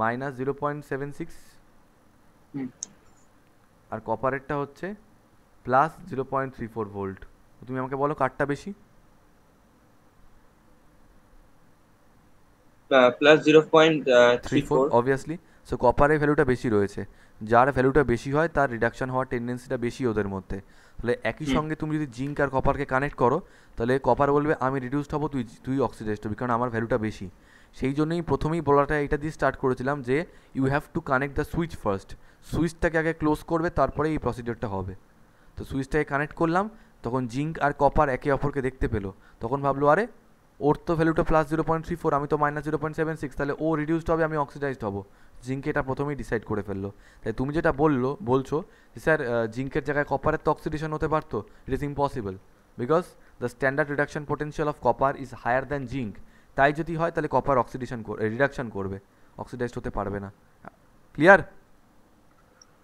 -0.76 আর কপারেরটা হচ্ছে +0.34 ভোল্ট। তুমি আমাকে বলো কারটা বেশি? +0.34 অবভিয়াসলি। সো কপারের ভ্যালুটা বেশি রয়েছে, যার ভ্যালুটা বেশি হয় তার রিডাকশন হওয়ার টেন্ডেন্সিটা বেশি ওদের মধ্যে। তাহলে একই সঙ্গে তুমি যদি জিঙ্ক আর কপারকে কানেক্ট করো তাহলে কপার বলবে আমি রিডিউসড হবো, তুই অক্সিডাইজড হবি, কারণ আমার ভ্যালুটা বেশি। সেই জন্যই প্রথমেই বলাটা এটা দিয়ে স্টার্ট করেছিলাম যে you have to connect the switch first. সুইচটাকে আগে ক্লোজ করবে, তারপরে এই প্রসিডিওরটা হবে। তো সুইচটাকে কানেক্ট করলাম, তখন জিঙ্ক আর কপার একে অপরকে দেখতে পেলো, তখন ভাবলো আরে ওর তো ভ্যালুটা +0.34, আমি তো -0.76, তাহলে ও রিডিউসড হবে, আমি অক্সিডাইজড হবো। জিঙ্কে এটা প্রথমেই ডিসাইড করে ফেললো। তাই তুমি যেটা বলছো যে স্যার জিঙ্কের জায়গায় কপারের তো অক্সিডেশন হতে পারতো, it is impossible because the standard reduction potential of copper is higher than zinc. তাই যদি হয় তাহলে কপার রিডাকশন করবে, অক্সিডাইজড হতে পারবে না। ক্লিয়ার?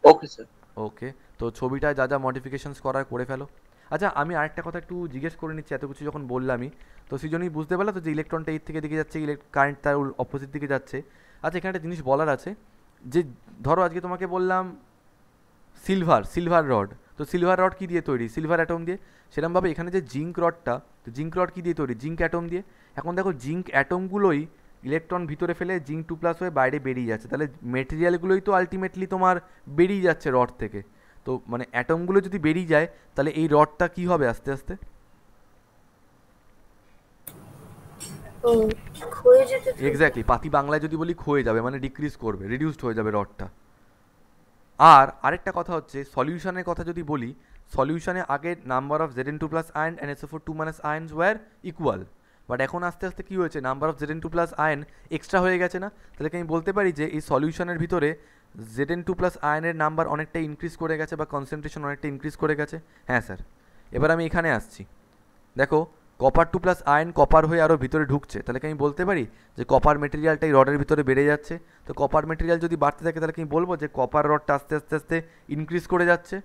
Okay sir. ওকে, তো ছবিটায় যা যা মডিফিকেশনস করার করে ফেলো। আচ্ছা, আমি আরেকটা কথা একটু জিজ্ঞেস করে নিচ্ছি, এত কিছু যখন বললামই তো সেই জন্যই বুঝতে পারলো তো যে ইলেকট্রনটা এর থেকে দিকে যাচ্ছে, কারেন্ট তার অপোজিট দিকে যাচ্ছে। আচ্ছা, এখানে একটা জিনিস বলার আছে যে ধরো আজকে তোমাকে বললাম সিলভার রড, তো সিলভার রড কী দিয়ে তৈরি? সিলভার অ্যাটম দিয়ে। সেরকমভাবে এখানে যে জিঙ্ক রডটা, তো জিঙ্ক রড কী দিয়ে তৈরি? জিঙ্ক অ্যাটম দিয়ে। এখন দেখো জিঙ্ক অ্যাটমগুলোই ইলেকট্রন ভিতরে ফেলে জিঙ্ক 2+ হয়ে বাইরে বেরিয়ে যাচ্ছে, তাহলে মেটেরিয়ালগুলোই তো আলটিমেটলি তোমার বেরিয়ে যাচ্ছে রড থেকে। তো মানে অ্যাটমগুলো যদি বেরিয়ে যায় তাহলে এই রডটা কী হবে আস্তে আস্তে? এক্স্যাক্টলি, পাতি বাংলায় যদি বলি ক্ষয়ে যাবে, মানে ডিক্রিজ করবে, রিডিউসড হয়ে যাবে রডটা। আর আরেকটা কথা হচ্ছে সলিউশনের কথা যদি বলি, সলিউশনে আগে number of Zn2+ ion and SO4 2- ions war equal, but এখন আস্তে আস্তে কী হয়েছে, number of Zn2+ ion extra হয়ে গেছে না? তাহলে কি আমি বলতে পারি যে এই সলিউশনের ভিতরে Zn2+ আয়নের নাম্বার অনেকটা ইনক্রিজ করে গেছে বা কনসেন্ট্রেশন অনেকটা ইনক্রিজ করে গেছে? হ্যাঁ স্যার। এবার আমি এখানে আসছি, দেখো কপার 2+ আয়ন কপার হয়ে আরও ভিতরে ঢুকছে, তাহলে কি আমি বলতে পারি যে কপার মেটেরিয়ালটাই রডের ভিতরে বেড়ে যাচ্ছে? তো কপার মেটেরিয়াল যদি বাড়তে থাকে তাহলে কি বলবো যে কপার রডটা আস্তে আস্তে আস্তে ইনক্রিজ করে যাচ্ছে?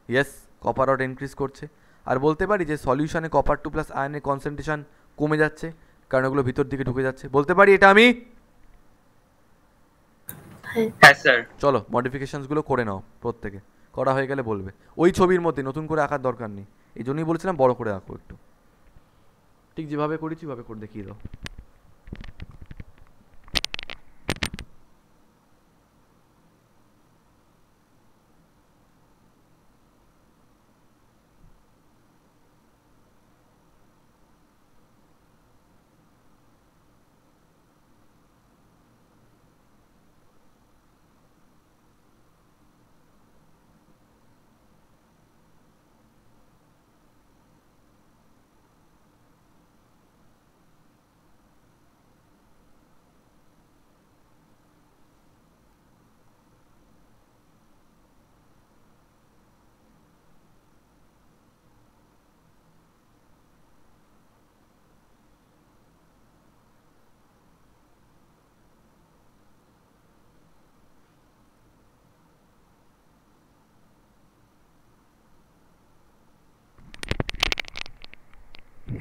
ইয়েস, কপার রড ইনক্রিজ করছে। আর বলতে পারি যে সলিউশনে কপার 2+ আয়নের কনসেন্ট্রেশন কমে যাচ্ছে, কারণ ওগুলো ভিতর দিকে ঢুকে যাচ্ছে। বলতে পারি এটা আমি? হ্যাঁ স্যার। চলো মডিফিকেশনসগুলো করে নাও, প্রত্যেকে করা হয়ে গেলে বলবে। ওই ছবির মধ্যে নতুন করে আঁকার দরকার নেই, এই জন্যই বলছিলাম বড় করে আঁকো একটু, ঠিক যেভাবে করেছি ওভাবে করে দেখিয়ে দাও।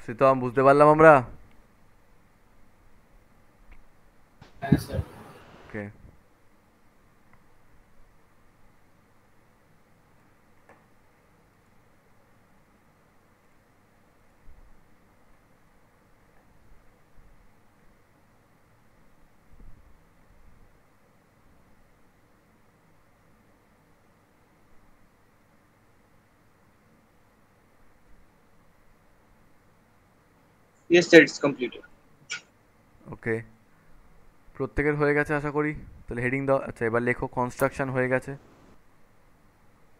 সীতারাম, বুঝতে পারলাম আমরা? হ্যাঁ sir. Okay, Yes, sir, it's completed. ওকে, প্রত্যেকের হয়ে গেছে আশা করি। তাহলে হেডিং দাও। আচ্ছা, এবার লেখো কনস্ট্রাকশন হয়ে গেছে,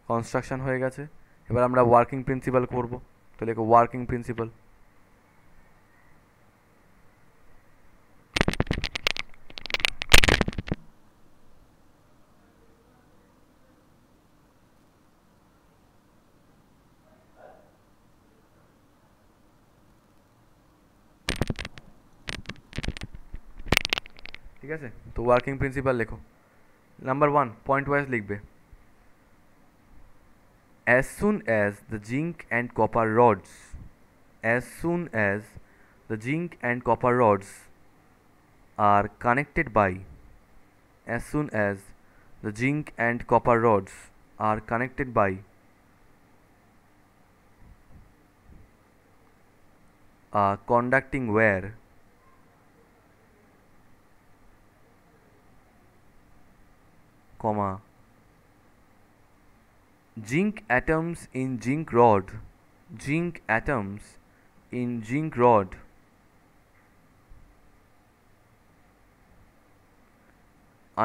কনস্ট্রাকশন হয়ে গেছে। এবার আমরা ওয়ার্কিং প্রিন্সিপাল করব। তো লেখো ওয়ার্কিং প্রিন্সিপাল। ঠিক আছে, তো ওয়ার্কিং প্রিন্সিপাল লেখো। নাম্বার 1 পয়েন্ট ওয়াইজ লিখবে। As soon as the zinc and copper rods, as soon as the zinc and copper rods are connected by, as soon as the zinc and copper rods are connected by a conducting wire, comma, zinc atoms in zinc rod, zinc atoms in zinc rod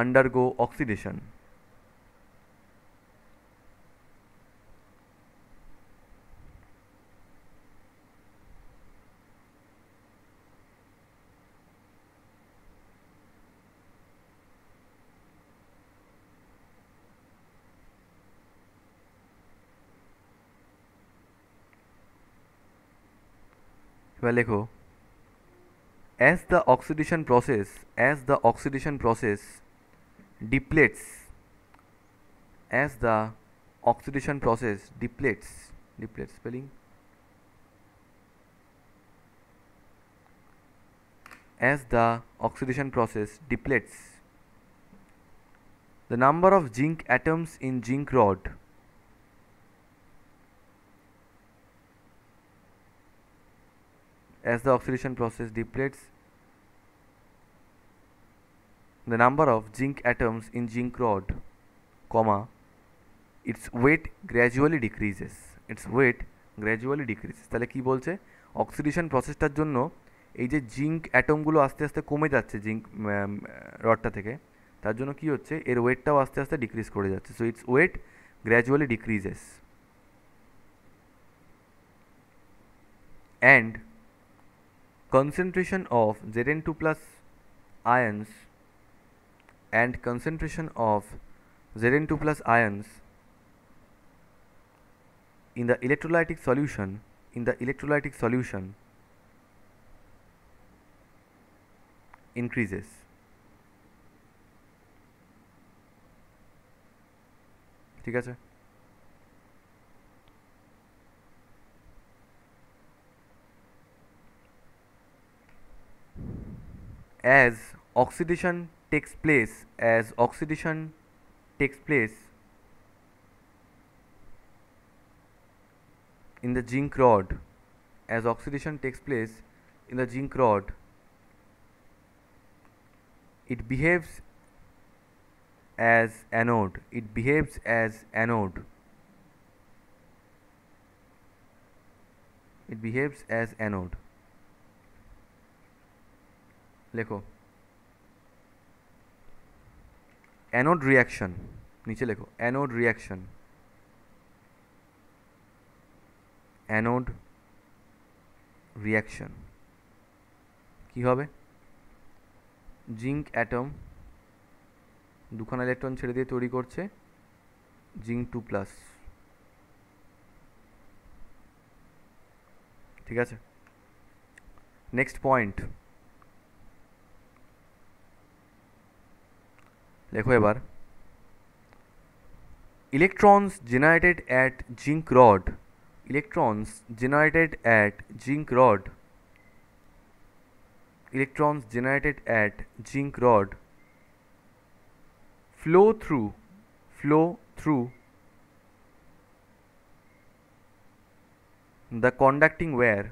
undergo oxidation. এবার লেখো as the oxidation process, as the oxidation process depletes, as the oxidation process depletes, depletes spelling, as the oxidation process depletes the number of zinc atoms in zinc rod, as the oxidation process depletes the number of zinc atoms in zinc rod, comma, its weight gradually decreases, its weight gradually decreases। তাহলে কি বলছে, oxidation প্রসেসটার জন্য এই যে zinc অ্যাটমগুলো আস্তে আস্তে কমে যাচ্ছে জিঙ্ক রডটা থেকে, তার জন্য কি হচ্ছে, এর ওয়েটটাও আস্তে আস্তে ডিক্রিজ করে যাচ্ছে। So it's weight gradually decreases and concentration of Zn2 plus ions and concentration of Zn2 plus ions in the electrolytic solution, in the electrolytic solution increases। ঠিক আছে, as oxidation takes place, as oxidation takes place in the zinc rod, as oxidation takes place in the zinc rod, it behaves as anode, it behaves as anode, it behaves as anode। লেখো anode reaction, নিচে লেখো anode reaction, anode reaction কি হবে, zinc atom দুখানা electron ছেড়ে দিয়ে তৈরি করছে জিঙ্ক 2+। ঠিক আছে, নেক্সট পয়েন্ট লেখো এবার, electrons generated at zinc rod, electrons generated at zinc rod, electrons generated at zinc rod flow through the conducting wire,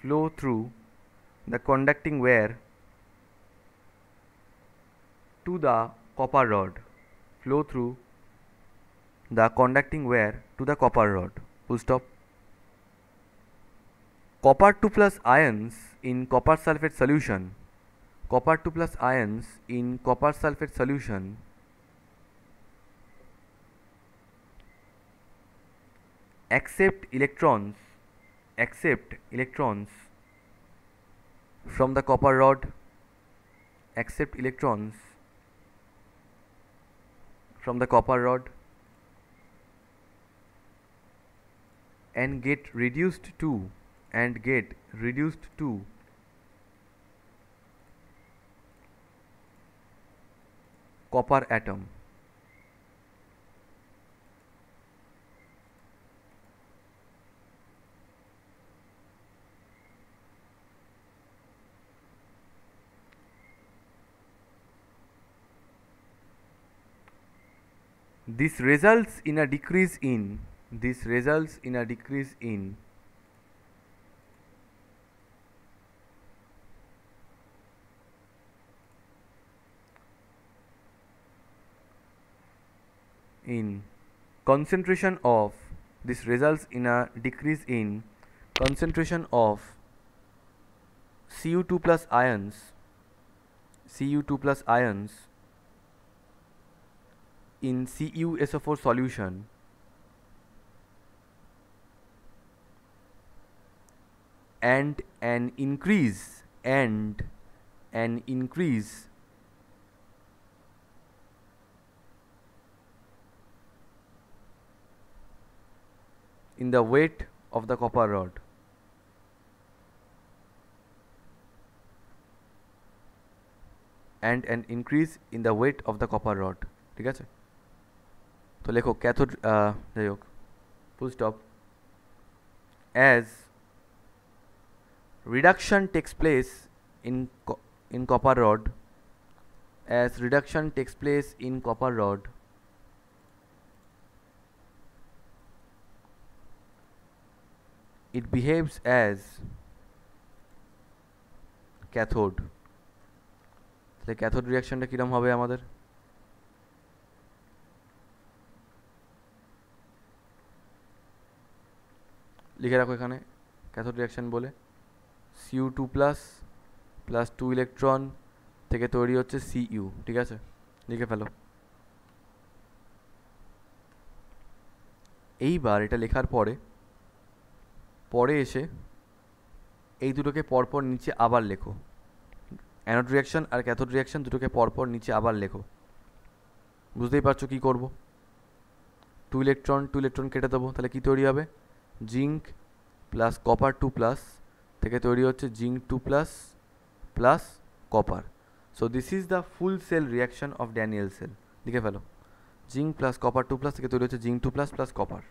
flow through the conducting wire to the copper rod, flow through the conducting wire to the copper rod, full stop। copper 2 plus ions in copper sulfate solution, copper 2 plus ions in copper sulfate solution accept electrons from the copper rod, accept electrons from the copper rod and get reduced to copper atom. This results in a decrease in concentration of Cu2 plus ions in CuSO4 solution and an increase in the weight of the copper rod. ঠিক আছে, তো লেখো cathode, যাই হোক, full stop. As reduction takes place in copper rod, it behaves as cathode. তাহলে cathode রিয়াকশনটা কিরম হবে আমাদের? লিখে রাখো এখানে ক্যাথোড রিয়াকশন বলে Cu2 প্লাস 2 ইলেকট্রন থেকে তৈরি হচ্ছে Cu, ঠিক আছে, লিখে ফেলো। এইবার এটা লেখার পরে এসে এই দুটোকে পরপর নিচে আবার লেখো, অ্যানোড রিয়াকশন আর ক্যাথোড রিয়াকশন দুটোকে পরপর নিচে আবার লেখো। বুঝতেই পারছো কি করব, 2 ইলেকট্রন কেটে দেবো, তাহলে কি তৈরি হবে? জিঙ্ক প্লাস কপার 2 প্লাস থেকে তৈরি হচ্ছে zinc 2 plus plus copper. So this is the full cell reaction of Daniell cell. লিখে ফেলো, জিঙ্ক প্লাস কপার 2 প্লাস থেকে তৈরি হচ্ছে zinc 2 plus plus copper.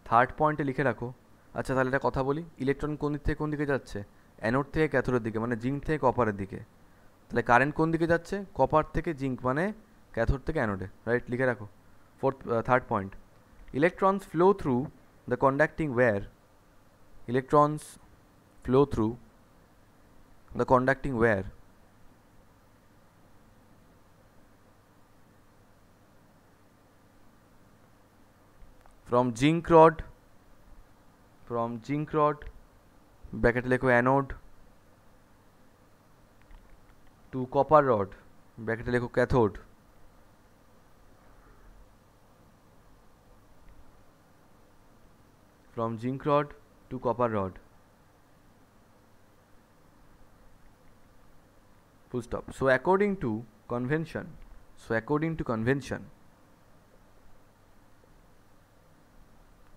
Third পয়েন্টে লিখে রাখো। আচ্ছা, তাহলে একটা কথা বলি, ইলেকট্রন কোন দিক থেকে কোন দিকে যাচ্ছে? অ্যানোড থেকে ক্যাথোডের দিকে, মানে জিঙ্ক থেকে কপারের দিকে। তাহলে কারেন্ট কোন দিকে যাচ্ছে? কপার থেকে জিঙ্ক, মানে ক্যাথোড থেকে অ্যানোডে, রাইট? লিখে রাখো। Third point, electrons flow through the conducting wire, from zinc rod ব্র্যাকেটে লেখো অ্যানোড to copper rod ব্র্যাকেটে লেখো cathode. from zinc rod to copper rod, full stop. So according to convention,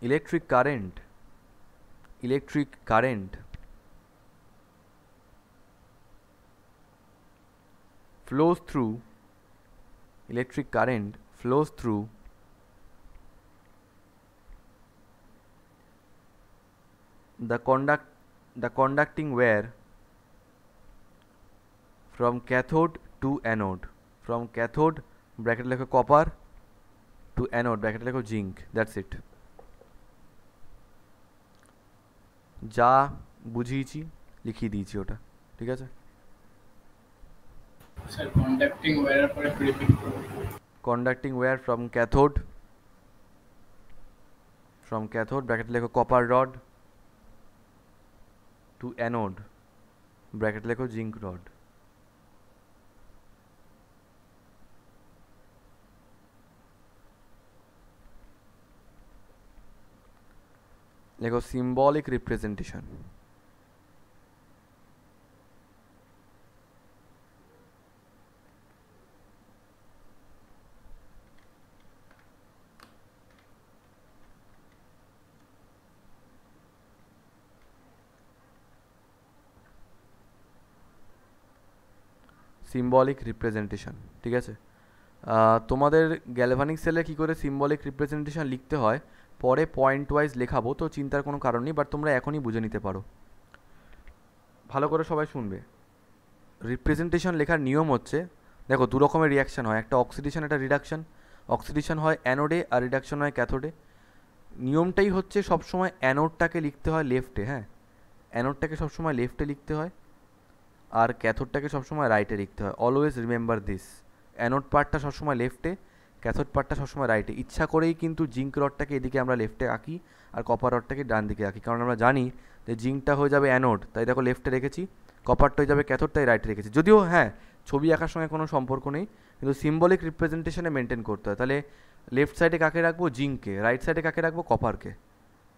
electric current flows through the conducting wire from cathode to anode, from cathode bracket লেখো copper to anode bracket লেখো zinc, that's it. যা বুঝিয়েছি লিখিয়ে দিয়েছি ওটা, ঠিক আছে? Sir conducting wire পরে রিপিট করুন। Conducting wire from cathode bracket লেখো copper rod to anode bracket লেখো জিঙ্ক রড। লেখো সিম্বলিক রিপ্রেজেন্টেশন। সিম্বলিক রিপ্রেজেন্টেশন, ঠিক আছে। তোমাদের গ্যালভানিক সেলে কী করে সিম্বলিক রিপ্রেজেন্টেশন লিখতে হয় পরে পয়েন্ট ওয়াইজ লেখাবো, তো চিন্তার কোনো কারণ নেই, বাট তোমরা এখনই বুঝে নিতে পারো। ভালো করে সবাই শুনবে। রিপ্রেজেন্টেশন লেখার নিয়ম হচ্ছে, দেখো দু রকমের রিয়াকশান হয়, একটা অক্সিডেশন একটা রিডাকশান। অক্সিডেশন হয় অ্যানোডে আর রিডাকশন হয় ক্যাথোডে। নিয়মটাই হচ্ছে সবসময় অ্যানোডটাকে লিখতে হয় লেফটে, হ্যাঁ অ্যানোডটাকে সবসময় লেফটে লিখতে হয় আর ক্যাথোডটাকে সবসময় রাইটে লিখতে হয়। অলওয়েজ রিমেম্বার দিস, অ্যানোড পার্টটা সবসময় লেফটে, ক্যাথোড পার্টটা সবসময় রাইটে। ইচ্ছা করেই কিন্তু জিঙ্ক রডটাকে এদিকে আমরা লেফটে আঁকি আর কপার রডটাকে ডান দিকে আঁকি, কারণ আমরা জানি যে জিঙ্কটা হয়ে যাবে অ্যানোড, তাই দেখো লেফটে রেখেছি, কপারটা হয়ে যাবে ক্যাথোড, তাই রাইটে রেখেছি। যদিও হ্যাঁ ছবি আঁকার সঙ্গে কোনো সম্পর্ক নেই, কিন্তু সিম্বলিক রিপ্রেজেন্টেশনে মেনটেন করতে হয়। তাহলে লেফট সাইডে কাকে রাখবো? জিঙ্ককে। রাইট সাইডে কাকে রাখবো? কপারকে।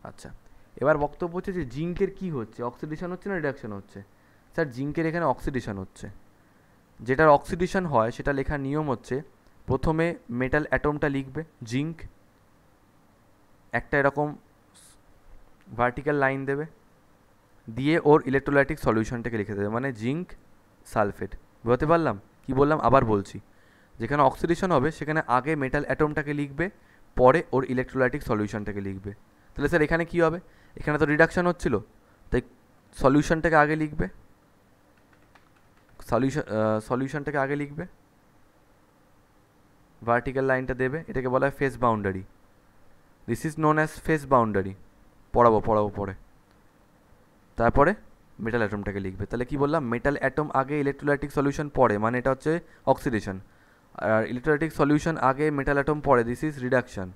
আচ্ছা, এবার বক্তব্য হচ্ছে যে জিঙ্কের কী হচ্ছে, অক্সিডেশন হচ্ছে না রিডাকশন হচ্ছে? স্যার জিঙ্কের এখানে অক্সিডেশন হচ্ছে। যেটার অক্সিডেশন হয় সেটা লেখার নিয়ম হচ্ছে, প্রথমে মেটাল অ্যাটমটা লিখবে জিঙ্ক, একটা এরকম ভার্টিক্যাল লাইন দেবে, দিয়ে ওর ইলেকট্রোলাইটিক সলিউশনটাকে লিখে দেবে, মানে জিঙ্ক সালফেট। বুঝতে পারলাম কি বললাম? আবার বলছি, যেখানে অক্সিডেশন হবে সেখানে আগে মেটাল অ্যাটমটাকে লিখবে, পরে ওর ইলেকট্রোলাইটিক সলিউশনটাকে লিখবে। তাহলে স্যার এখানে কী হবে? এখানে তো রিডাকশান হচ্ছিল, তাই সলিউশনটাকে আগে লিখবে, সলিউশনটাকে আগে লিখবে, ভার্টিক্যাল লাইনটা দেবে, এটাকে বলা হয় face boundary. This is known as face boundary. পড়াবো পরে। তারপরে মেটাল অ্যাটমটাকে লিখবে। তাহলে কি বললাম? মেটাল অ্যাটম আগে, ইলেকট্রোলাইটিক সলিউশন পরে, মানে এটা হচ্ছে অক্সিডেশন। আর ইলেকট্রোলাইটিক সলিউশন আগে, মেটাল অ্যাটম পরে, দিস ইজ রিডাকশান।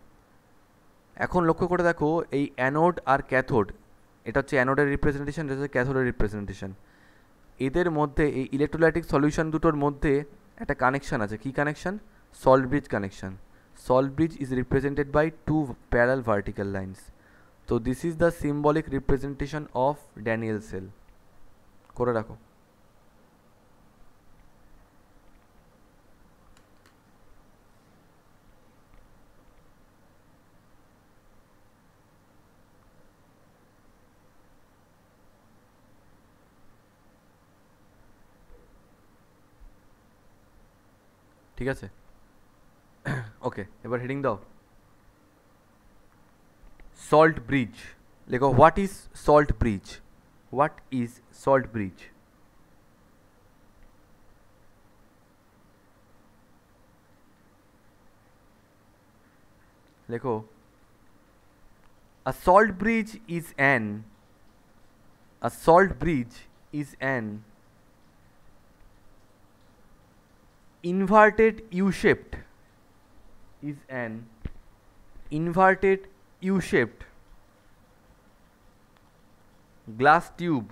এখন লক্ষ্য করে দেখো, এই অ্যানোড আর ক্যাথোড, এটা হচ্ছে অ্যানোডের রিপ্রেজেন্টেশন, এটা হচ্ছে ক্যাথোডের রিপ্রেজেন্টেশন। এদের মধ্যে, এই ইলেকট্রোলাইটিক সলিউশন দুটোর মধ্যে একটা কানেকশান আছে। কি connection? Salt bridge connection. Salt bridge is represented by two parallel vertical lines. তো this is the symbolic representation of Daniell cell. করে রাখো। ঠিক আছে, ওকে, এবার হেডিং দাও। সল্ট ব্রিজ লেখো। What is salt bridge? What is salt bridge? লেখো, a salt bridge is an inverted U-shaped glass tube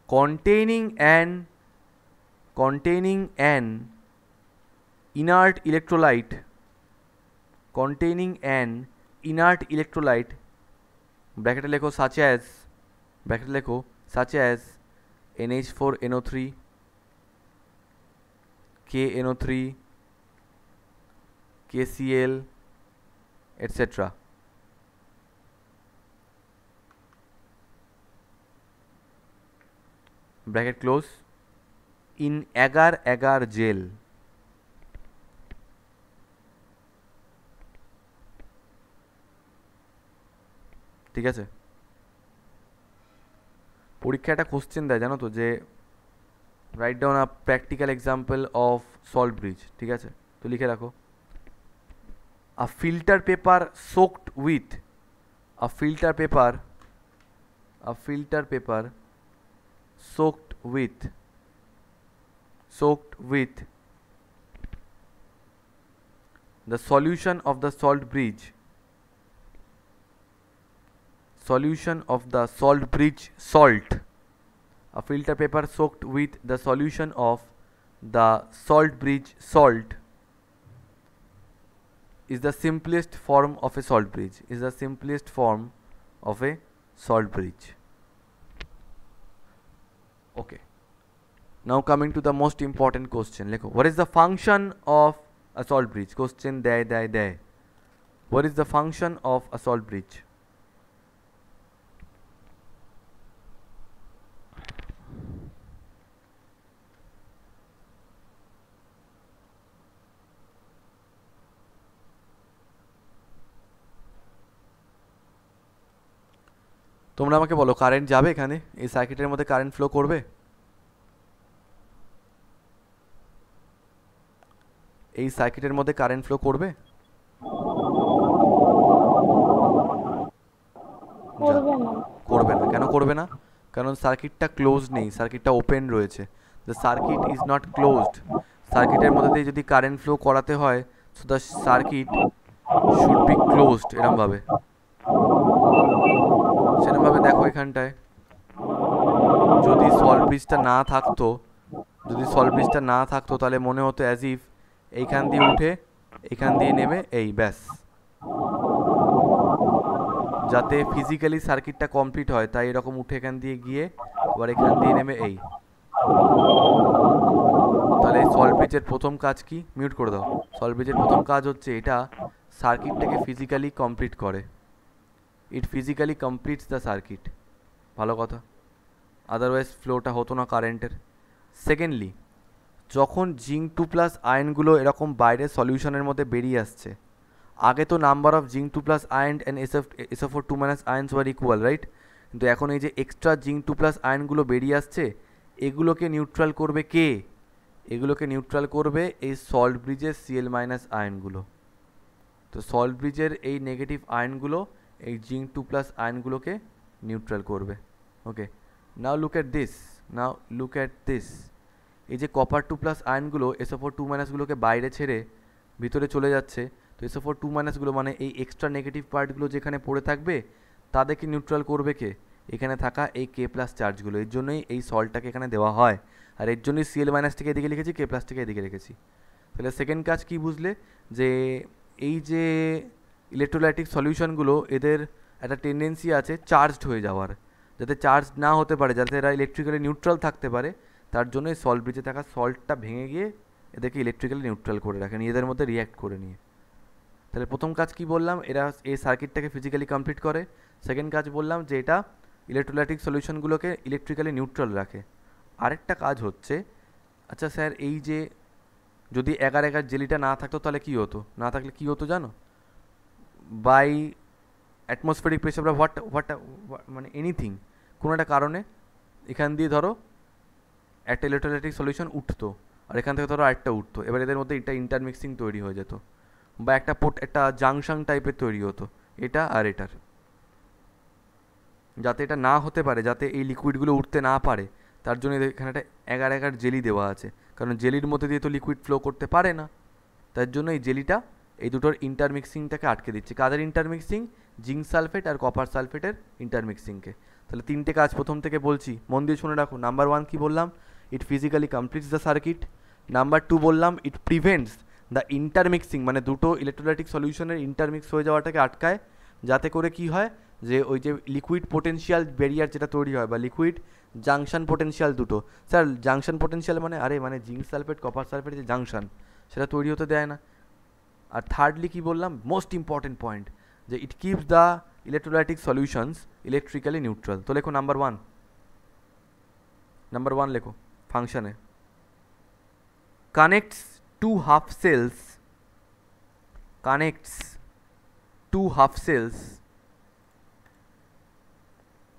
containing an inert electrolyte ব্র্যাকেটে লেখো such as NH4NO3, KNO3, KCl, etc. Bracket close. In agar gel. ঠিক আছে, পরীক্ষা একটা question দেয় জানো তো, যে write down a practical example of salt bridge, ঠিক আছে? তো লিখে রাখো, a filter paper soaked with, a filter paper soaked with the solution of the salt bridge salt. A filter paper soaked with the solution of the salt bridge salt is the simplest form of a salt bridge. Okay, now coming to the most important question. Lekho, what is the function of a salt bridge? Question day. What is the function of a salt bridge? তোমরা আমাকে বলো, current যাবে এখানে? এই সার্কিটের মধ্যে current flow করবে? এই সার্কিটের মধ্যে কারেন্ট ফ্লো করবে? করবে না। কেন করবে না? কারণ সার্কিটটা ক্লোজ নেই, সার্কিটটা ওপেন রয়েছে। The circuit is not closed. সার্কিটের মধ্যে দিয়ে যদি কারেন্ট ফ্লো করাতে হয়, so the circuit should be closed. এরমভাবে সেরমভাবে দেখো এখানটায়, যদি সল্ট ব্রিজটা না থাকতো তাহলে মনে হতো অ্যাজ ইফ এইখান দিয়ে উঠে এখান দিয়ে নেমে এই ব্যাস, যাতে ফিজিক্যালি সার্কিটটা কমপ্লিট হয় তাই এরকম উঠে এখান দিয়ে গিয়ে আবার এখান দিয়ে নেমে এই। তাহলে সল্ট ব্রিজের প্রথম কাজ কি? মিউট করে দাও। সল্ট ব্রিজের প্রথম কাজ হচ্ছে এটা সার্কিটটাকে ফিজিক্যালি কমপ্লিট করে। ইট ফিজিক্যালি কমপ্লিটস দ্য সার্কিট। ভালো কথা, আদারওয়াইজ ফ্লোটা হতো না কারেন্টের। সেকেন্ডলি, যখন জিঙ্ক 2+ আয়নগুলো এরকম বাইরে সলিউশনের মধ্যে বেরিয়ে আসছে, আগে তো number of zinc 2+ ion and SO2- ions war equal, right? কিন্তু এখন এই যে এক্সট্রা জিঙ্ক 2+ আয়নগুলো বেরিয়ে আসছে, এগুলোকে নিউট্রাল করবে কে? এগুলোকে নিউট্রাল করবে এই সল্ট ব্রিজের Cl- আয়নগুলো। তো সল্ট ব্রিজের এই নেগেটিভ আয়নগুলো এই জিঙ্ক 2+ আয়নগুলোকে নিউট্রাল করবে। ওকে, নাও লুক অ্যাট দিস। এই যে কপার 2+ আয়নগুলো SO4 গুলোকে বাইরে ছেড়ে ভিতরে চলে যাচ্ছে, তো SO4 গুলো মানে এই এক্সট্রা নেগেটিভ পার্টগুলো যেখানে পড়ে থাকবে তাদেরকে নিউট্রাল করবে কে? এখানে থাকা এই K+ চার্জগুলো। এর জন্যই এই সল্টটাকে এখানে দেওয়া হয়, আর এর জন্যই Cl- থেকে এদিকে লিখেছি, K+ থেকে এদিকে রেখেছি। তাহলে সেকেন্ড কাজ কি বুঝলে? যে এই যে ইলেকট্রোলাইটিক সলিউশনগুলো, এদের একটা টেন্ডেন্সি আছে চার্জড হয়ে যাওয়ার। যাতে চার্জ না হতে পারে, যাতে এরা ইলেকট্রিক্যালি নিউট্রাল থাকতে পারে, তার জন্য এই সল্ট ব্রিজে থাকা সল্টটা ভেঙে গিয়ে এদেরকে ইলেকট্রিক্যালি নিউট্রাল করে রাখে, নিজেদের মধ্যে রিয়্যাক্ট করে নিয়ে। তাহলে প্রথম কাজ কি বললাম? এরা এই সার্কিটটাকে ফিজিক্যালি কমপ্লিট করে। সেকেন্ড কাজ বললাম যে এটা ইলেকট্রোলাইটিক সলিউশনগুলোকে ইলেকট্রিক্যালি নিউট্রাল রাখে। আরেকটা কাজ হচ্ছে, আচ্ছা স্যার, এই যে যদি এগার জেলিটা না থাকতো তাহলে কী হতো? না থাকলে কী হতো জানো? বাই অ্যাটমসফেরিক প্রেসার বা হোয়াট মানে এনিথিং, কোনো একটা কারণে এখান দিয়ে ধরো একটা ইলেকট্রোলাইটিক সলিউশন উঠতো, আর এখান থেকে ধরো আরেকটা উঠতো। এবার এদের মধ্যে এটা ইন্টারমিক্সিং তৈরি হয়ে যেত, বা একটা জাংশন টাইপের তৈরি হতো এটা আর এটার। যাতে এটা না হতে পারে, যাতে এই লিকুইডগুলো উঠতে না পারে, তার জন্য এখানে একটা এগার জেলি দেওয়া আছে। কারণ জেলির মধ্যে দিয়ে তো লিকুইড ফ্লো করতে পারে না, তার জন্য এই জেলিটা এই দুটোর ইন্টারমিক্সিংটাকে আটকে দিচ্ছে। কাদের ইন্টারমিক্সিং? জিঙ্ক সালফেট আর কপার সালফেটের ইন্টারমিক্সিংকে। তাহলে তিনটে কাজ প্রথম থেকে বলছি, মন দিয়ে শুনে রাখো। নাম্বার 1 কী বললাম? It physically completes the circuit. Number 2 বললাম ইট প্রিভেন্টস দ্য ইন্টারমিক্সিং, মানে দুটো ইলেকট্রোলাইটিক সলিউশনের ইন্টারমিক্স হয়ে যাওয়াটাকে আটকায়, যাতে করে কি হয় যে ওই যে লিকুইড পোটেনশিয়াল ব্যারিয়ার যেটা তৈরি হয়, বা লিকুইড জাংশন পোটেনশিয়াল দুটো। স্যার জাংশন পোটেনশিয়াল মানে? আরে মানে জিঙ্ক সালফেট কপার সালফেট যে জাংশন, সেটা তৈরি হতে দেয় না। আর থার্ডলি কি বললাম? মোস্ট ইম্পর্টেন্ট পয়েন্ট, যে it keeps the electrolytic solutions electrically neutral. তো লেখো নাম্বার ওয়ান লেখো ফাংশনে, connects two half cells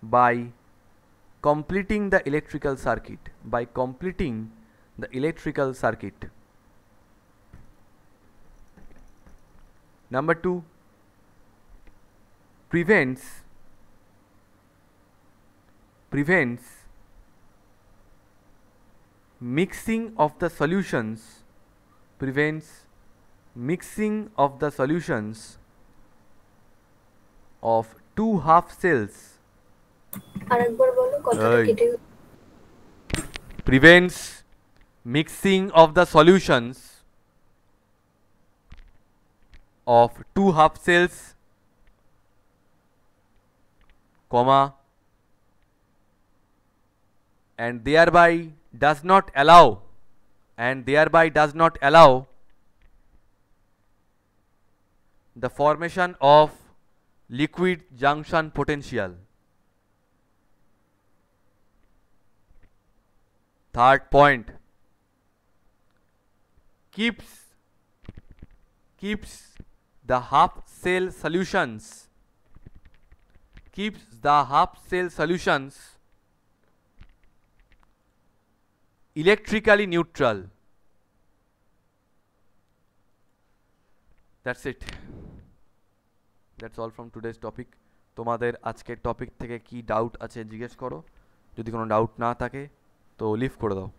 by completing the electrical circuit. By completing the electrical circuit. Number 2, prevents mixing of the solutions, prevents mixing of the solutions of two half cells. আরেকবার বলো কথাটা এই। কেটে Prevents mixing of the solutions of two half cells, comma, and thereby does not allow the formation of liquid junction potential. Third point, keeps the half cell solutions electrically neutral. That's it. That's all from today's topic. তোমাদের আজকের topic থেকে কি doubt আছে জিজ্ঞেস করো, যদি কোনো doubt না থাকে তো লিভ করে দাও।